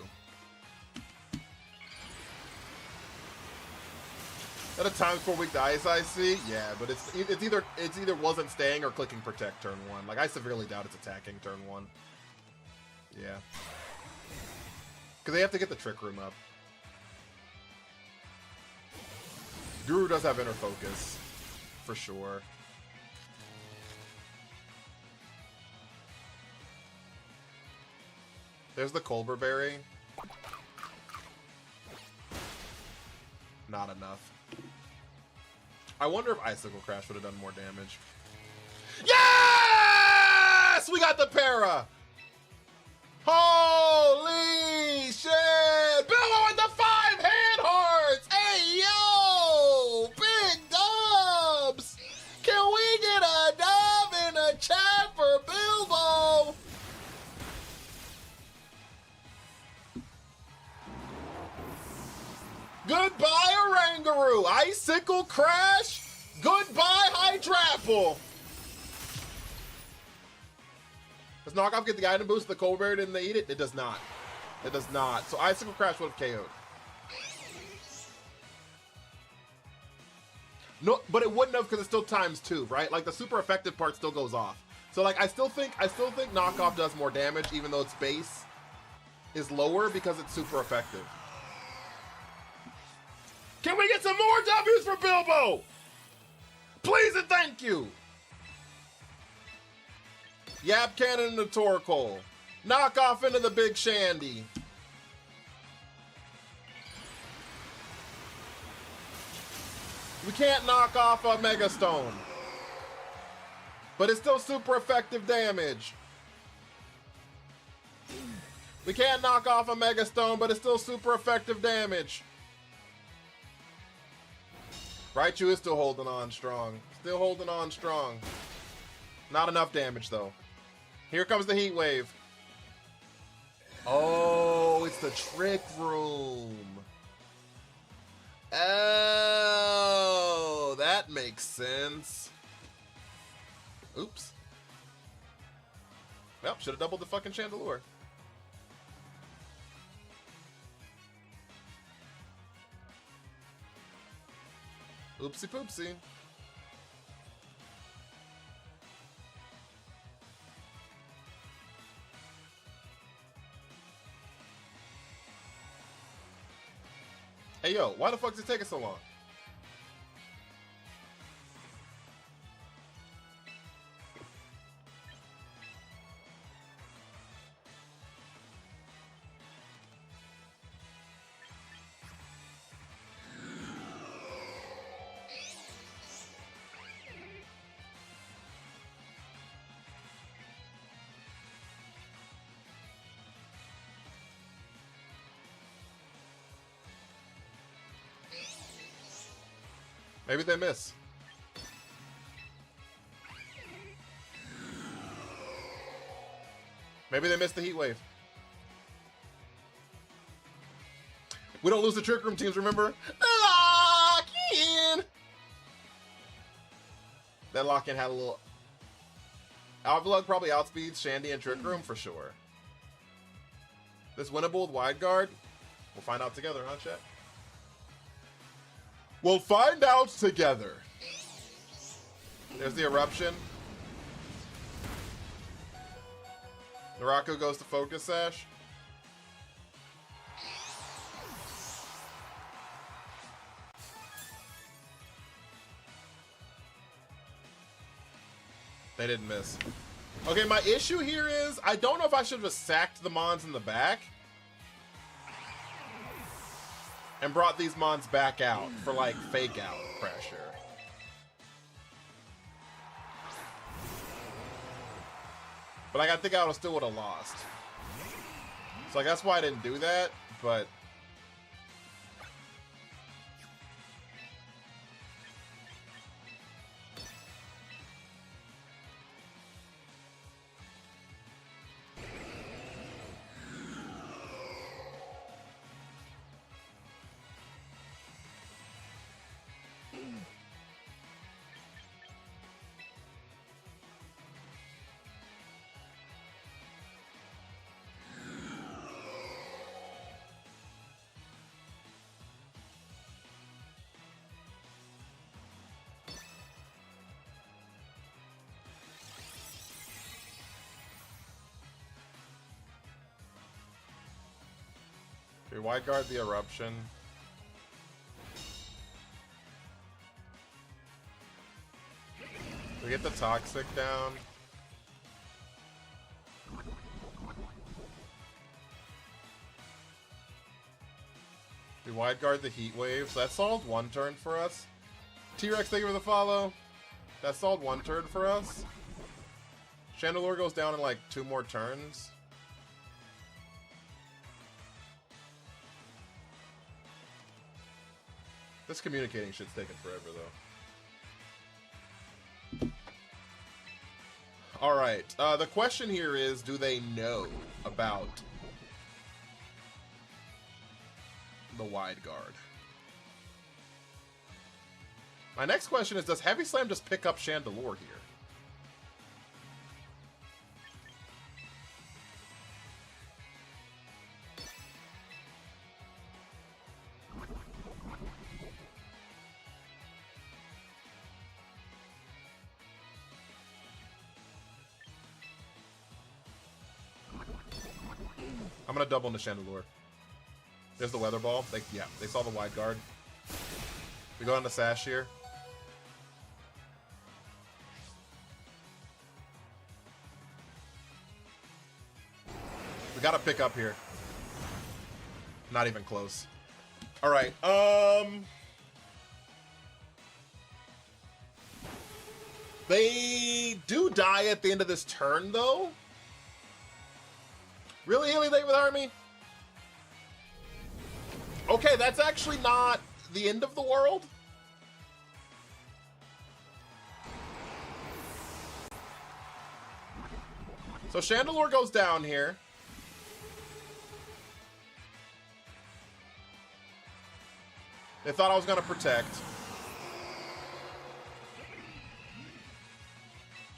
At a times 4 week to Ice IC? Yeah, but it's either wasn't staying or clicking protect turn 1. Like, I severely doubt it's attacking turn 1. Yeah. Because they have to get the Trick Room up. Guru does have inner focus. For sure. There's the Culver Berry. Not enough. I wonder if Icicle Crash would have done more damage. Yes! We got the para! Holy shit! Bilbo with the 5 hand hearts! Hey, yo! Big dubs! Can we get a dub in the chat for Bilbo? Goodbye, Orangaroo! Icicle Crash! Goodbye, Hydrapple! Does Knockoff get the item boost? The Culver Berry, didn't they eat it? It does not. It does not. So Icicle Crash would have KO'd. No, but it wouldn't have because it's still ×2, right? Like the super effective part still goes off. So like I still think Knockoff does more damage even though its base is lower because it's super effective. Can we get some more W's for Bilbo? Please and thank you. Yap Cannon into Torkoal. Knock off into the Big Shandy. We can't knock off a Mega Stone. But it's still super effective damage. We can't knock off a Mega Stone, but it's still super effective damage. Raichu is still holding on strong. Still holding on strong. Not enough damage, though. Here comes the Heat Wave. Oh, it's the Trick Room. Oh, that makes sense. Oops. Well, should have doubled the fucking Chandelure. Oopsie poopsie. Hey yo, why the fuck is it taking so long? Maybe they miss. Maybe they missed the Heat Wave. We don't lose the Trick Room teams, remember? Lock-in! That lock-in had a little... Alvilug probably outspeeds Shandy and Trick Room for sure. This winnable with Wide Guard? We'll find out together, huh, chat? We'll find out together. There's the Eruption. Naraku goes to Focus Sash. They didn't miss. Okay, my issue here is I don't know if I should have sacked the Mons in the back and brought these Mons back out for like fake out pressure. But like, I think I still would have lost. So like, that's why I didn't do that, but... wide guard the eruption. We get the toxic down. We wide guard the heat wave. So that solved one turn for us. T-Rex, thank you for the follow. That solved one turn for us. Chandelure goes down in like 2 more turns. This communicating shit's taking forever, though. Alright, the question here is, do they know about the wide guard? My next question is, does Heavy Slam just pick up Chandelure here? I'm gonna double into Chandelure. There's the Weather Ball. Yeah, they saw the wide guard. We go on to Sash here. We gotta pick up here. Not even close. Alright, they do die at the end of this turn, though. Really, Haley, they with Army? Okay, that's actually not the end of the world. So Chandelure goes down here. They thought I was going to protect.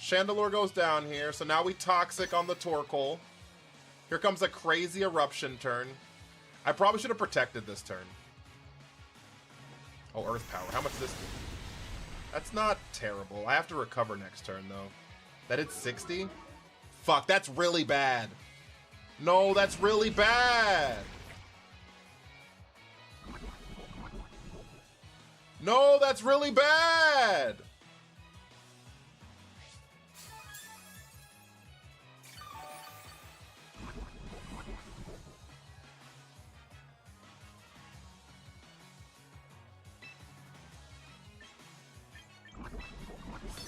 Chandelure goes down here, so now we Toxic on the Torkoal. Here comes a crazy eruption turn. I probably should have protected this turn. Oh, Earth Power. How much does this do? That's not terrible. I have to recover next turn, though. That did 60? Fuck, that's really bad. No, that's really bad. No, that's really bad.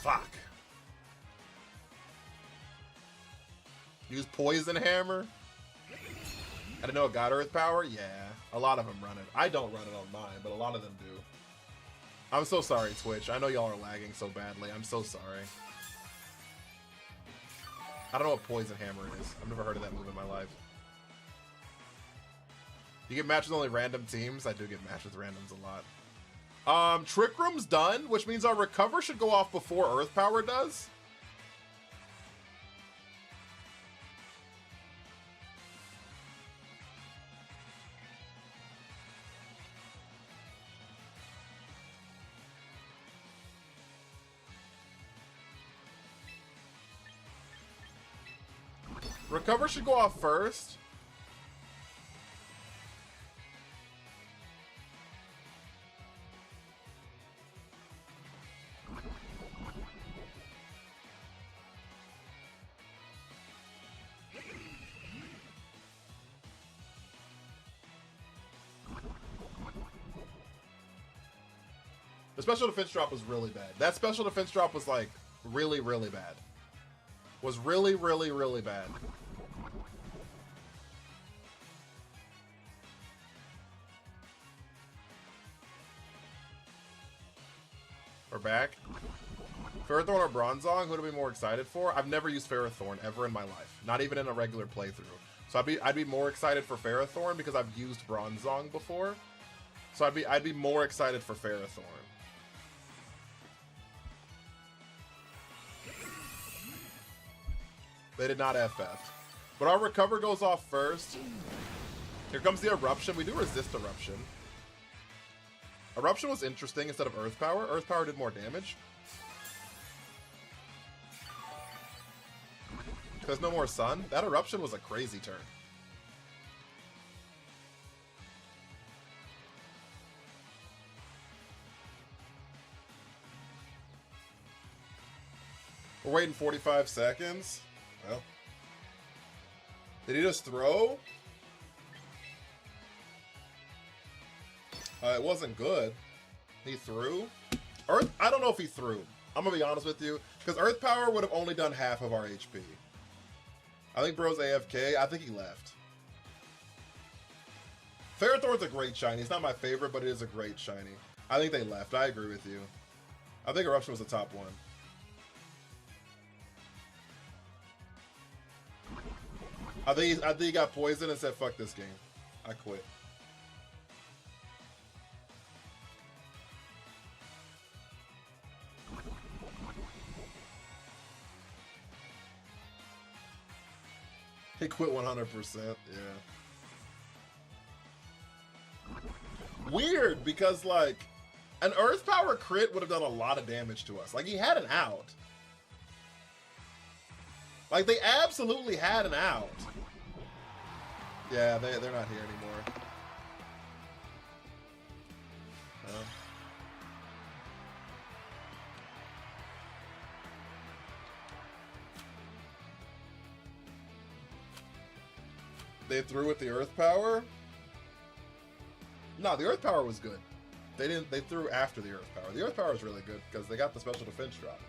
Fuck. Use Poison Hammer? I didn't know it got Earth Power? Yeah. A lot of them run it. I don't run it on mine, but a lot of them do. I'm so sorry, Twitch. I know y'all are lagging so badly. I'm so sorry. I don't know what Poison Hammer is. I've never heard of that move in my life. You get matched with only random teams? I do get matched with randoms a lot. Trick Room's done, which means our Recover should go off before Earth Power does. Recover should go off first. The special defense drop was really bad. That special defense drop was like really, really bad. Was really, really, really bad. We're back. Ferrothorn or Bronzong, who to be more excited for? I've never used Ferrothorn ever in my life. Not even in a regular playthrough. So I'd be more excited for Ferrothorn because I've used Bronzong before. So I'd be more excited for Ferrothorn. They did not FF. But our Recover goes off first. Here comes the Eruption. We do resist Eruption. Eruption was interesting instead of Earth Power. Earth Power did more damage. There's no more Sun. That Eruption was a crazy turn. We're waiting 45 seconds. Well, did he just throw? It wasn't good. He threw. Earth, I don't know if he threw. I'm gonna be honest with you, because Earth Power would have only done half of our HP. I think bro's AFK. I think he left. Ferrothorn's a great shiny. It's not my favorite, but it is a great shiny. I think they left. I agree with you. I think Eruption was the top one. I think he got poisoned and said, fuck this game. I quit. He quit 100%, yeah. Weird, because, like, an Earth Power crit would have done a lot of damage to us. Like, he had an out. Like, they absolutely had an out. Yeah, they're not here anymore. They threw with the Earth Power? No, the Earth Power was good. They threw after the Earth Power. The Earth Power is really good because they got the special defense drop.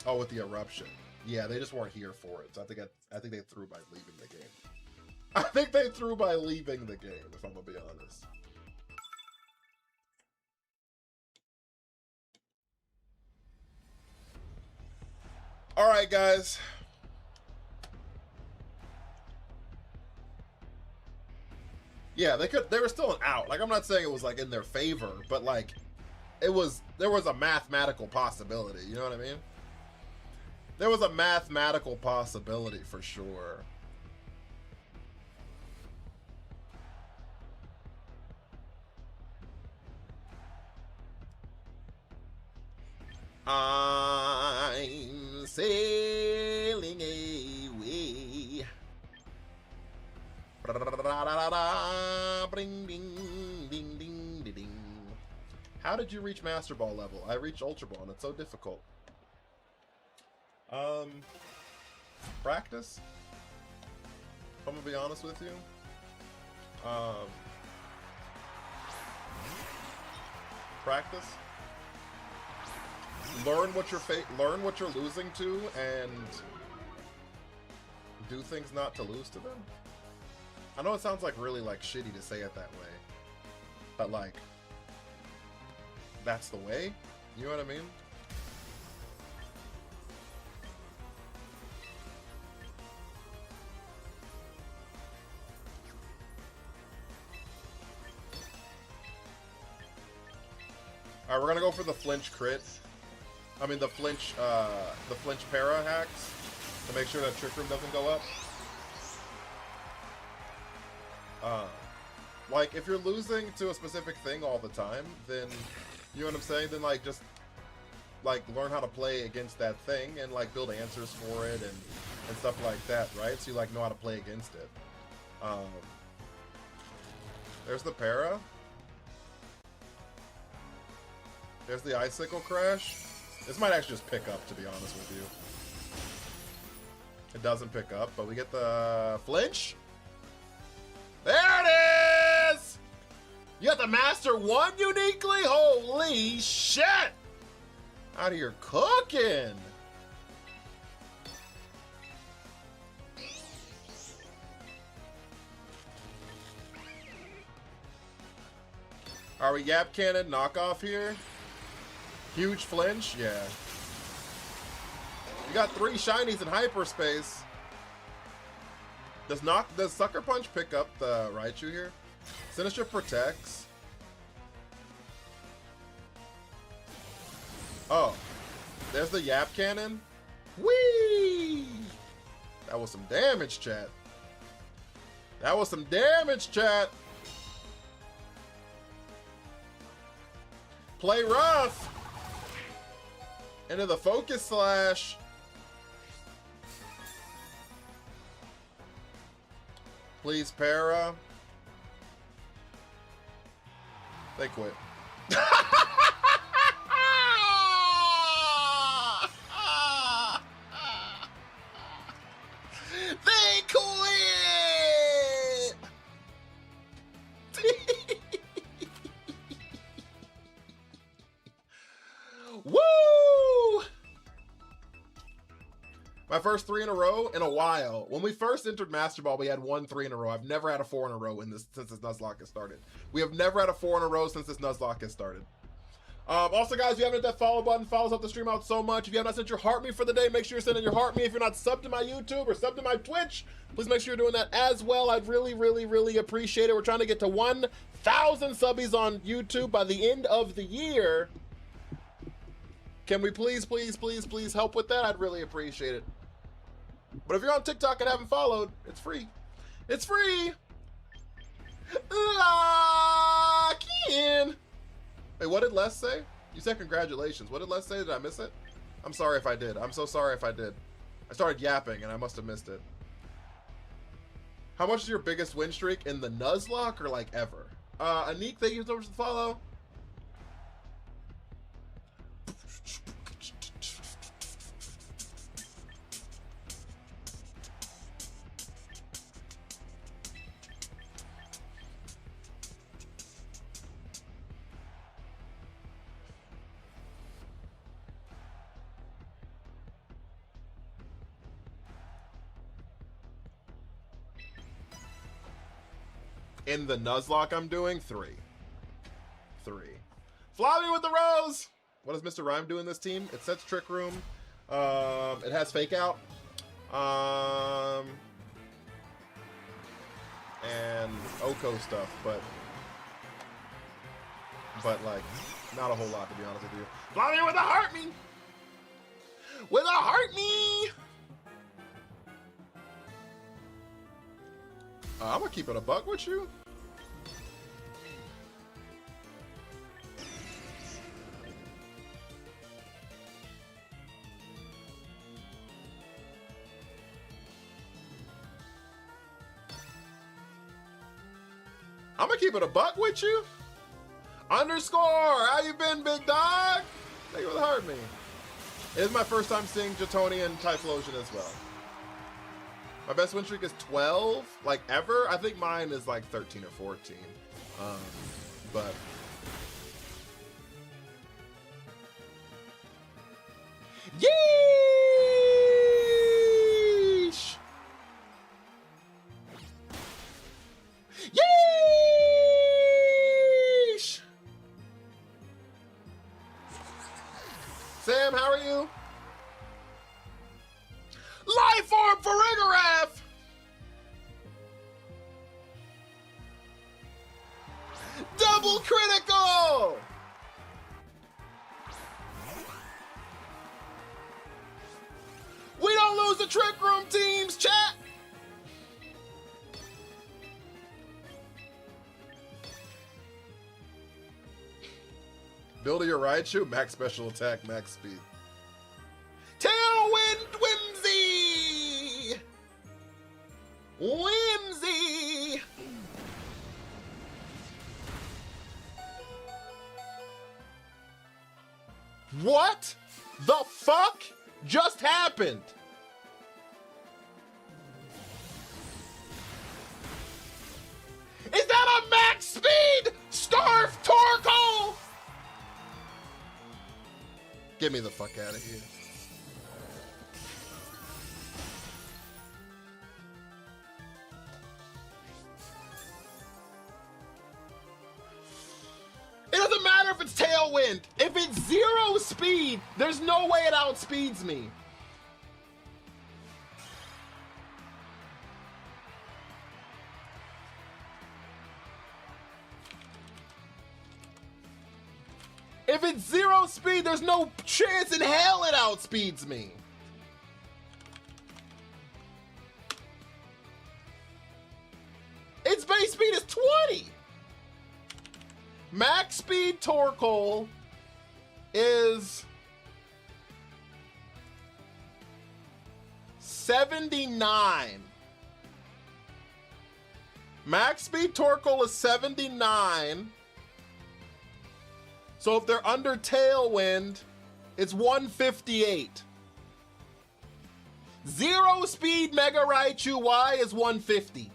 Oh, with the Eruption. Yeah, they just weren't here for it. So I think they threw by leaving the game. I think they threw by leaving the game, if I'm gonna be honest. All right, guys. Yeah, they were still an out. Like, I'm not saying it was like in their favor, but like there was a mathematical possibility, you know what I mean? There was a mathematical possibility for sure. I'm sailing away. How did you reach Master Ball level? I reached Ultra Ball and it's so difficult. Practice? I'm gonna be honest with you. Practice. Learn what you're losing to and do things not to lose to them. I know it sounds like really like shitty to say it that way, but like that's the way. You know what I mean? Alright, we're gonna go for the flinch crit. I mean the flinch para hacks to make sure that Trick Room doesn't go up. Like if you're losing to a specific thing all the time, then you know what I'm saying? Then like just like learn how to play against that thing and like build answers for it and stuff like that, right? So you like know how to play against it. There's the para. There's the Icicle Crash. This might actually just pick up, to be honest with you. It doesn't pick up, but we get the flinch. There it is! You got the Master 1 uniquely? Holy shit! Out of here cooking! Are we Yap Cannon knockoff here? Huge flinch? Yeah. You got 3 shinies in hyperspace. Does Sucker Punch pick up the Raichu here? Sinister protects. Oh. There's the Yap Cannon. Whee! That was some damage, chat. That was some damage, chat. Play rough. Into the Focus Slash. Please, para. They quit. My first 3 in a row in a while. When we first entered Master Ball, we had 1 3 in a row. I've never had a 4 in a row since this Nuzlocke has started. We have never had a 4 in a row since this Nuzlocke has started. Also, guys, if you haven't hit that follow button, follows up the stream out so much. If you have not sent your heart me for the day, make sure you're sending your heart me. If you're not subbed to my YouTube or subbed to my Twitch, please make sure you're doing that as well. I'd really, really, really appreciate it. We're trying to get to 1,000 subbies on YouTube by the end of the year. Can we please, please, please, please help with that? I'd really appreciate it. But if you're on TikTok and haven't followed, it's free. It's free. Lock in. Wait, what did Les say? You said congratulations. What did Les say? Did I miss it? I'm sorry if I did. I'm so sorry if I did. I started yapping and I must have missed it. How much is your biggest win streak in the Nuzlocke or like ever? Anik, thank you so much for the follow. In the Nuzlocke I'm doing 3. Fly me with the rose! What does Mr. Rhyme do in this team? It sets Trick Room. It has Fake Out. And Oko stuff, but like, not a whole lot to be honest with you. Fly me with a heart me! With a heart me! I'm gonna keep it a buck with you. I'm gonna keep it a buck with you. Underscore, how you been, big dog? Thank you for the heart me. It is my first time seeing Jatoni and Typhlosion as well. My best win streak is 12, like ever. I think mine is like 13 or 14. But yeesh! Yeesh! Sam, how are you? Life form for Rigorath! Double critical! We don't lose the Trick Room teams, chat! Build to your Raichu, max special attack, max speed. Tailwind Whimsy! Whimsy! What the fuck just happened? Is that a max speed Starve Torkoal? Get me the fuck out of here. It doesn't matter if it's Tailwind. If it's 0 speed, there's no way it outspeeds me. If it's 0 speed, there's no chance in hell it outspeeds me. Its base speed is 20. Max speed Torkoal is 79. Max speed Torkoal is 79. So if they're under Tailwind, it's 158. 0 speed Mega Raichu Y is 150.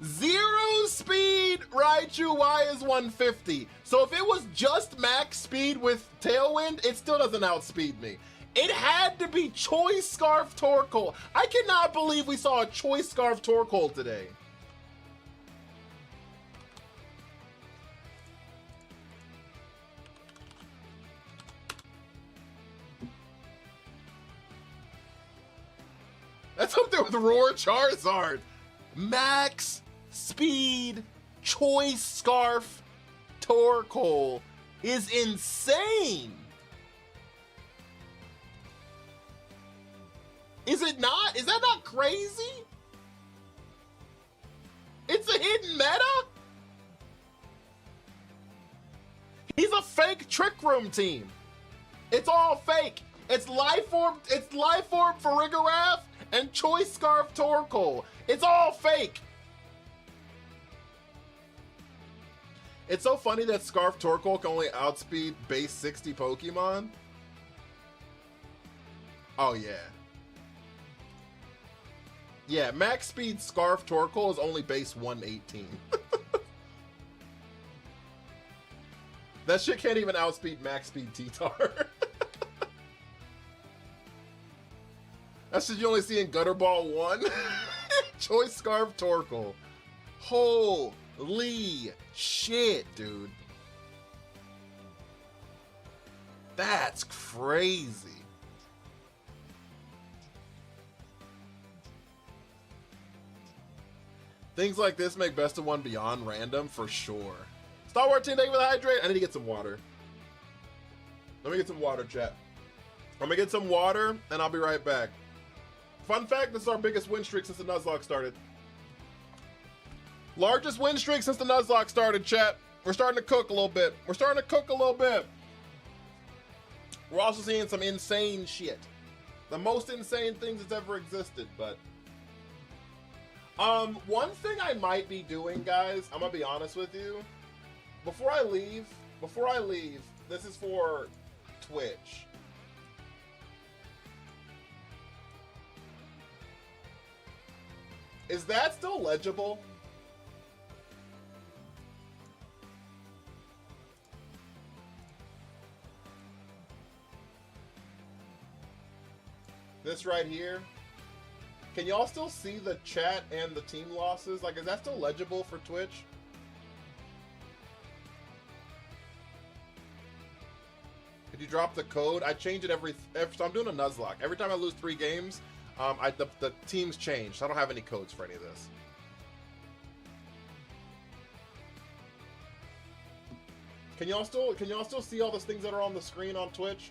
Zero speed Raichu Y is 150. So if it was just max speed with Tailwind, it still doesn't outspeed me. It had to be Choice Scarf Torkoal. I cannot believe we saw a Choice Scarf Torkoal today. That's up there with Roar Charizard. Max speed Choice Scarf Torkoal is insane. Is it not? Is that not crazy? It's a hidden meta? He's a fake Trick Room team. It's all fake. It's Life Orb Farigiraf and Choice Scarf Torkoal. It's all fake. It's so funny that Scarf Torkoal can only outspeed base 60 Pokemon. Oh yeah. Yeah, max speed Scarf Torkoal is only base 118. That shit can't even outspeed max speed T-Tar. That shit you only see in Gutter Ball 1. Choice Scarf Torkoal. Holy shit, dude. That's crazy. Things like this make Best of One Beyond random for sure. Star Wars Team, thank you for the hydrate. I need to get some water. Let me get some water, chat. I'm gonna get some water and I'll be right back. Fun fact, this is our biggest win streak since the Nuzlocke started. Largest win streak since the Nuzlocke started, chat. We're starting to cook a little bit. We're starting to cook a little bit. We're also seeing some insane shit. The most insane things that's ever existed, but... one thing I might be doing, guys, I'm gonna be honest with you. Before I leave, this is for Twitch. Is that still legible? This right here. Can y'all still see the chat and the team losses? Like, is that still legible for Twitch? Could you drop the code? I change it every so I'm doing a Nuzlocke. Every time I lose 3 games, the teams change. So I don't have any codes for any of this. Can y'all still see all those things that are on the screen on Twitch?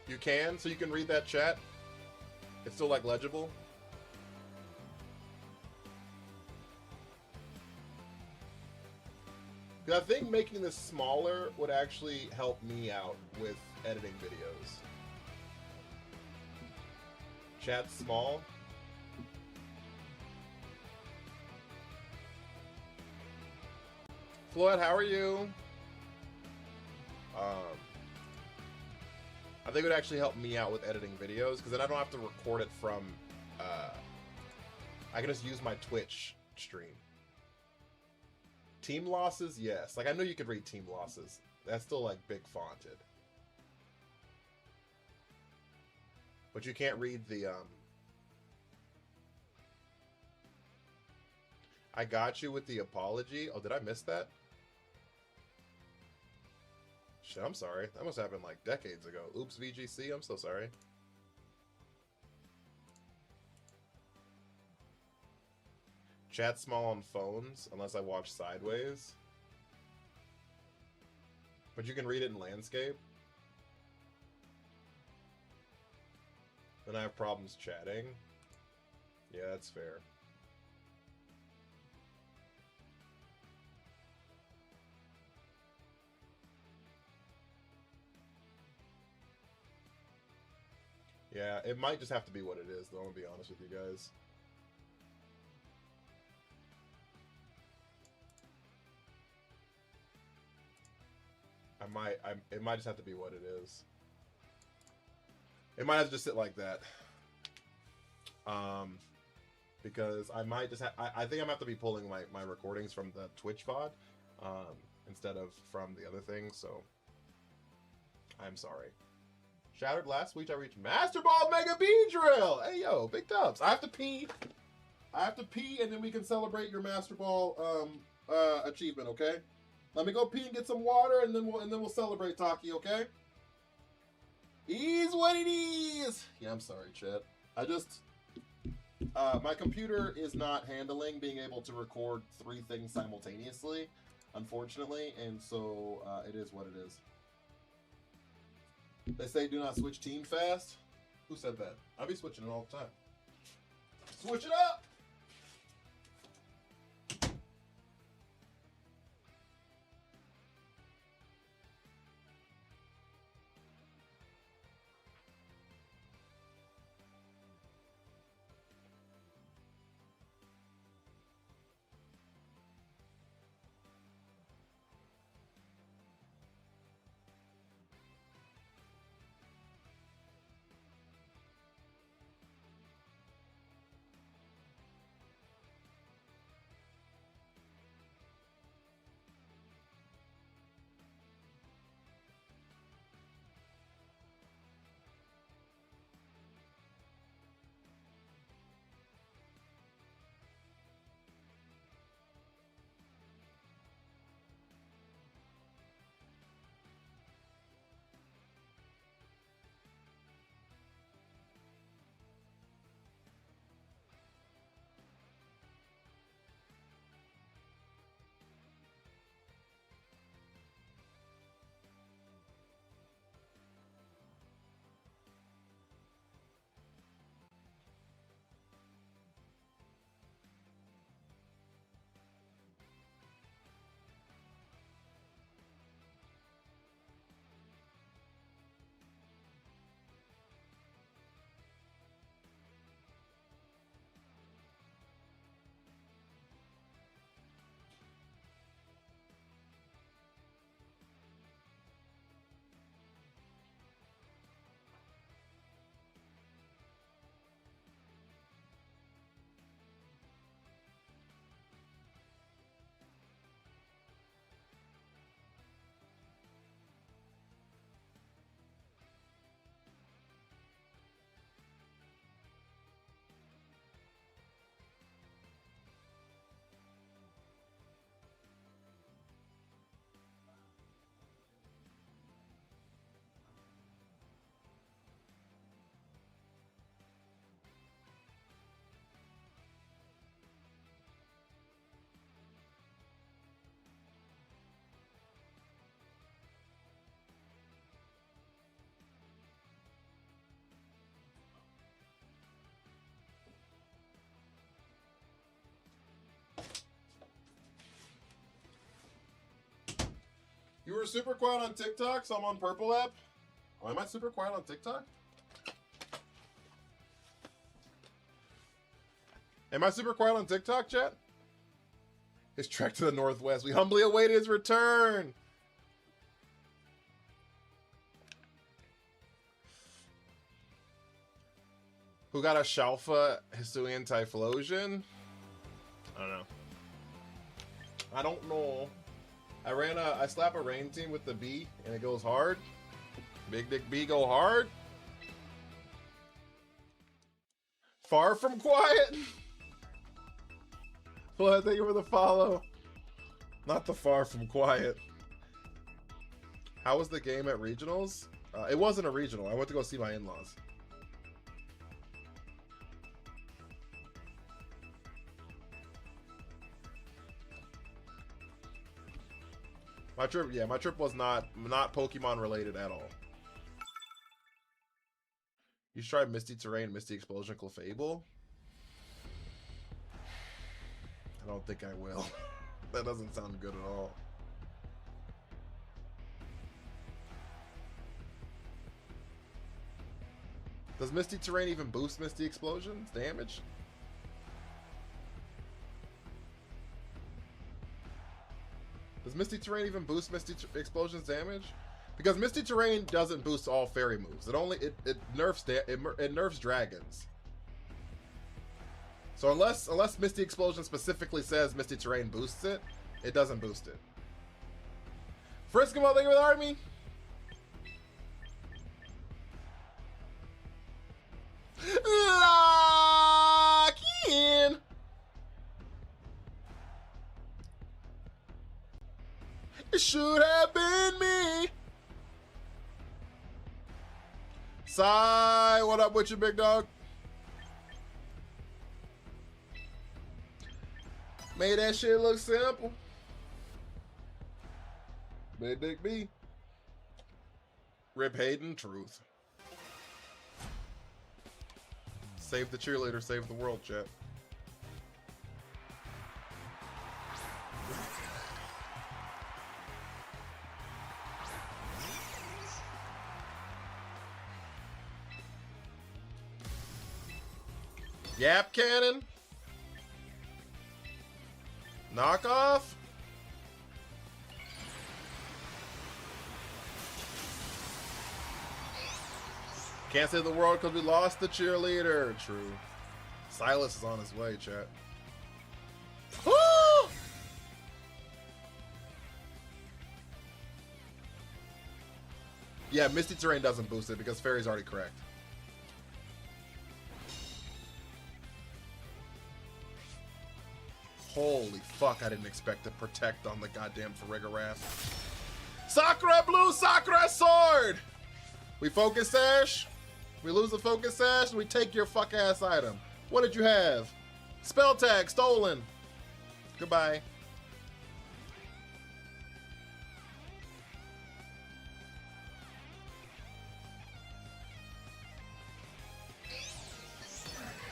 You can, so you can read that chat. It's still like legible. I think making this smaller would actually help me out with editing videos. Chat's small. Floyd, how are you? I think it would actually help me out with editing videos, because then I don't have to record it from, I can just use my Twitch stream. Team losses, yes. Like, I know you could read team losses. That's still, like, big fonted. But you can't read the, I got you with the apology. Oh, did I miss that? Shit, I'm sorry. That must have happened like decades ago. Oops, VGC, I'm so sorry. Chat small on phones, unless I watch sideways. But you can read it in landscape. Then I have problems chatting. Yeah, that's fair. Yeah, it might just have to be what it is, though, I'm gonna be honest with you guys. it might just have to be what it is. It might have to just sit like that. Because I might just I think I'm gonna have to be pulling my recordings from the Twitch VOD, instead of from the other thing, so I'm sorry. Shattered last week, I reached Master Ball Mega B Drill! Hey yo, big dubs. I have to pee, and then we can celebrate your Master Ball achievement, okay? Let me go pee and get some water, and then we'll celebrate, Taki, okay? Ease what it is! Yeah, I'm sorry, chat. I just my computer is not handling being able to record 3 things simultaneously, unfortunately, and so it is what it is. They say do not switch team fast. Who said that? I'll be switching it all the time. Switch it up! You were super quiet on TikTok, so I'm on Purple app. Oh, am I super quiet on TikTok? Am I super quiet on TikTok, chat? His trek to the northwest. We humbly await his return. Who got a Shalfa Hisuian Typhlosion? I don't know. I don't know. I slap a rain team with the B and it goes hard. Big Dick B go hard. Far from quiet. Well, thank you for the follow. Not the far from quiet. How was the game at regionals? It wasn't a regional. I went to go see my in-laws. My trip was not Pokemon related at all. You should try Misty Terrain, Misty Explosion, Clefable. I don't think I will. That doesn't sound good at all. Does Misty Terrain even boost Misty Explosion's damage? Does Misty Terrain even boost Misty Explosion's damage? Because Misty Terrain doesn't boost all fairy moves. It only it nerfs dragons. So unless Misty Explosion specifically says Misty Terrain boosts it, it doesn't boost it. Friskimo, thank you for the army. Lock in. It should have been me. Sai, what up with you, big dog? Made that shit look simple. Big Dick B. Rip Hayden, truth. Save the cheerleader, save the world, chat. Yap cannon. Knockoff. Can't save the world because we lost the cheerleader. True. Silas is on his way, chat. Yeah, Misty Terrain doesn't boost it because Fairy's already correct. Holy fuck, I didn't expect to protect on the goddamn Farigarath. Sakura Blue, Sakura Sword! We focus sash, we lose the focus sash, and we take your fuck ass item. What did you have? Spell tag, stolen. Goodbye.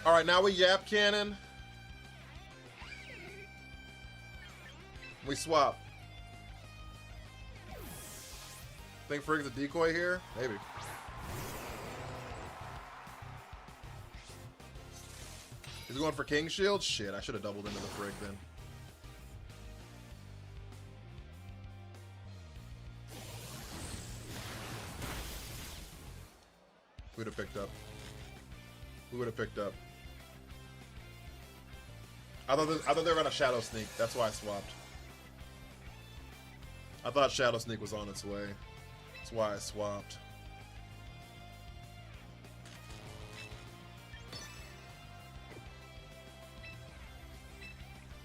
Alright, now we Yap Cannon. We swap. Think Frig's a decoy here? Maybe. He's going for King Shield? Shit, I should have doubled into the Frig then. We would have picked up. We would have picked up. I thought they were gonna Shadow Sneak. That's why I swapped. I thought Shadow Sneak was on its way. That's why I swapped.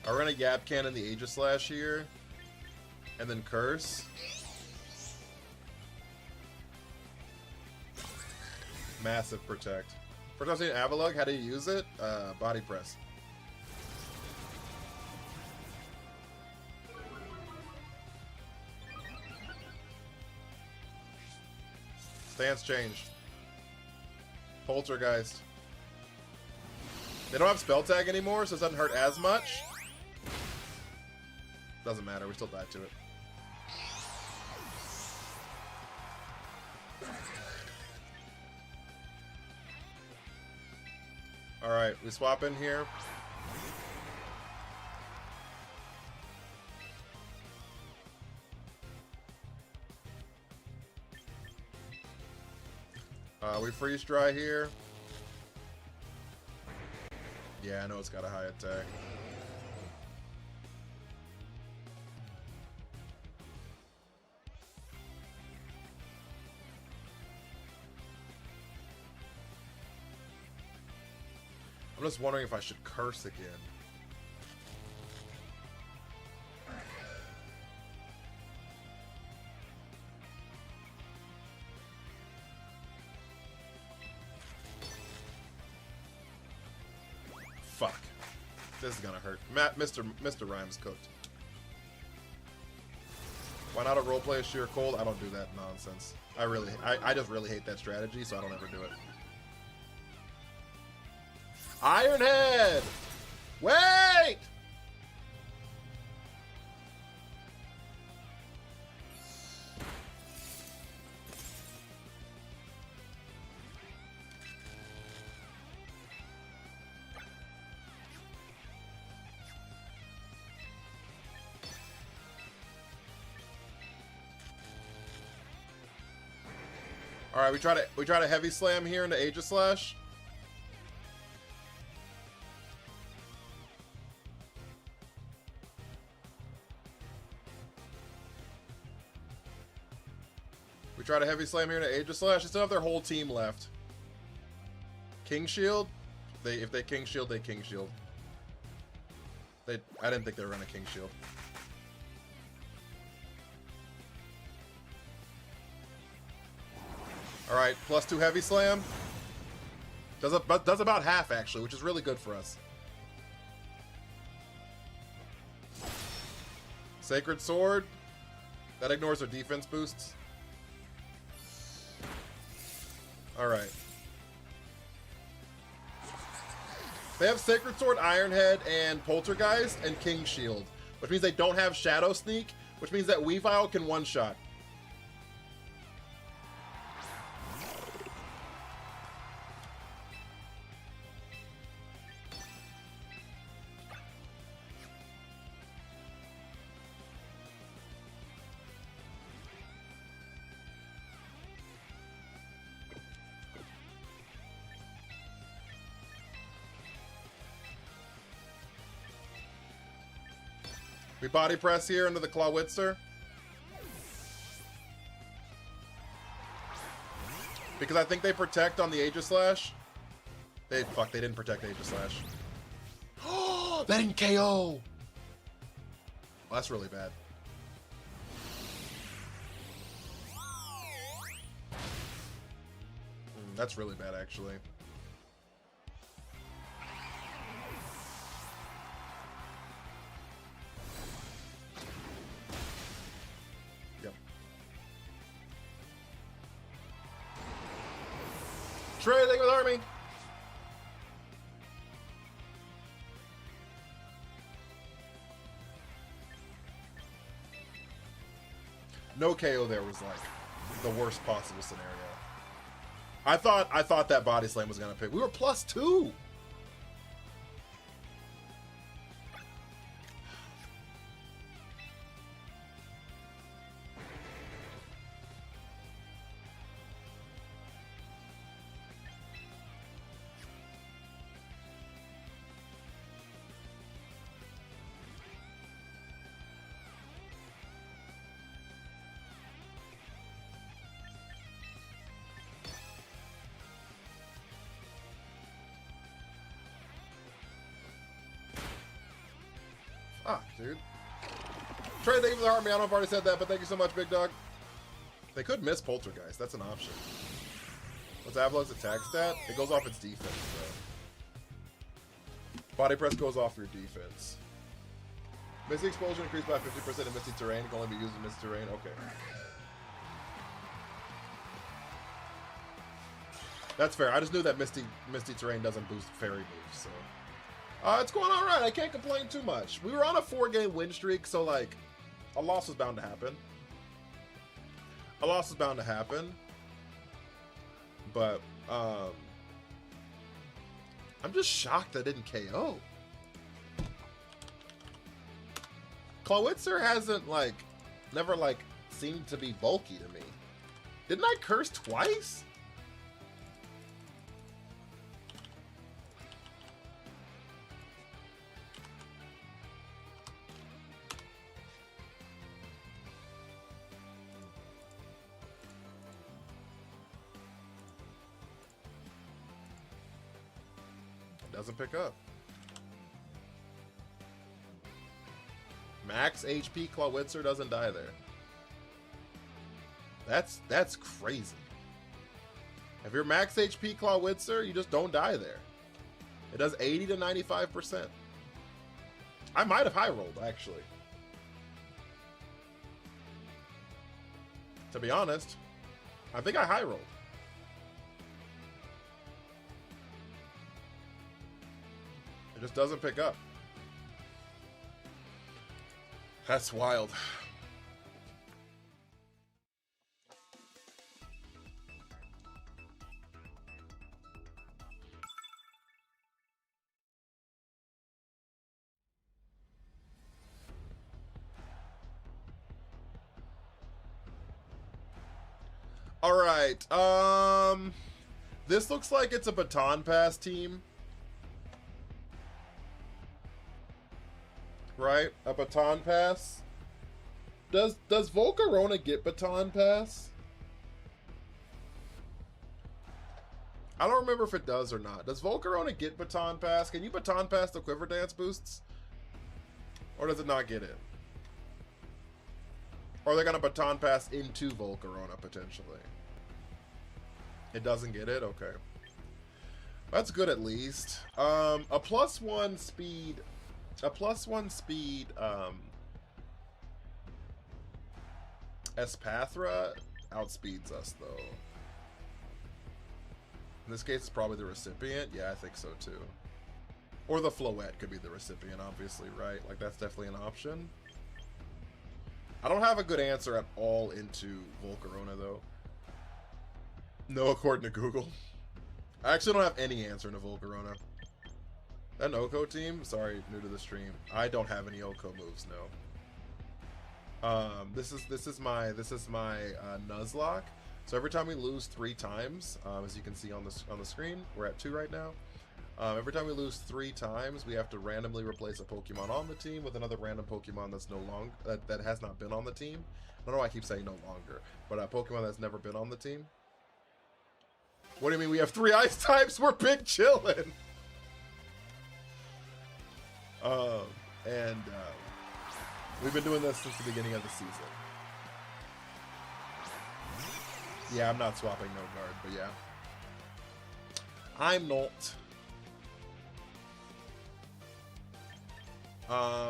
Are we gonna Yap Cannon the Aegislash here? And then Curse? Massive Protect. First time I've seen Avalugg, how do you use it? Body Press. Stance changed. Poltergeist. They don't have spell tag anymore, so it doesn't hurt as much. Doesn't matter, we still died to it. Alright, we swap in here. We freeze dry here. Yeah, I know it's got a high attack. I'm just wondering if I should curse again. Fuck. This is gonna hurt. Mr. Rhymes cooked. Why not a roleplay as sheer cold? I don't do that nonsense. I just really hate that strategy, so I don't ever do it. Ironhead! Wait! All right, we try to heavy slam here into Aegislash. We try to heavy slam here into Aegislash. They still have their whole team left. King Shield. If they King Shield, they King Shield. I didn't think they were gonna King Shield. All right, +2 heavy slam. Does about half actually, which is really good for us. Sacred Sword. That ignores their defense boosts. All right. They have Sacred Sword, Iron Head, and Poltergeist, and King Shield, which means they don't have Shadow Sneak, which means that Weavile can one-shot. We body press here into the Clawitzer. Because I think they protect on the Aegislash. They didn't protect Aegislash. Oh, that didn't KO. Oh, that's really bad. That's really bad, actually. Trading with Army. No KO there was like the worst possible scenario. I thought that body slam was gonna pick. We were +2. Ah, dude. Trey, thank you for the Army. I don't know if I've already said that, but thank you so much, big dog. They could miss Poltergeist. That's an option. What's Avalok's attack stat? It goes off its defense, though. Body press goes off your defense. Misty Explosion increased by 50% in Misty Terrain. It can only be used in Misty Terrain. Okay. That's fair. I just knew that Misty Terrain doesn't boost fairy moves, so... it's going all right. I can't complain too much. We were on a 4-game win streak, so, like, a loss was bound to happen. A loss was bound to happen. But, I'm just shocked that didn't KO. Clawitzer hasn't, like, never, like, seemed to be bulky to me. Didn't I curse twice? Doesn't pick up. Max HP Clawitzer doesn't die there. That's crazy. If you're max HP Clawitzer, you just don't die there. It does 80 to 95%. I might have high rolled, actually. To be honest, I think I high rolled. It just doesn't pick up. That's wild. All right. This looks like it's a baton pass team. Right? A baton pass. Does Volcarona get baton pass? I don't remember if it does or not. Does Volcarona get baton pass? Can you baton pass the Quiver Dance boosts? Or does it not get it? Or are they going to baton pass into Volcarona potentially? It doesn't get it? Okay. That's good at least. A +1 speed... A +1 speed, Espathra outspeeds us, though. In this case, it's probably the recipient. Yeah, I think so, too. Or the Floette could be the recipient, obviously, right? Like, that's definitely an option. I don't have a good answer at all into Volcarona, though. No, according to Google. I actually don't have any answer into Volcarona. An Oko team? Sorry, new to the stream. I don't have any Oko moves, no. This is my Nuzlocke. So every time we lose 3 times, as you can see on the screen, we're at 2 right now. Every time we lose 3 times, we have to randomly replace a Pokemon on the team with another random Pokemon that's no longer that has not been on the team. I don't know why I keep saying no longer, but a Pokemon that's never been on the team. What do you mean we have 3 ice types? We're big chillin'. We've been doing this since the beginning of the season. Yeah, I'm not swapping no guard, but yeah. I'm not.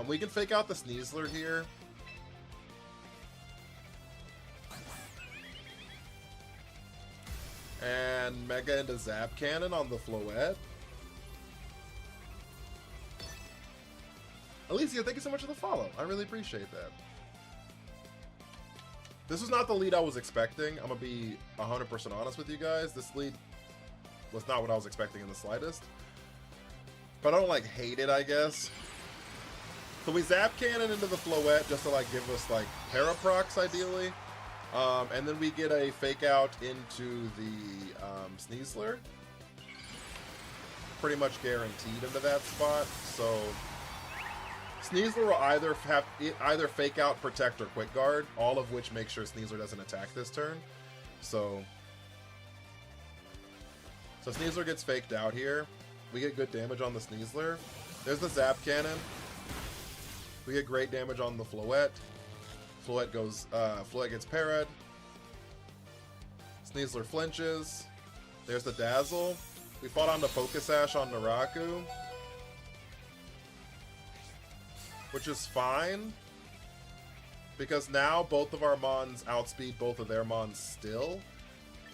We can fake out the Sneasler here. And Mega into Zap Cannon on the Floette. Alicia, thank you so much for the follow. I really appreciate that. This was not the lead I was expecting. I'm going to be 100% honest with you guys. This lead was not what I was expecting in the slightest. But I don't, like, hate it, I guess. So we Zap Cannon into the Floette just to, like, give us, like, Paraprox, ideally. And then we get a Fake Out into the Sneasler. Pretty much guaranteed into that spot, so... Sneasler will either Fake Out, Protect, or Quick Guard, all of which make sure Sneasler doesn't attack this turn. So Sneasler gets faked out here. We get good damage on the Sneasler. There's the Zap Cannon. We get great damage on the Floette. Floette gets parried. Sneasler flinches. There's the Dazzle. We fought on the Focus Sash on Naraku, which is fine, because now both of our Mons outspeed both of their Mons still.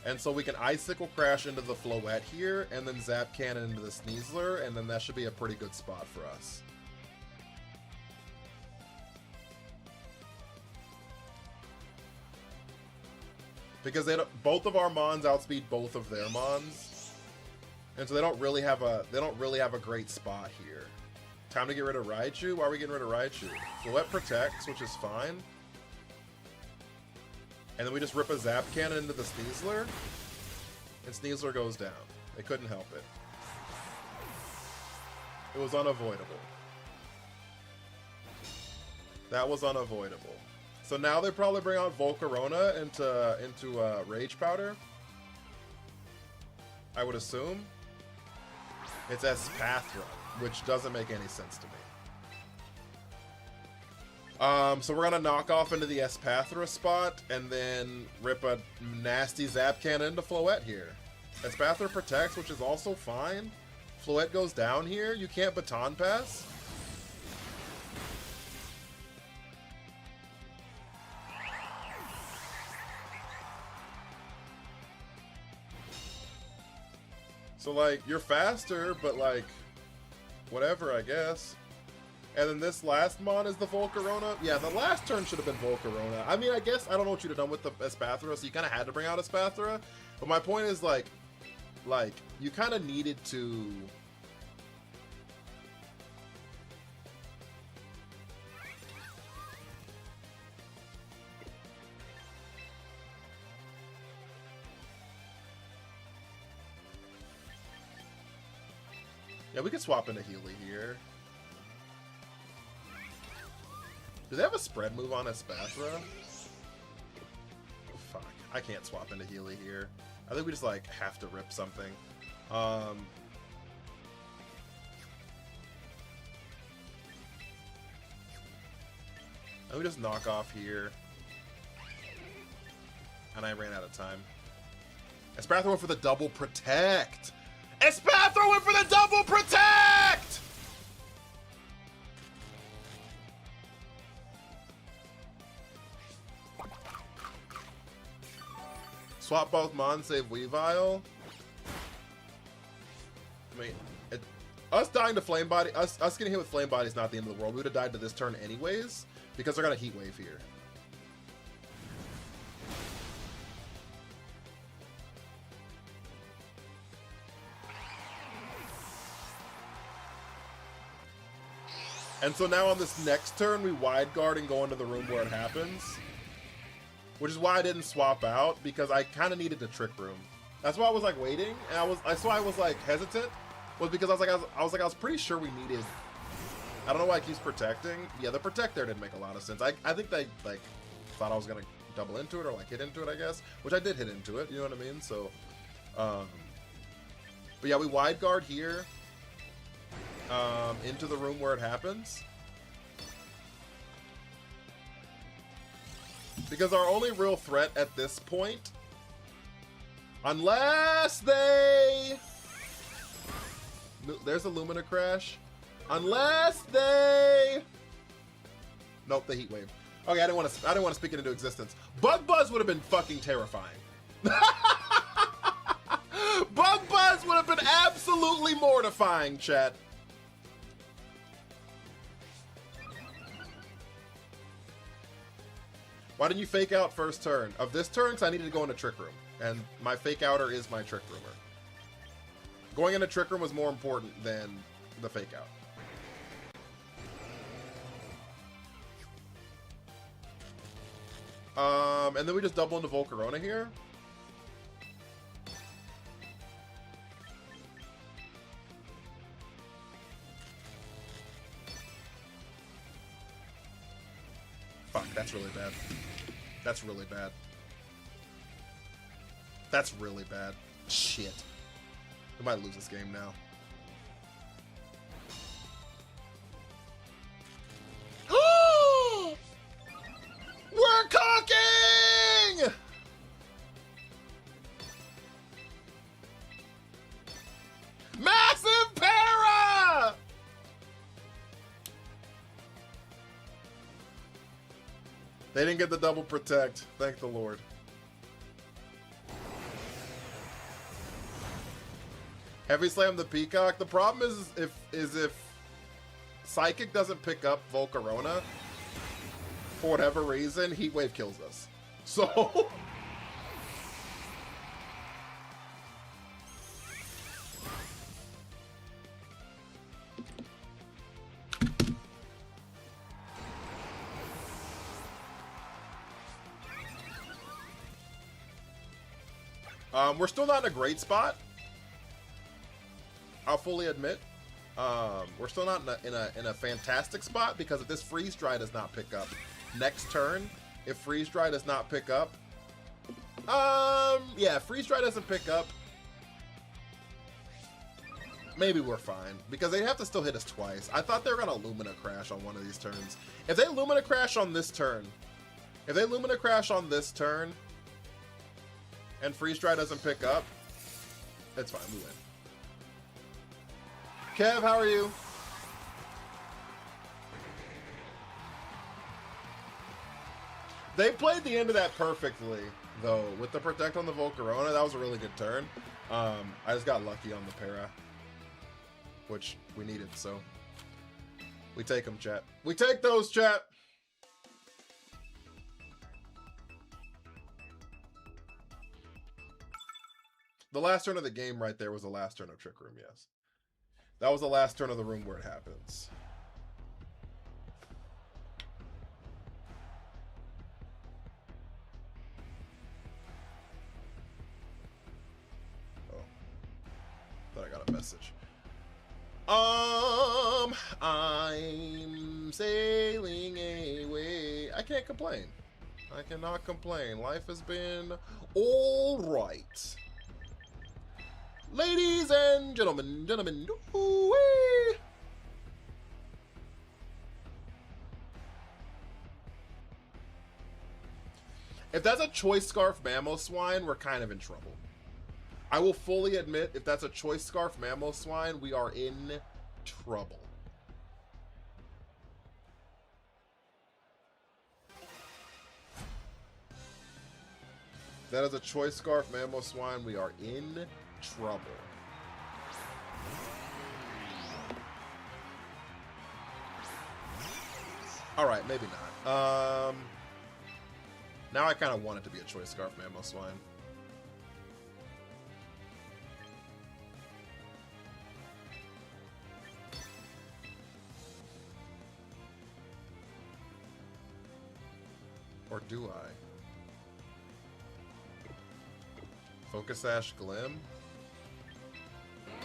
And so we can Icicle Crash into the Floette here, and then Zap Cannon into the Sneasler, and then that should be a pretty good spot for us. Because both of our Mons outspeed both of their Mons, and so they don't really have a great spot here. Time to get rid of Raichu. Why are we getting rid of Raichu? Floette protects, which is fine. And then we just rip a Zap Cannon into the Sneasler, and Sneasler goes down. They couldn't help it. It was unavoidable. That was unavoidable. So now they probably bring out Volcarona into Rage Powder. I would assume. It's Espathra, which doesn't make any sense to me. So we're gonna knock off into the Espathra spot and then rip a nasty Zap Cannon into Floette here. Espathra protects, which is also fine. Floette goes down here. You can't baton pass. So, like, you're faster, but, like, whatever, I guess. And then this last mon is the Volcarona. Yeah, the last turn should have been Volcarona. I mean, I guess I don't know what you'd have done with the Espathra, so you kind of had to bring out Espathra. But my point is, like you kind of needed to... Yeah, we could swap into Healy here. Do they have a spread move on Espathra? Fuck. I can't swap into Healy here. I think we just, like, have to rip something. And we just knock off here. And I ran out of time. Espathra went for the double protect! Espathra went for the double protect! Swap both Mon, save Weavile. I mean, us dying to Flame Body, us getting hit with Flame Body is not the end of the world. We would have died to this turn anyways, because they're gonna Heat Wave here. And so now on this next turn, we wide guard and go into the room where it happens. Which is why I didn't swap out, because I kind of needed the Trick Room. That's why I was like waiting, and that's why I was like hesitant, was because I was pretty sure we needed. I don't know why it keeps protecting. Yeah, the protect there didn't make a lot of sense. I think they like thought I was gonna double into it or like hit into it, I guess, which I did hit into it. You know what I mean? So, but yeah, we wide guard here. Into the room where it happens. Because our only real threat at this point, unless they... There's a Lumina Crash. Unless they... Nope, the Heat Wave. Okay, I didn't want to speak it into existence. Bug Buzz would have been fucking terrifying. Bug Buzz would have been absolutely mortifying, chat. Why didn't you fake out first turn? Of this turn, because I needed to go into Trick Room. And my fake outer is my Trick Roomer. Going into Trick Room was more important than the fake out. And then we just double into Volcarona here. Fuck, that's really bad. That's really bad. That's really bad. Shit. We might lose this game now. We're cooking! Massive para! They didn't get the double protect. Thank the Lord. Heavy Slam the Peacock. The problem is if Psychic doesn't pick up Volcarona, for whatever reason, Heat Wave kills us. So... we're still not in a great spot. I'll fully admit. We're still not in a fantastic spot, because if this Freeze Dry does not pick up next turn, if Freeze Dry does not pick up, yeah, Freeze Dry doesn't pick up, maybe we're fine, because they have to still hit us twice. I thought they were gonna Lumina Crash on one of these turns. If they Lumina Crash on this turn, and Freeze Dry doesn't pick up, it's fine, we win. Kev, how are you? They played the end of that perfectly, though, with the Protect on the Volcarona. That was a really good turn. I just got lucky on the para, which we needed, so we take them, chat. We take those, chat. The last turn of the game right there was the last turn of Trick Room, yes. That was the last turn of the room where it happens. Oh. Thought I got a message. I'm sailing away. I can't complain. I cannot complain. Life has been all right. Ladies and gentlemen, ooh-wee. If that's a choice scarf Mamoswine, we're kind of in trouble. I will fully admit, if that's a choice scarf Mamoswine, we are in trouble. If that is a choice scarf Mamoswine, we are in trouble. Alright, maybe not. Now I kind of want it to be a choice scarf Mamoswine. Or do I? Focus Ash Glim?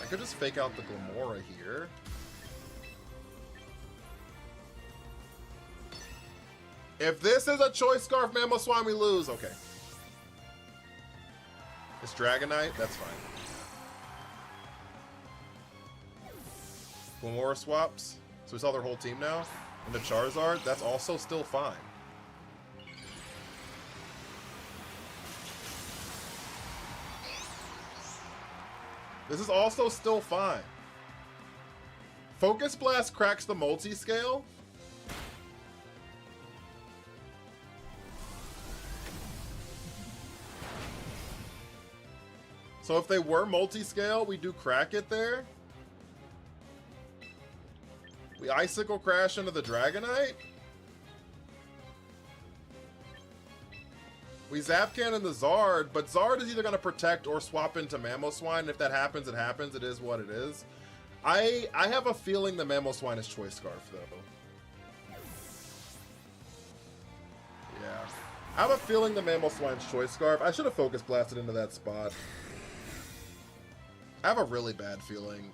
I could just fake out the Glimora here. If this is a choice scarf Mamoswine, we lose. Okay. It's Dragonite? That's fine. Glimora swaps. So we saw their whole team now. And the Charizard, that's also still fine. This is also still fine. Focus Blast cracks the multi-scale. So if they were multi-scale, we do crack it there. We Icicle Crash into the Dragonite. We Zap Cannon the Zard, but Zard is either going to protect or swap into Mamoswine. If that happens, it happens. It is what it is. I have a feeling the Mamoswine is Choice Scarf, though. Yeah. I have a feeling the Mamoswine's Choice Scarf. I should have Focus Blasted into that spot. I have a really bad feeling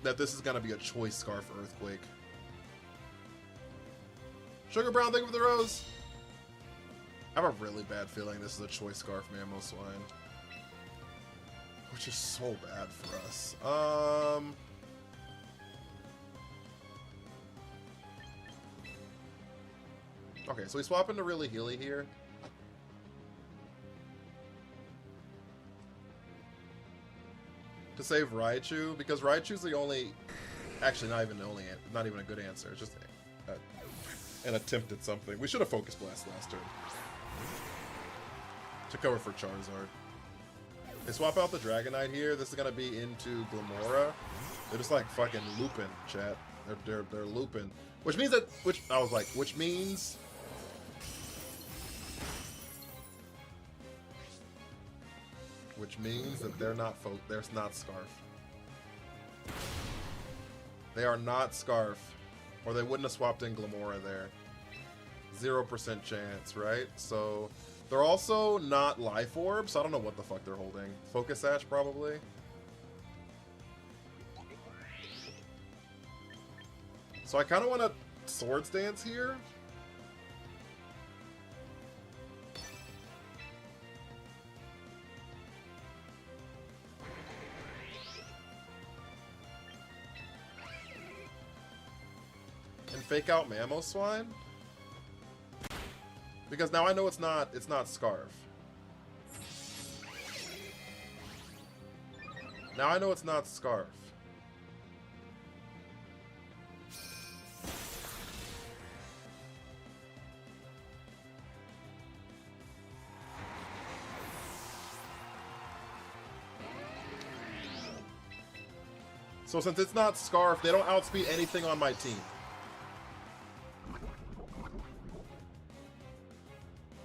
that this is going to be a Choice Scarf Earthquake. Sugar Brown, thank you for the rose. I have a really bad feeling this is a Choice Scarf Mamoswine. Which is so bad for us. Okay, so we swap into Really Healy here. To save Raichu, because Raichu's the only... Actually, not even a good answer. It's just an attempt at something. We should have Focus Blast last turn. To cover for Charizard. They swap out the Dragonite here. This is gonna be into Glimora. They're just like fucking looping, chat. They're looping. Which means that which means that they're not Scarf. They are not Scarf. Or they wouldn't have swapped in Glimora there. 0% chance, right? So they're also not Life Orb, so I don't know what the fuck they're holding. Focus Sash, probably. So I kind of want to Swords Dance here. And fake out Mamoswine. Because now I know it's not Scarf. Now I know it's not Scarf. So since it's not Scarf, they don't outspeed anything on my team.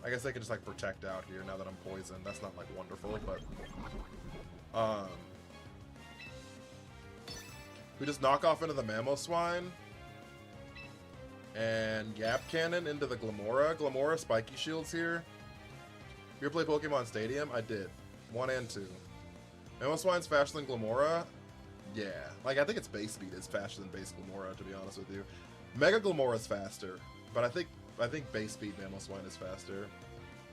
I guess they can just like protect out here now that I'm poisoned. That's not like wonderful, but we just knock off into the Mamoswine and Gap Cannon into the Glimora. Glimora spiky shields here. You ever play Pokemon Stadium? I did. 1 and 2. Mamoswine's faster than Glimora. Yeah, like I think its base speed is faster than base Glamora, to be honest with you. Mega Glamora is faster, but I think base speed Mamoswine is faster.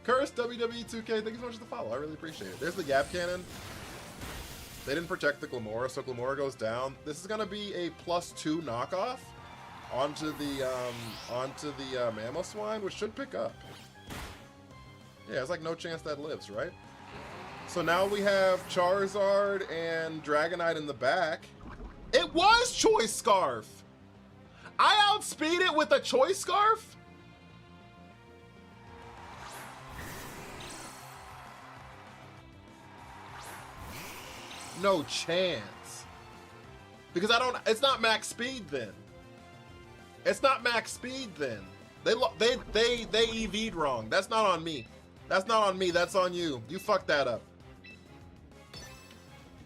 Curse WWE 2K, thank you so much for the follow. I really appreciate it. There's the Yap Cannon. They didn't protect the Glamora, so Glamora goes down. This is gonna be a +2 knockoff onto the Mamoswine, which should pick up. Yeah, it's like no chance that lives, right? So now we have Charizard and Dragonite in the back. It was Choice Scarf! I outspeed it with a Choice Scarf? No chance. Because it's not max speed then. It's not max speed then. They EV'd wrong. That's not on me. That's not on me, that's on you. You fucked that up.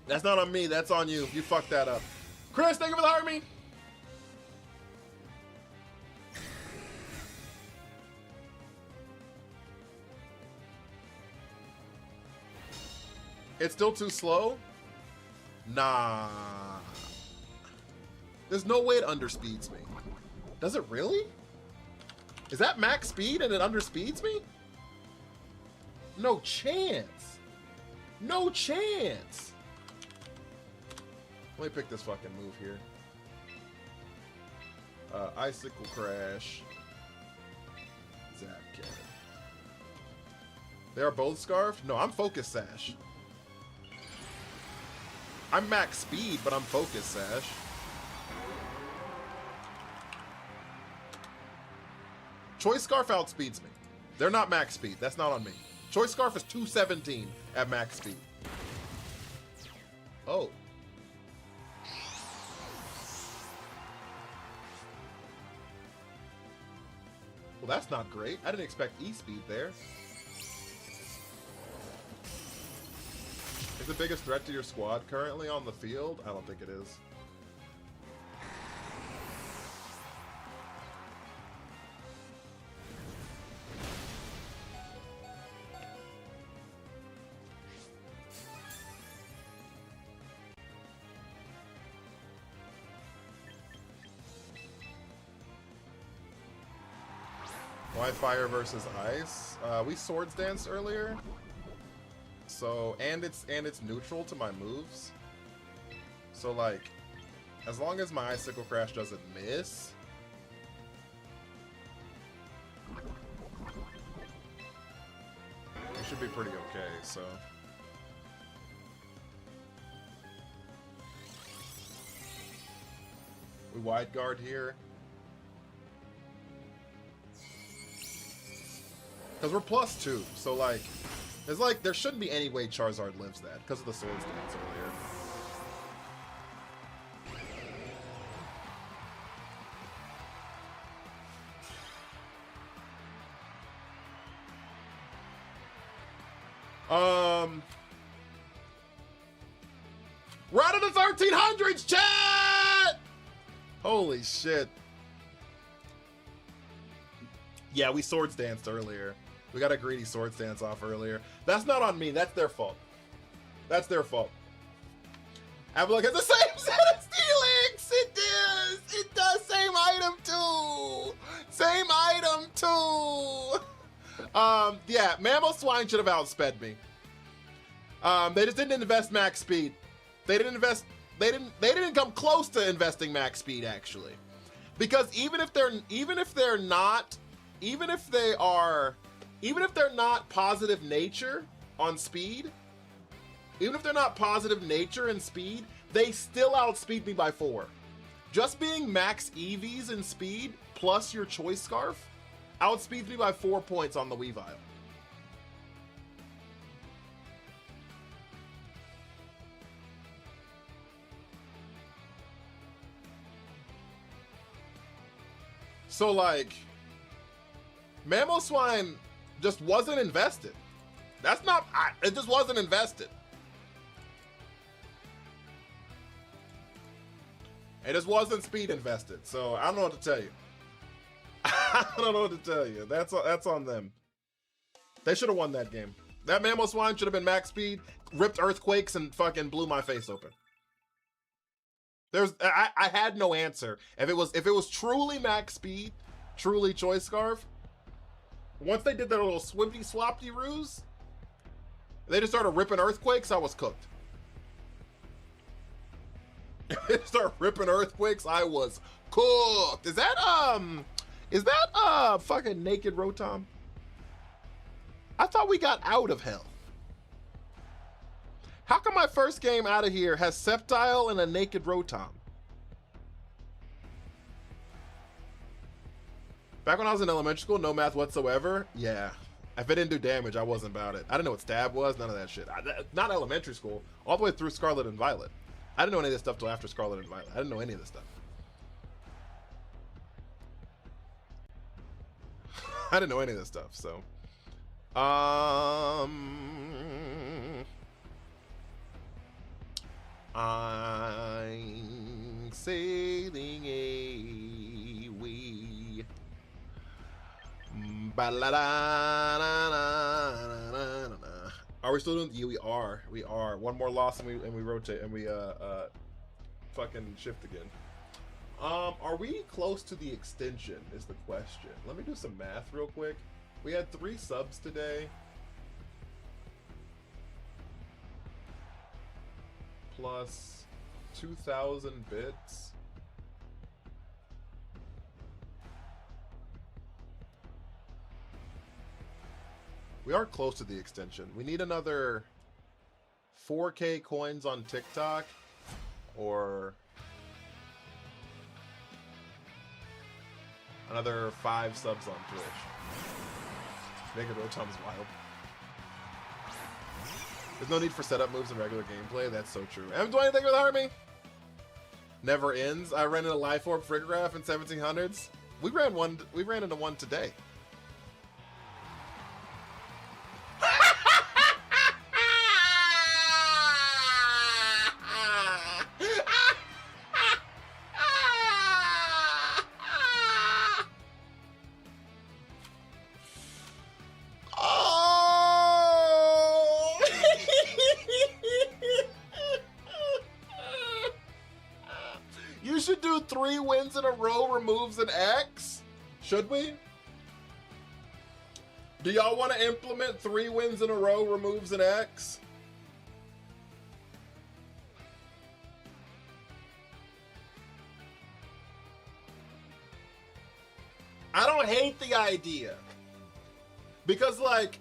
That's not on me, that's on you. You fucked that up. Chris, thank you for the army. It's still too slow? Nah. There's no way it underspeeds me. Does it really? Is that max speed and it underspeeds me? No chance. No chance. Let me pick this fucking move here. Icicle Crash. Zap Cannon. They are both Scarfed? No, I'm Focus Sash. I'm max speed, but I'm Focus Sash. Choice Scarf outspeeds me. They're not max speed. That's not on me. Choice Scarf is 217 at max speed. Oh. Well, that's not great. I didn't expect E-speed there. Is the biggest threat to your squad currently on the field? I don't think it is. Why fire versus ice? We swords danced earlier. So and it's neutral to my moves. So like as long as my Icicle Crash doesn't miss. It should be pretty okay, so. We wide guard here. Because we're +2, so like, it's like there shouldn't be any way Charizard lives that because of the swords dance earlier. We're out of the 1300s, chat! Holy shit. Yeah, we swords danced earlier. We got a greedy swords dance off earlier. That's not on me. That's their fault. That's their fault. Avalok has the same set of Steelix! It is! It does! Same item too! Same item too! Yeah, Mamoswine should have outsped me. They just didn't invest max speed. They didn't invest... They didn't come close to investing max speed, actually. Because even if they're not positive nature on speed, even if they're not positive nature and speed, they still outspeed me by 4. Just being max EVs in speed plus your Choice Scarf outspeeds me by 4 points on the Weavile. So like, Mamoswine just wasn't invested. That's not, it just wasn't invested. It just wasn't speed invested. So I don't know what to tell you. I don't know what to tell you. That's on them. They should have won that game. That Mamoswine should have been max speed, ripped earthquakes, and fucking blew my face open. I had no answer. If it was truly max speed, truly choice scarf, once they did their little swimpy swapty ruse, they just started ripping earthquakes, I was cooked. They started ripping earthquakes, I was cooked. Is that fucking naked Rotom? I thought we got out of hell. How come my first game out of here has Sceptile and a naked Rotom? Back when I was in elementary school, no math whatsoever. Yeah. If it didn't do damage, I wasn't about it. I didn't know what stab was, none of that shit. Not elementary school, all the way through Scarlet and Violet. I didn't know any of this stuff till after Scarlet and Violet. I didn't know any of this stuff. I didn't know any of this stuff, so. I'm sailing away. Are we still doing? Yeah, we are. We are. One more loss and we rotate and we fucking shift again. Are we close to the extension is the question. Let me do some math real quick. We had 3 subs today. Plus 2,000 bits. We are close to the extension. We need another 4K coins on TikTok or another 5 subs on Twitch. Naked Rotom's wild. There's no need for setup moves in regular gameplay. That's so true. Haven't done anything with Army. Never ends. I ran into Life Orb Friggraph in 1700s. We ran into one today. You should do 3 wins in a row removes an X. Should we? Do y'all want to implement 3 wins in a row removes an X? I don't hate the idea. Because, like,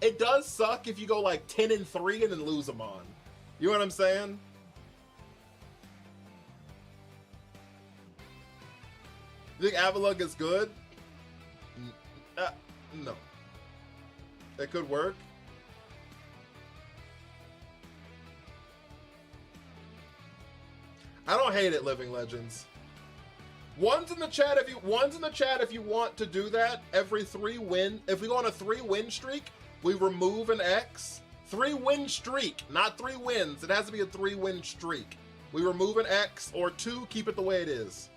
it does suck if you go, like, 10-3 and then lose them on. You know what I'm saying? You think Avalugg is good? No. It could work. I don't hate it, Living Legends. One's in the chat if you want to do that. Every 3 win. If we go on a 3 win streak, we remove an X. 3 win streak, not 3 wins. It has to be a 3 win streak. We remove an X, or 2, keep it the way it is.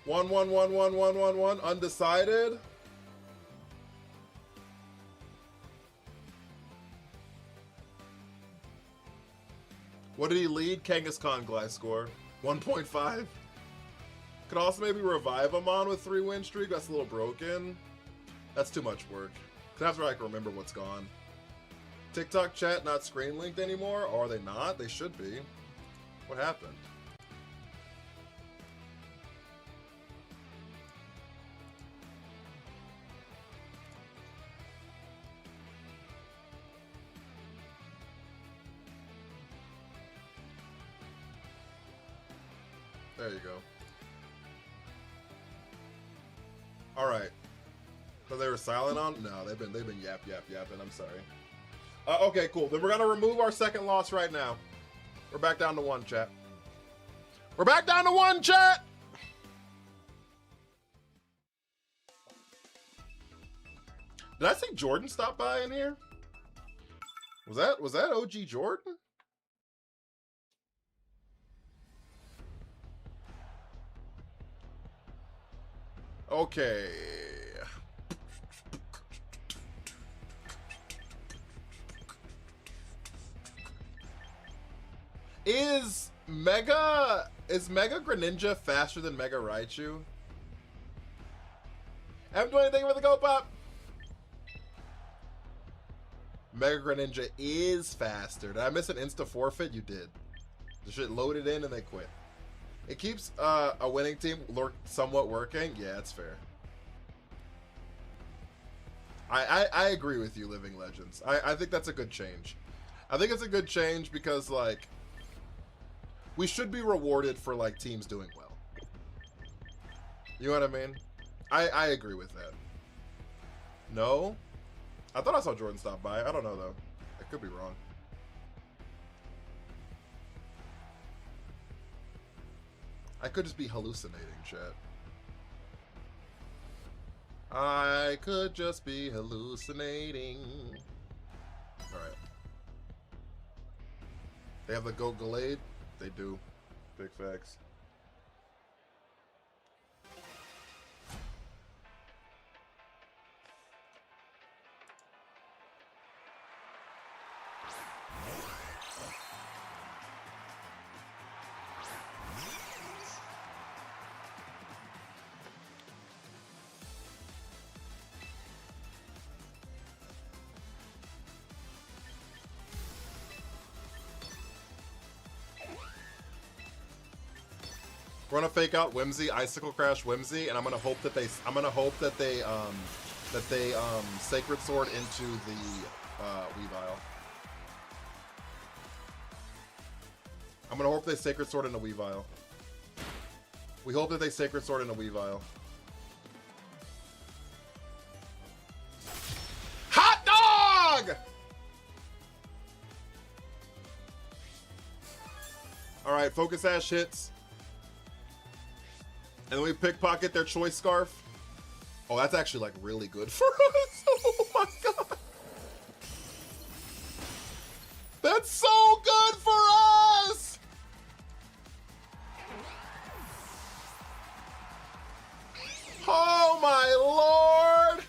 One, undecided. What did he lead? Kangaskhan Gliscor. 1.5. Could also maybe revive him on with 3 win streak. That's a little broken. That's too much work. Cause after I can remember what's gone. TikTok chat not screen linked anymore? Or are they not? They should be. What happened? There you go. All right. So they were silent on? No, they've been yapping. I'm sorry. Okay, cool. Then we're gonna remove our second loss right now. We're back down to 1, chat. We're back down to 1, chat. Did I see Jordan stop by in here? Was that OG Jordan? Okay. Is Mega Greninja faster than Mega Raichu? Haven't done anything with the Go Pop. Mega Greninja is faster. Did I miss an insta forfeit? You did. The shit loaded in and they quit. It keeps a winning team somewhat working. Yeah, that's fair. I agree with you, Living Legends. I think that's a good change. I think it's a good change because, like, we should be rewarded for, like, teams doing well. You know what I mean? I agree with that. No? I thought I saw Jordan stop by. I don't know, though. I could be wrong. I could just be hallucinating, chat. I could just be hallucinating. Alright. They have the Goat Gallade? They do. Big facts. We're gonna fake out Whimsy, Icicle Crash Whimsy, and I'm gonna hope that they Sacred Sword into the Weavile. I'm gonna hope they Sacred Sword into Weavile. We hope that they Sacred Sword into Weavile. Hot dog! Alright, Focus Ash hits. And then we pickpocket their Choice Scarf. Oh, that's actually, like, really good for us. Oh my god. That's so good for us! Oh my lord!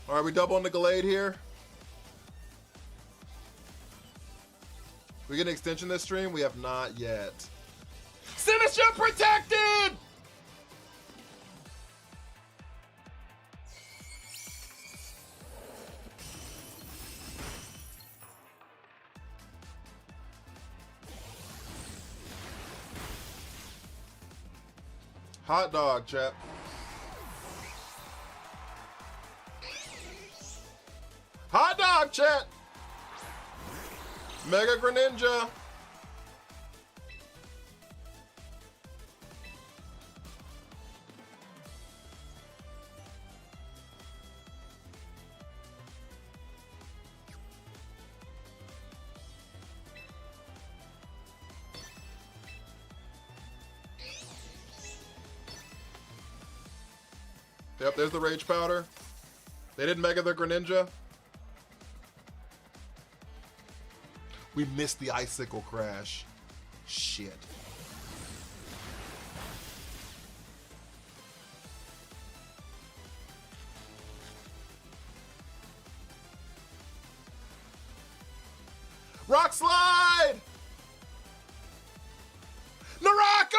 Alright, we double on the Gallade here. We get an extension this stream? We have not yet. Sinister protected! Hot dog, chat. Hot dog, chat! Mega Greninja! Yep, there's the Rage Powder. They didn't Mega the Greninja. We missed the Icicle Crash. Shit. Rock Slide! Naraku!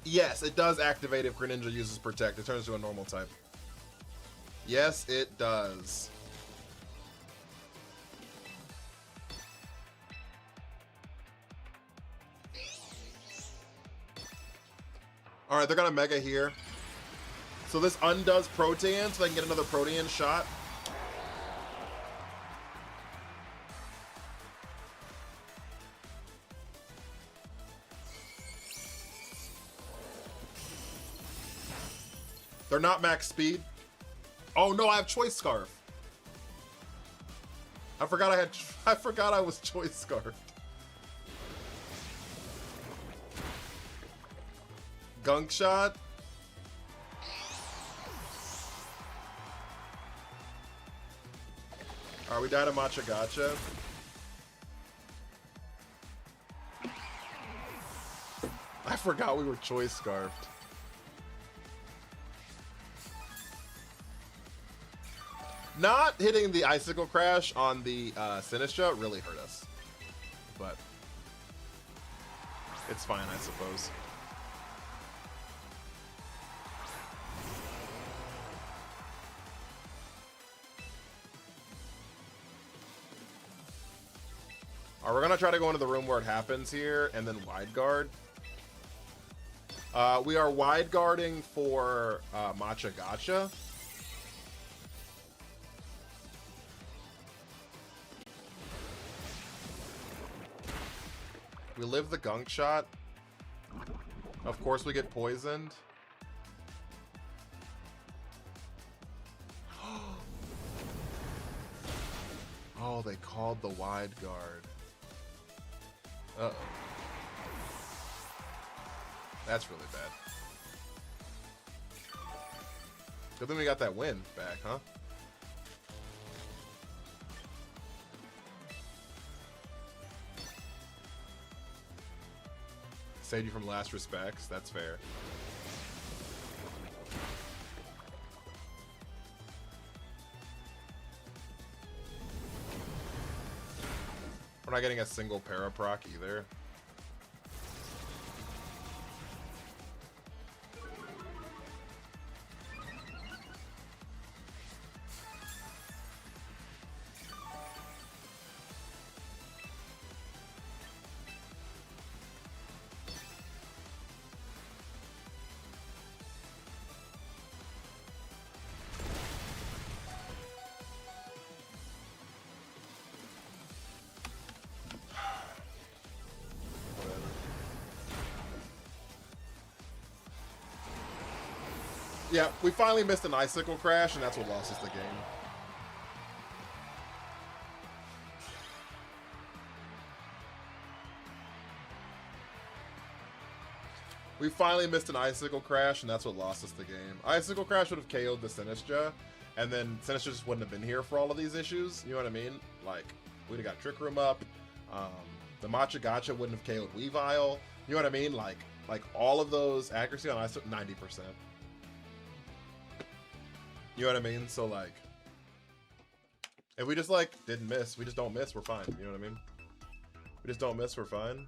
Yes, it does activate if Greninja uses Protect. It turns to a normal type. Yes, it does. Alright, they're gonna Mega here. So this undoes Protean, so they can get another Protean shot. They're not max speed. Oh no, I have Choice Scarf. I forgot I was choice scarfed. Gunk shot. Are we down to Matcha Gotcha? I forgot we were choice scarfed. Not hitting the Icicle Crash on the Sinistra really hurt us. But it's fine, I suppose. Alright, we're gonna try to go into the room where it happens here and then wide guard. We are wide guarding for Matcha Gotcha. We live the gunk shot. Of course we get poisoned. Oh, they called the wide guard. Uh-oh. That's really bad. Good thing we got that win back, huh? Saved you from last respects. That's fair. We're not getting a single paraproc either. Yeah, we finally missed an Icicle Crash, and that's what lost us the game. We finally missed an Icicle Crash, and that's what lost us the game. Icicle Crash would have KO'd the Sinistra, and then Sinistra just wouldn't have been here for all of these issues. You know what I mean? Like, we'd have got Trick Room up. The Matcha Gotcha wouldn't have KO'd Weavile. You know what I mean? Like all of those accuracy on Icicle, 90%. You know what I mean? So, like, if we just, like, didn't miss, we just don't miss, we're fine. You know what I mean? We just don't miss, we're fine.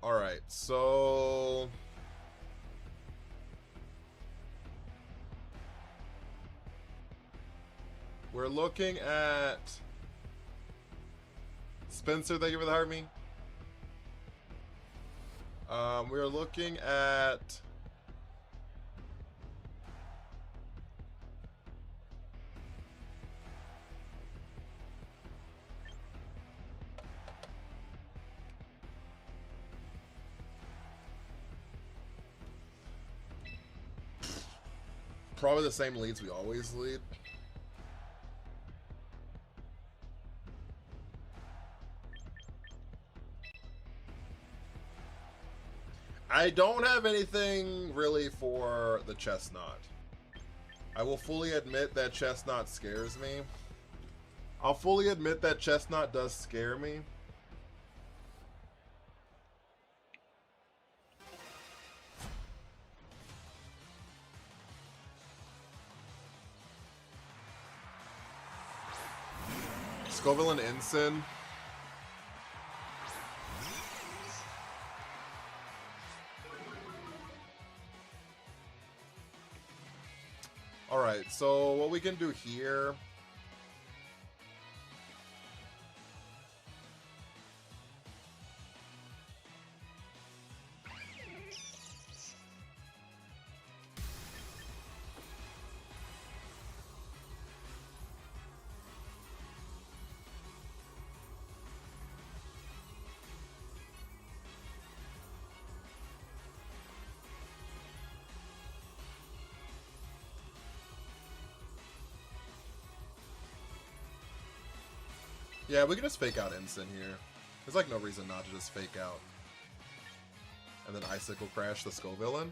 All right, so we're looking at Spencer. Thank you for the heart me. We're looking at probably the same leads we always lead. I don't have anything really for the Chestnut. I will fully admit that Chestnut scares me. I'll fully admit that Chestnut does scare me. Scoville and Ensign. Alright. Alright, so what we can do here... Yeah, we can just fake out Ensign here. There's like no reason not to just fake out. And then Icicle Crash the Skull Villain.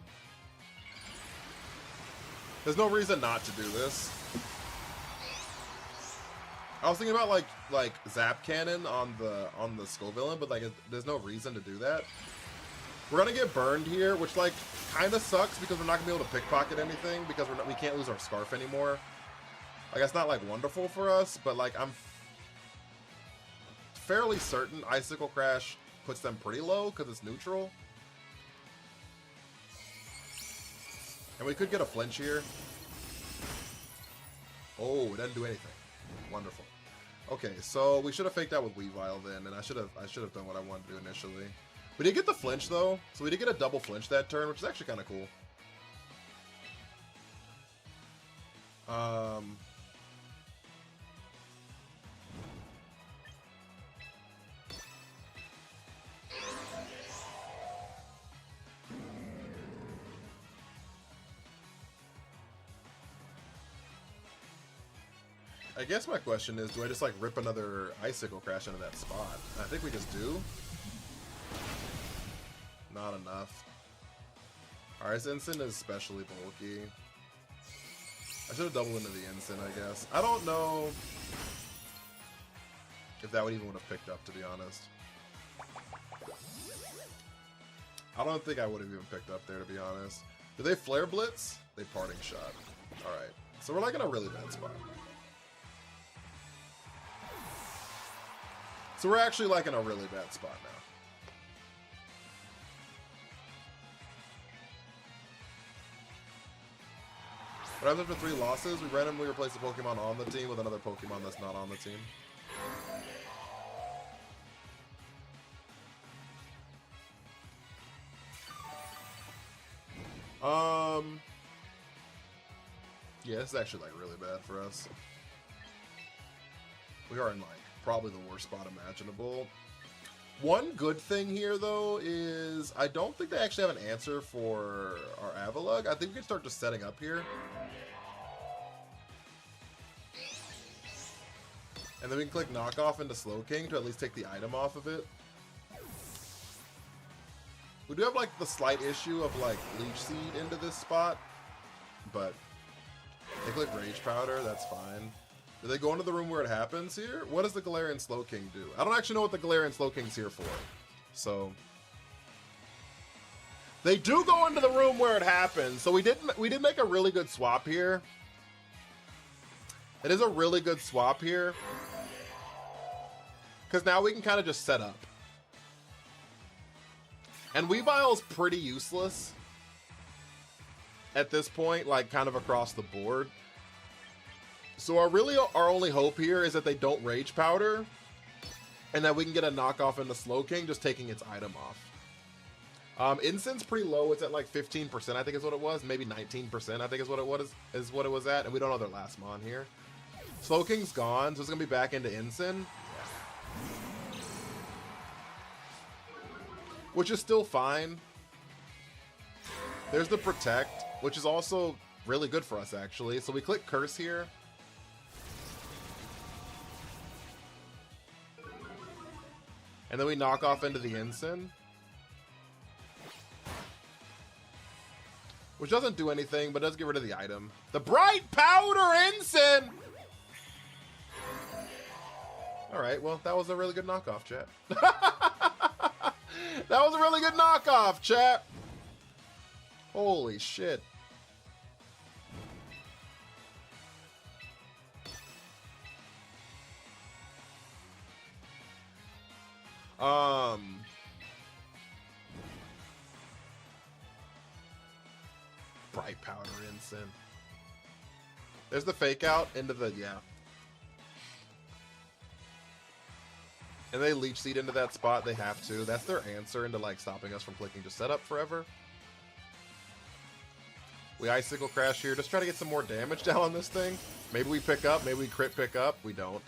There's no reason not to do this. I was thinking about like Zap Cannon on the Skull Villain, but like there's no reason to do that. We're gonna get burned here, which like kind of sucks because we're not gonna be able to pickpocket anything because we can't lose our Scarf anymore. Like that's not like wonderful for us, but like I'm fairly certain Icicle Crash puts them pretty low because it's neutral. And we could get a flinch here. Oh, it doesn't do anything. Wonderful. Okay, so we should have faked out with Weavile then, and I should have done what I wanted to do initially. We did get the flinch though, so we did get a double flinch that turn, which is actually kind of cool. I guess my question is, do I just like rip another Icicle Crash into that spot? I think we just do. Not enough. Alright, this Ensign is especially bulky. I should have doubled into the Ensign, I guess. I don't know if that would even would have picked up, to be honest. I don't think I would have even picked up there, to be honest. Do they Flare Blitz? They Parting Shot. Alright, so we're like in a really bad spot. So we're actually like in a really bad spot now. What happens after 3 losses? We randomly replace a Pokemon on the team with another Pokemon that's not on the team. Yeah, this is actually like really bad for us. We are in like probably the worst spot imaginable. One good thing here, though, is I don't think they actually have an answer for our Avalugg. I think we can start just setting up here. And then we can click Knockoff into Slowking to at least take the item off of it. We do have, like, the slight issue of, like, Leech Seed into this spot. But they click Rage Powder, that's fine. Do they go into the room where it happens here? What does the Galarian Slowking do? I don't actually know what the Galarian Slowking's here for. So they do go into the room where it happens. So we did make a really good swap here. It is a really good swap here. Because now we can kind of just set up. And Weavile's pretty useless at this point, like kind of across the board. So our only hope here is that they don't Rage Powder, and that we can get a knockoff into Slowking, just taking its item off. Ensign's pretty low. It's at like 15%, I think is what it was. Maybe 19%, I think is what it was at. And we don't know their last mon here. Slowking's gone, so it's gonna be back into Ensign, which is still fine. There's the Protect, which is also really good for us actually. So we click Curse here. And then we knock off into the Ensign, which doesn't do anything, but does get rid of the item. The Bright Powder Ensign! Alright, well, that was a really good knockoff, chat. That was a really good knockoff, chat. Holy shit. Bright Powder Ensign. There's the fake out into the, yeah. And they leech seed into that spot. They have to. That's their answer into like stopping us from clicking just setup forever. We icicle crash here. Just try to get some more damage down on this thing. Maybe we pick up. Maybe we crit pick up. We don't.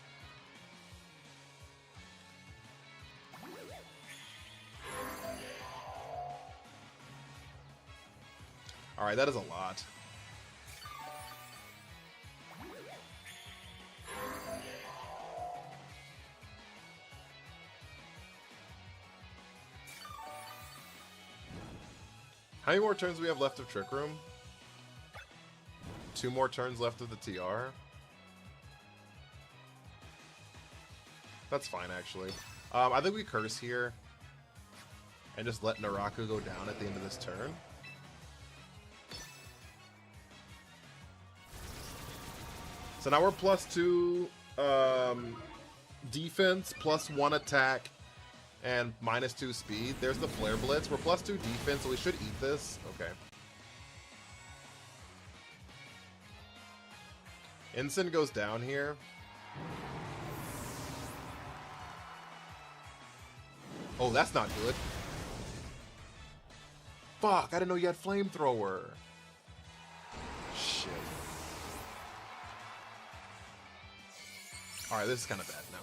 Alright, that is a lot. How many more turns do we have left of Trick Room? 2 more turns left of the TR. That's fine, actually. I think we curse here and just let Naraku go down at the end of this turn. So now we're +2 defense, +1 attack, and -2 speed. There's the Flare Blitz. We're +2 defense, so we should eat this. Okay. Ensign goes down here. Oh, that's not good. Fuck, I didn't know you had Flamethrower. Shit. Alright, this is kind of bad now.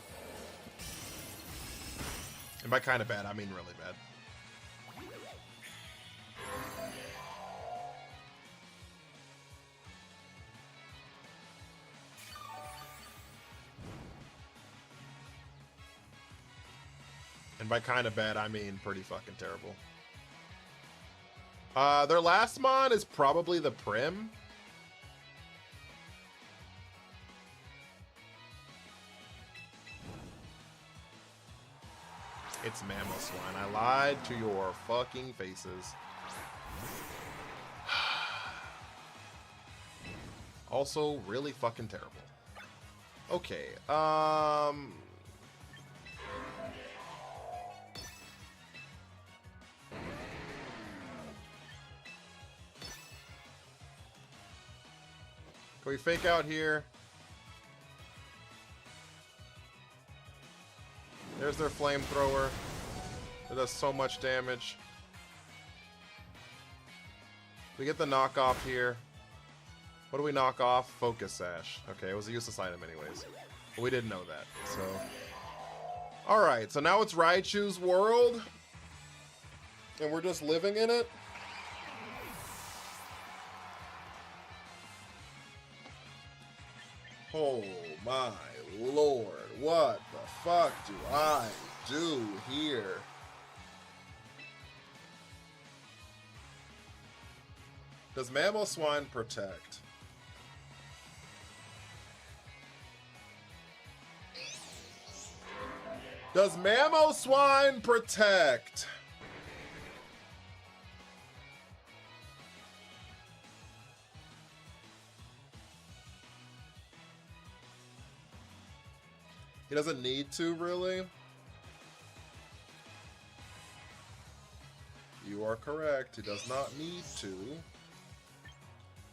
And by kind of bad, I mean really bad. And by kind of bad, I mean pretty fucking terrible. Their last mon is probably the Prim. It's Mamoswine. I lied to your fucking faces. Also, really fucking terrible. Okay, can we fake out here? There's their Flamethrower. It does so much damage. We get the knockoff here. What do we knock off? Focus Sash. Okay, it was a useless item anyways. But we didn't know that, so... Alright, so now it's Raichu's world. And we're just living in it. Oh my lord, what the fuck do I do here? Does Mamoswine protect? Does Mamoswine protect? He doesn't need to, really. You are correct. He does not need to.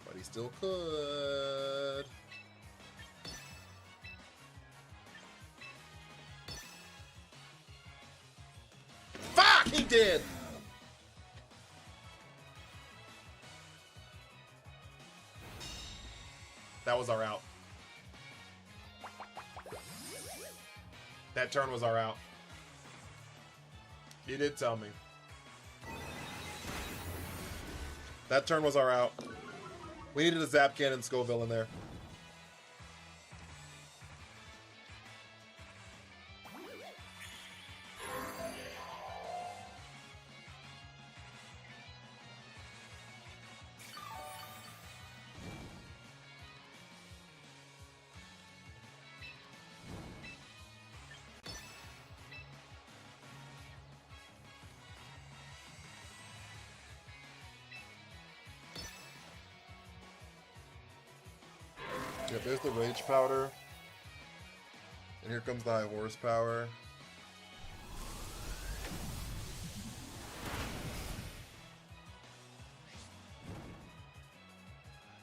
But he still could. Fuck! He did! That was our out. That turn was our out. You did tell me. That turn was our out. We needed a Zap Cannon Scoville in there. Yep, there's the Rage Powder. And here comes the High Horsepower.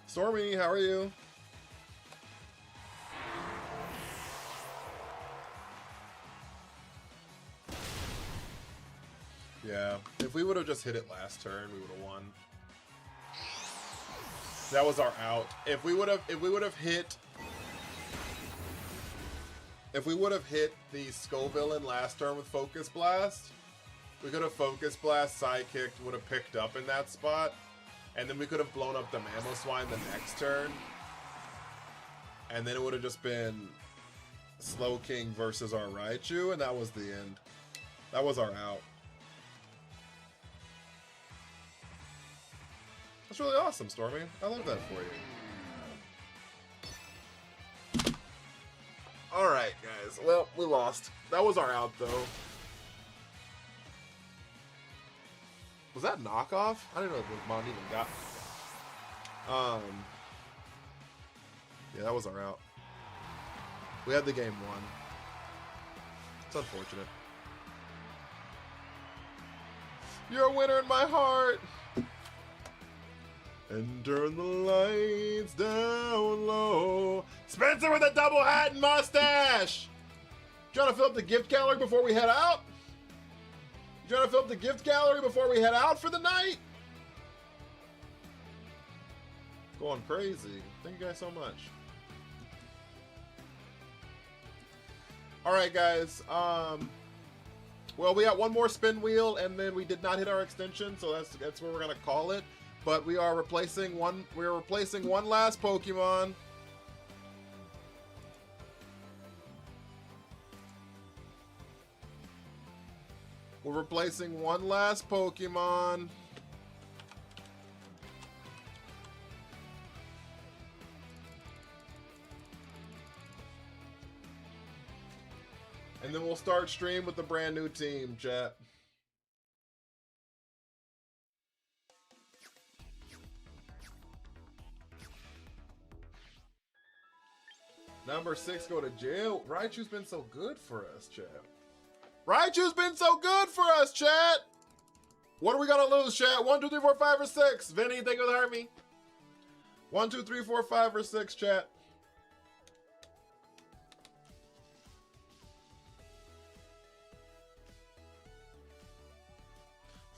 Stormy, how are you? Yeah, if we would have just hit it last turn, we would have won. That was our out. If we would have hit the Skullvillain last turn with Focus Blast, we could have Focus Blast, Sidekicked, would have picked up in that spot, and then we could have blown up the Mamoswine the next turn, and then it would have just been Slowking versus our Raichu, and that was the end. That was our out. That's really awesome, Stormy. I love that for you. Alright, guys. Well, we lost. That was our out, though. Was that knockoff? I didn't know the Mon even got. Yeah, that was our out. We had the game won. It's unfortunate. You're a winner in my heart. And turn the lights down low. Spencer with a double hat and mustache. Trying to fill up the gift gallery before we head out? You trying to fill up the gift gallery before we head out for the night? Going crazy. Thank you guys so much. Alright, guys. Well, we got one more spin wheel, and then we did not hit our extension, so that's where we're gonna call it. But we are replacing one. We're replacing one last Pokemon. We're replacing one last Pokemon. And then we'll start stream with the brand new team, chat. Number 6 go to jail. Raichu's been so good for us, chat. Raichu's been so good for us, chat. What are we gonna lose, chat? 1, 2, 3, 4, 5, or 6? Vinny, thank you for the me. 1, 2, 3, 4, 5, or 6, chat.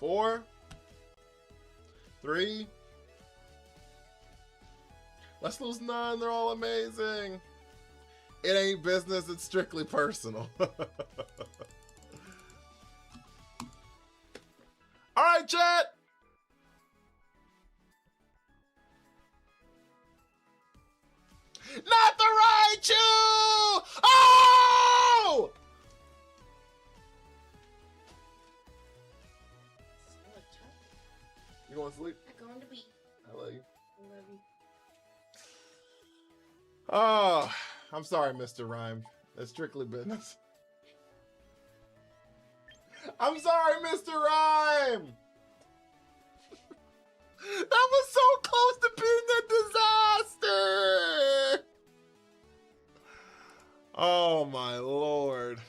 Four, 3. Let's lose none. They're all amazing. It ain't business. It's strictly personal. All right, chat. Not the Raichu! Oh! You going to sleep? I'm going to be. I love you. I love you. Oh, I'm sorry, Mr. Rhyme. It's strictly business. I'm sorry, Mr. Rhyme. That was so close to being a disaster. Oh, my Lord.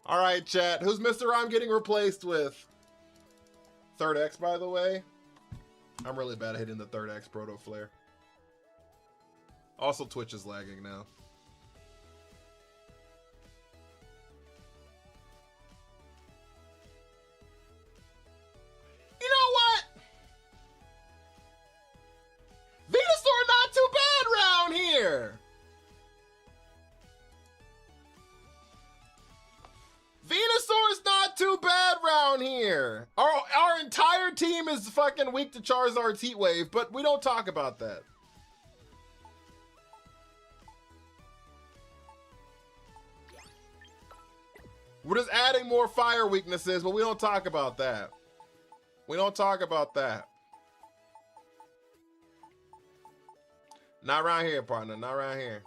All right, chat. Who's Mr. Rhyme getting replaced with? Third X, by the way. I'm really bad at hitting the third X Proto Flare. Also, Twitch is lagging now. You know what? Venusaur not too bad round here. Venusaur's not too bad round here. Our entire team is fucking weak to Charizard's Heat Wave, but we don't talk about that. We're just adding more fire weaknesses, but we don't talk about that. We don't talk about that. Not around here, partner. Not around here.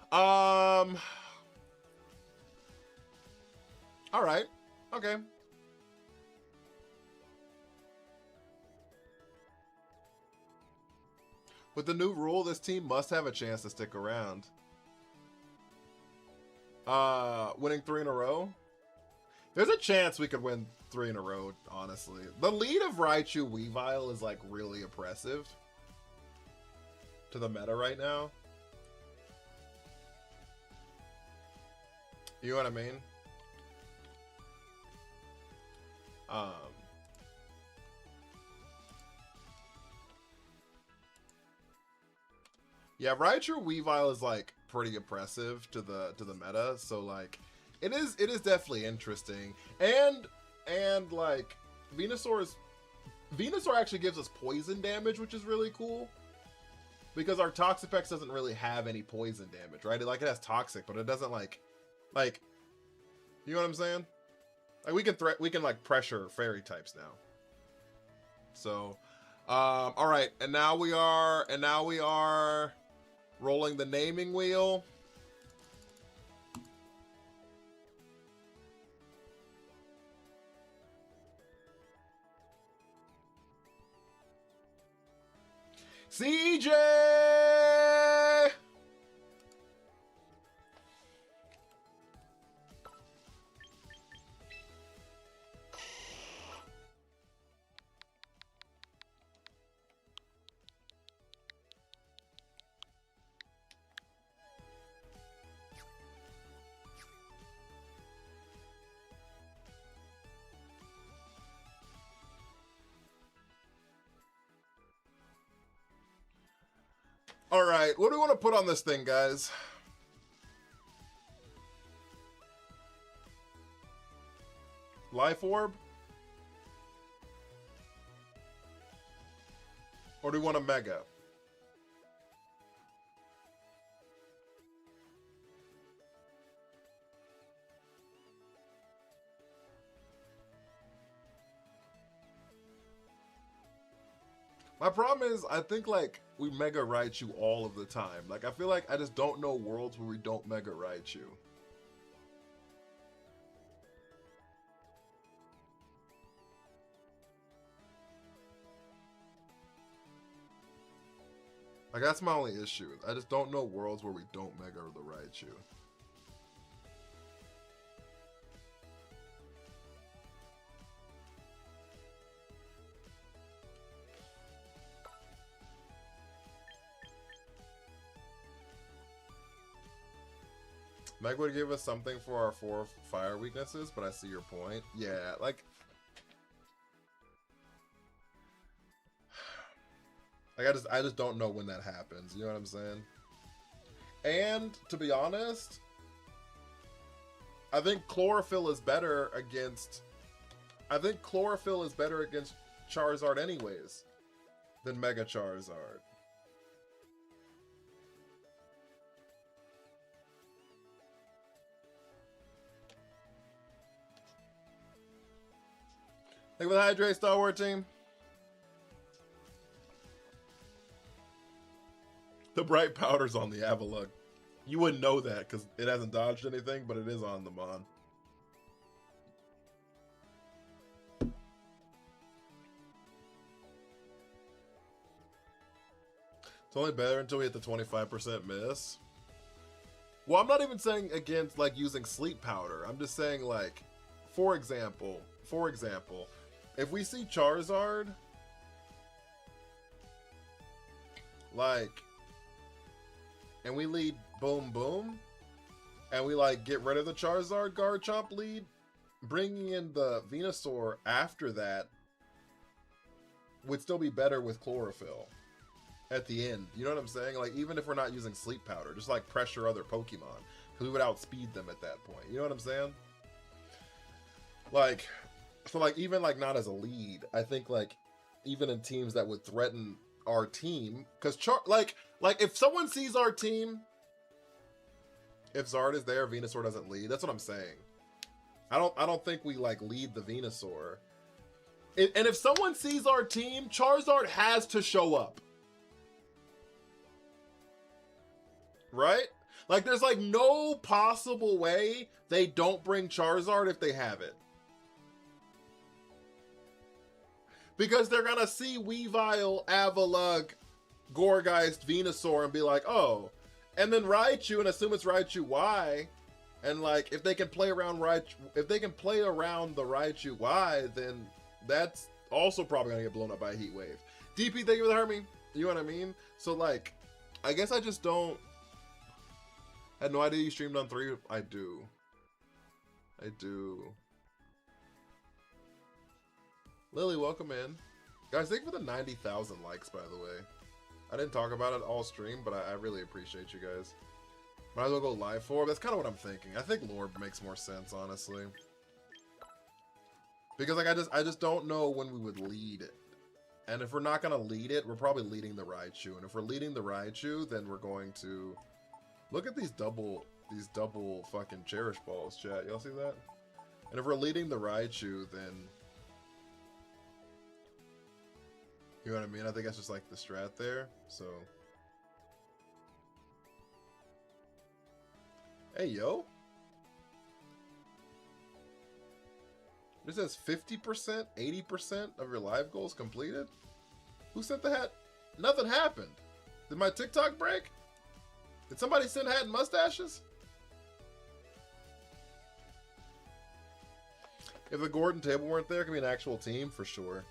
All right. Okay. With the new rule, this team must have a chance to stick around. Winning 3 in a row? There's a chance we could win 3 in a row, honestly. The lead of Raichu Weavile is, like, really oppressive to the meta right now. You know what I mean? Yeah, Raichu Weavile is like pretty oppressive to the meta, so like it is definitely interesting. And like Venusaur actually gives us poison damage, which is really cool. Because our Toxapex doesn't really have any poison damage, right? It has toxic, but it doesn't like you know what I'm saying? Like we can like pressure fairy types now. So all right, and now we are rolling the naming wheel. CJ! All right, what do we want to put on this thing, guys? Life Orb? Or do we want a Mega? My problem is, I think, like, we Mega Raichu all of the time. Like, I feel like I just don't know worlds where we don't Mega Raichu. Like, that's my only issue. I just don't know worlds where we don't Mega the Raichu. Meg would give us something for our 4 fire weaknesses, but I see your point. Yeah, like I just don't know when that happens. You know what I'm saying? And to be honest, I think Chlorophyll is better against Charizard anyways than Mega Charizard. Thank you for the hydrate, Star Wars team. The bright powder's on the Avalugg. You wouldn't know that because it hasn't dodged anything, but it is on the Mon. It's only better until we hit the 25% miss. Well, I'm not even saying against like using sleep powder. I'm just saying like, for example, if we see Charizard, like, and we lead Boom Boom, and we like get rid of the Charizard Garchomp lead, bringing in the Venusaur after that would still be better with Chlorophyll at the end. You know what I'm saying? Like, even if we're not using Sleep Powder, just like pressure other Pokemon, because we would outspeed them at that point. You know what I'm saying? Like, so like even like not as a lead, I think like even in teams that would threaten our team, because like if someone sees our team, if Zard is there, Venusaur doesn't lead. That's what I'm saying. I don't think we like lead the Venusaur. And if someone sees our team, Charizard has to show up. Right? Like there's like no possible way they don't bring Charizard if they have it. Because they're gonna see Weavile, Avalugg, Gourgeist, Venusaur, and be like, oh. And then Raichu, and assume it's Raichu Y. And like, if they can play around the Raichu Y, then that's also probably gonna get blown up by a Heat Wave. DP, thank you for the Hermie. You know what I mean? So like, I guess I just don't. I had no idea you streamed on 3. I do. I do. Lily, welcome in. Guys, thank you for the 90,000 likes, by the way. I didn't talk about it all stream, but I really appreciate you guys. Might as well go live for it. That's kind of what I'm thinking. I think Lorb makes more sense, honestly. Because like I just don't know when we would lead it. And if we're not gonna lead it, we're probably leading the Raichu. And if we're leading the Raichu, then we're going to look at these double fucking cherish balls, chat. Y'all see that? And if we're leading the Raichu, then you know what I mean? I think that's just like the strat there. So hey yo. It says 50%, 80% of your live goals completed? Who sent the hat? Nothing happened. Did my TikTok break? Did somebody send hat and mustaches? If the Gordon table weren't there, it could be an actual team for sure.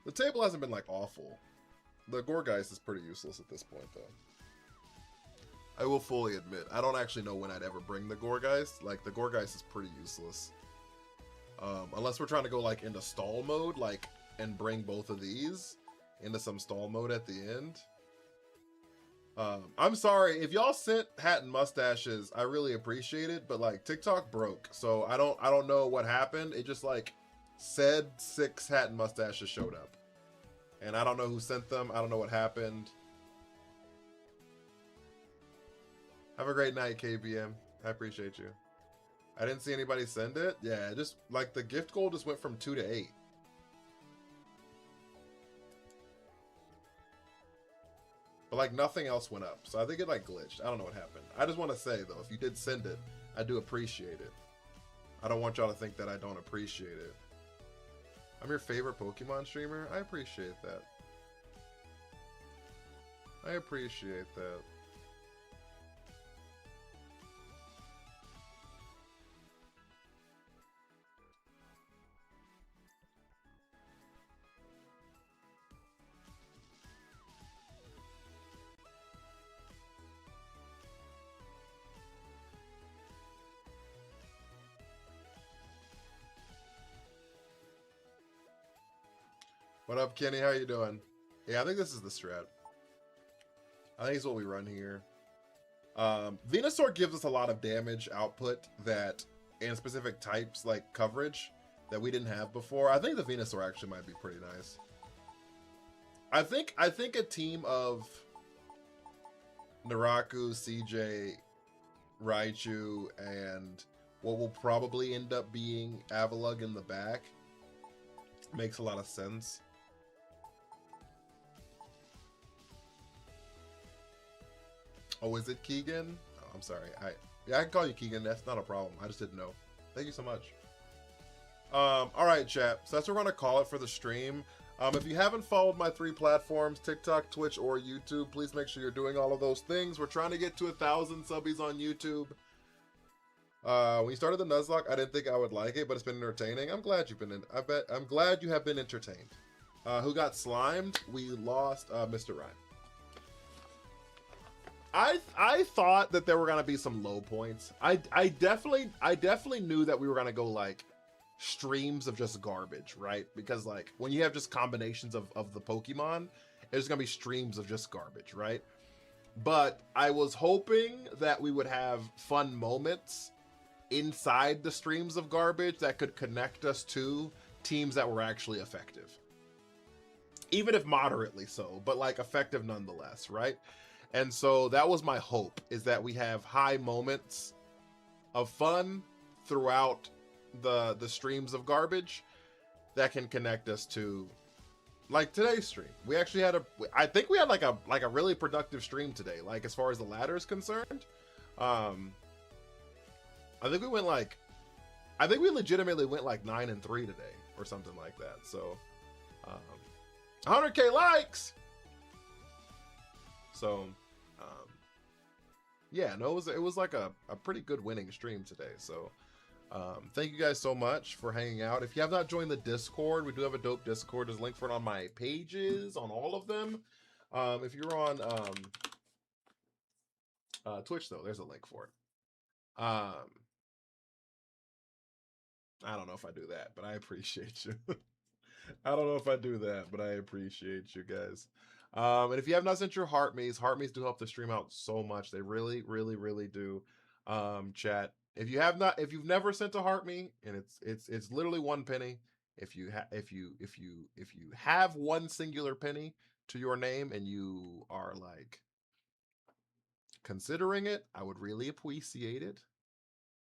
The table hasn't been like awful. The Gourgeist is pretty useless at this point, though. I will fully admit, I don't actually know when I'd ever bring the Gourgeist. Like, the Gourgeist is pretty useless. Unless we're trying to go, like, into stall mode, like, and bring both of these into some stall mode at the end. I'm sorry, if y'all sent hat and mustaches, I really appreciate it, but, like, TikTok broke, so I don't know what happened. It just, like, said 6 hat and mustaches showed up. And I don't know who sent them. I don't know what happened. Have a great night, KBM. I appreciate you. I didn't see anybody send it. Yeah, just like the gift goal just went from 2 to 8. But like nothing else went up. So I think it like glitched. I don't know what happened. I just want to say though, if you did send it, I do appreciate it. I don't want y'all to think that I don't appreciate it. I'm your favorite Pokemon streamer. I appreciate that. I appreciate that. What up, Kenny? How you doing? Yeah, I think this is the strat. I think it's what we run here. Venusaur gives us a lot of damage output that, and specific types like coverage that we didn't have before. I think the Venusaur actually might be pretty nice. I think a team of Naraku, CJ, Raichu, and what will probably end up being Avalugg in the back makes a lot of sense. Oh, is it Keegan? Oh, I'm sorry. Yeah, I can call you Keegan. That's not a problem. I just didn't know. Thank you so much. All right, chat. So that's what we're going to call it for the stream. If you haven't followed my 3 platforms, TikTok, Twitch, or YouTube, please make sure you're doing all of those things. We're trying to get to 1,000 subbies on YouTube. When you started the Nuzlocke, I didn't think I would like it, but it's been entertaining. I'm glad you've been in. I'm glad you have been entertained. Who got slimed? We lost Mr. Ryan. I thought that there were gonna be some low points. I definitely knew that we were gonna go like streams of just garbage, right? Because like when you have just combinations of the Pokemon, there's gonna be streams of just garbage, right? But I was hoping that we would have fun moments inside the streams of garbage that could connect us to teams that were actually effective. Even if moderately so, but like effective nonetheless, right? And so that was my hope, is that we have high moments of fun throughout the streams of garbage that can connect us to like today's stream. We actually had I think we had like a really productive stream today, like as far as the ladder is concerned. I think we legitimately went like 9-3 today or something like that. So 100K likes. So yeah, no, it was like a pretty good winning stream today. So thank you guys so much for hanging out. If you have not joined the Discord, we do have a dope Discord. There's a link for it on my pages, on all of them. If you're on Twitch, though, there's a link for it. I don't know if I do that, but I appreciate you. I don't know if I do that, but I appreciate you guys. And if you have not sent your heart me's do help the stream out so much. They really, really, really do. Chat. If you've never sent a heart me, and it's literally 1 penny. If you have one singular penny to your name and you are like considering it, I would really appreciate it.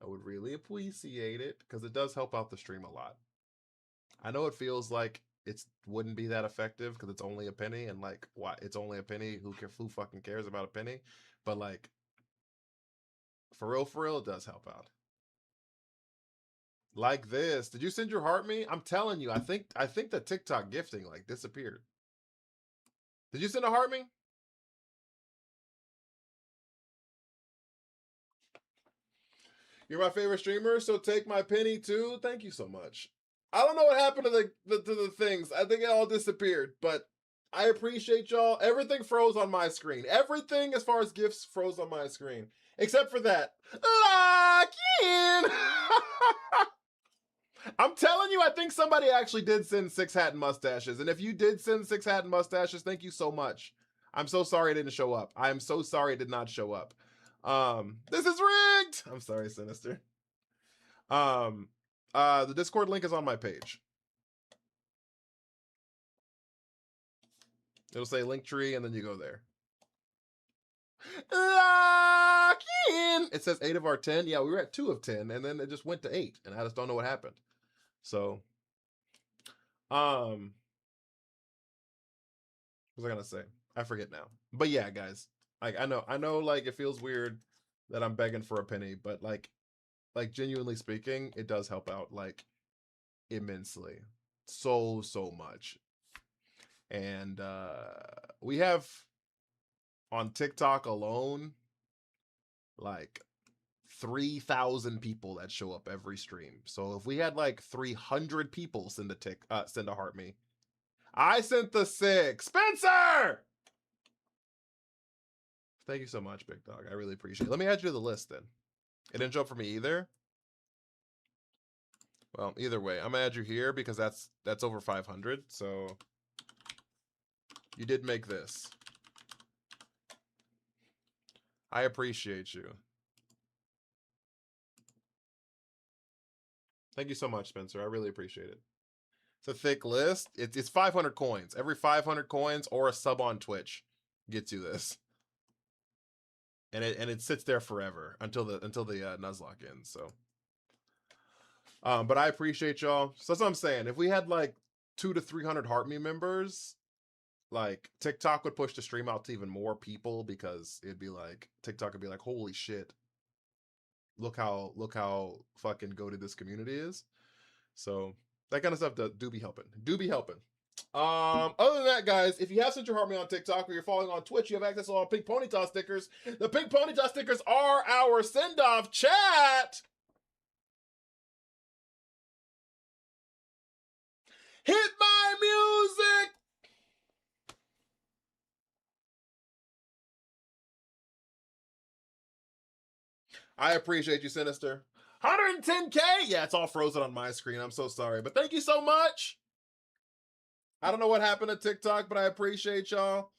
I would really appreciate it because it does help out the stream a lot. I know it feels like it wouldn't be that effective because it's only a penny, and like, why it's only a penny? Who fucking cares about a penny? But like, for real, it does help out. Like this. Did you send your heart me? I'm telling you, I think the TikTok gifting like disappeared. Did you send a heart me? You're my favorite streamer, so take my penny too. Thank you so much. I don't know what happened to the things. I think it all disappeared, but I appreciate y'all. Everything froze on my screen. Everything as far as gifts froze on my screen. Except for that. Lock in! I'm telling you, I think somebody actually did send 6 hat and mustaches. And if you did send 6 hat and mustaches, thank you so much. I'm so sorry it didn't show up. I'm so sorry it did not show up. This is rigged. I'm sorry, Sinister. The Discord link is on my page. It'll say Linktree, and then you go there. Lock in. It says 8 of our 10. Yeah, we were at 2 of 10, and then it just went to 8, and I just don't know what happened. So, what was I gonna say? I forget now. But yeah, guys, like I know, like it feels weird that I'm begging for a penny, but like genuinely speaking, it does help out like immensely, so much. And we have on TikTok alone like 3,000 people that show up every stream. So if we had like 300 people send a heart me, I sent the 6. Spencer, thank you so much, big dog. I really appreciate it. Let me add you to the list then. It didn't show up for me either. Well, either way, I'm gonna add you here because that's over 500. So you did make this. I appreciate you. Thank you so much, Spencer. I really appreciate it. It's a thick list. It's 500 coins. Every 500 coins or a sub on Twitch gets you this. And it sits there forever until the Nuzlocke ends. So, but I appreciate y'all. So that's what I'm saying. If we had like 200 to 300 Heart Me members, like TikTok would push the stream out to even more people because it'd be like TikTok would be like, holy shit, look how fucking goated this community is. So that kind of stuff do be helping. Other than that, guys, if you have sent your heart me on TikTok or you're following on Twitch, you have access to all pink ponytail stickers. The pink ponytail stickers are our send-off. Chat, hit my music. I appreciate you, Sinister. 110K? Yeah, it's all frozen on my screen. I'm so sorry, but thank you so much. I don't know what happened to TikTok, but I appreciate y'all.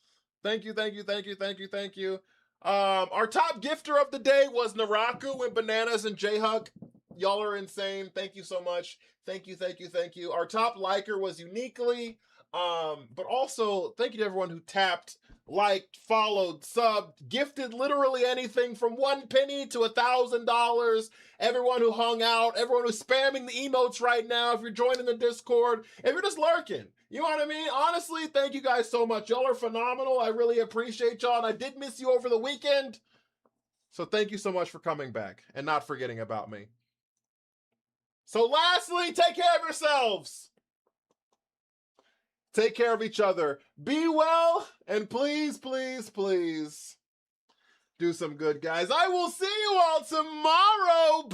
Thank you. Our top gifter of the day was Naraku and Bananas and J-Hug. Y'all are insane. Thank you so much. Thank you. Our top liker was Uniquely. But also, thank you to everyone who tapped, liked, followed, subbed, gifted literally anything from 1 penny to $1,000. Everyone who hung out, everyone who's spamming the emotes right now, if you're joining the Discord, if you're just lurking, you know what I mean? Honestly, thank you guys so much. Y'all are phenomenal. I really appreciate y'all, and I did miss you over the weekend. So thank you so much for coming back and not forgetting about me. So lastly, take care of yourselves. Take care of each other. Be well, and please do some good, guys. I will see you all tomorrow.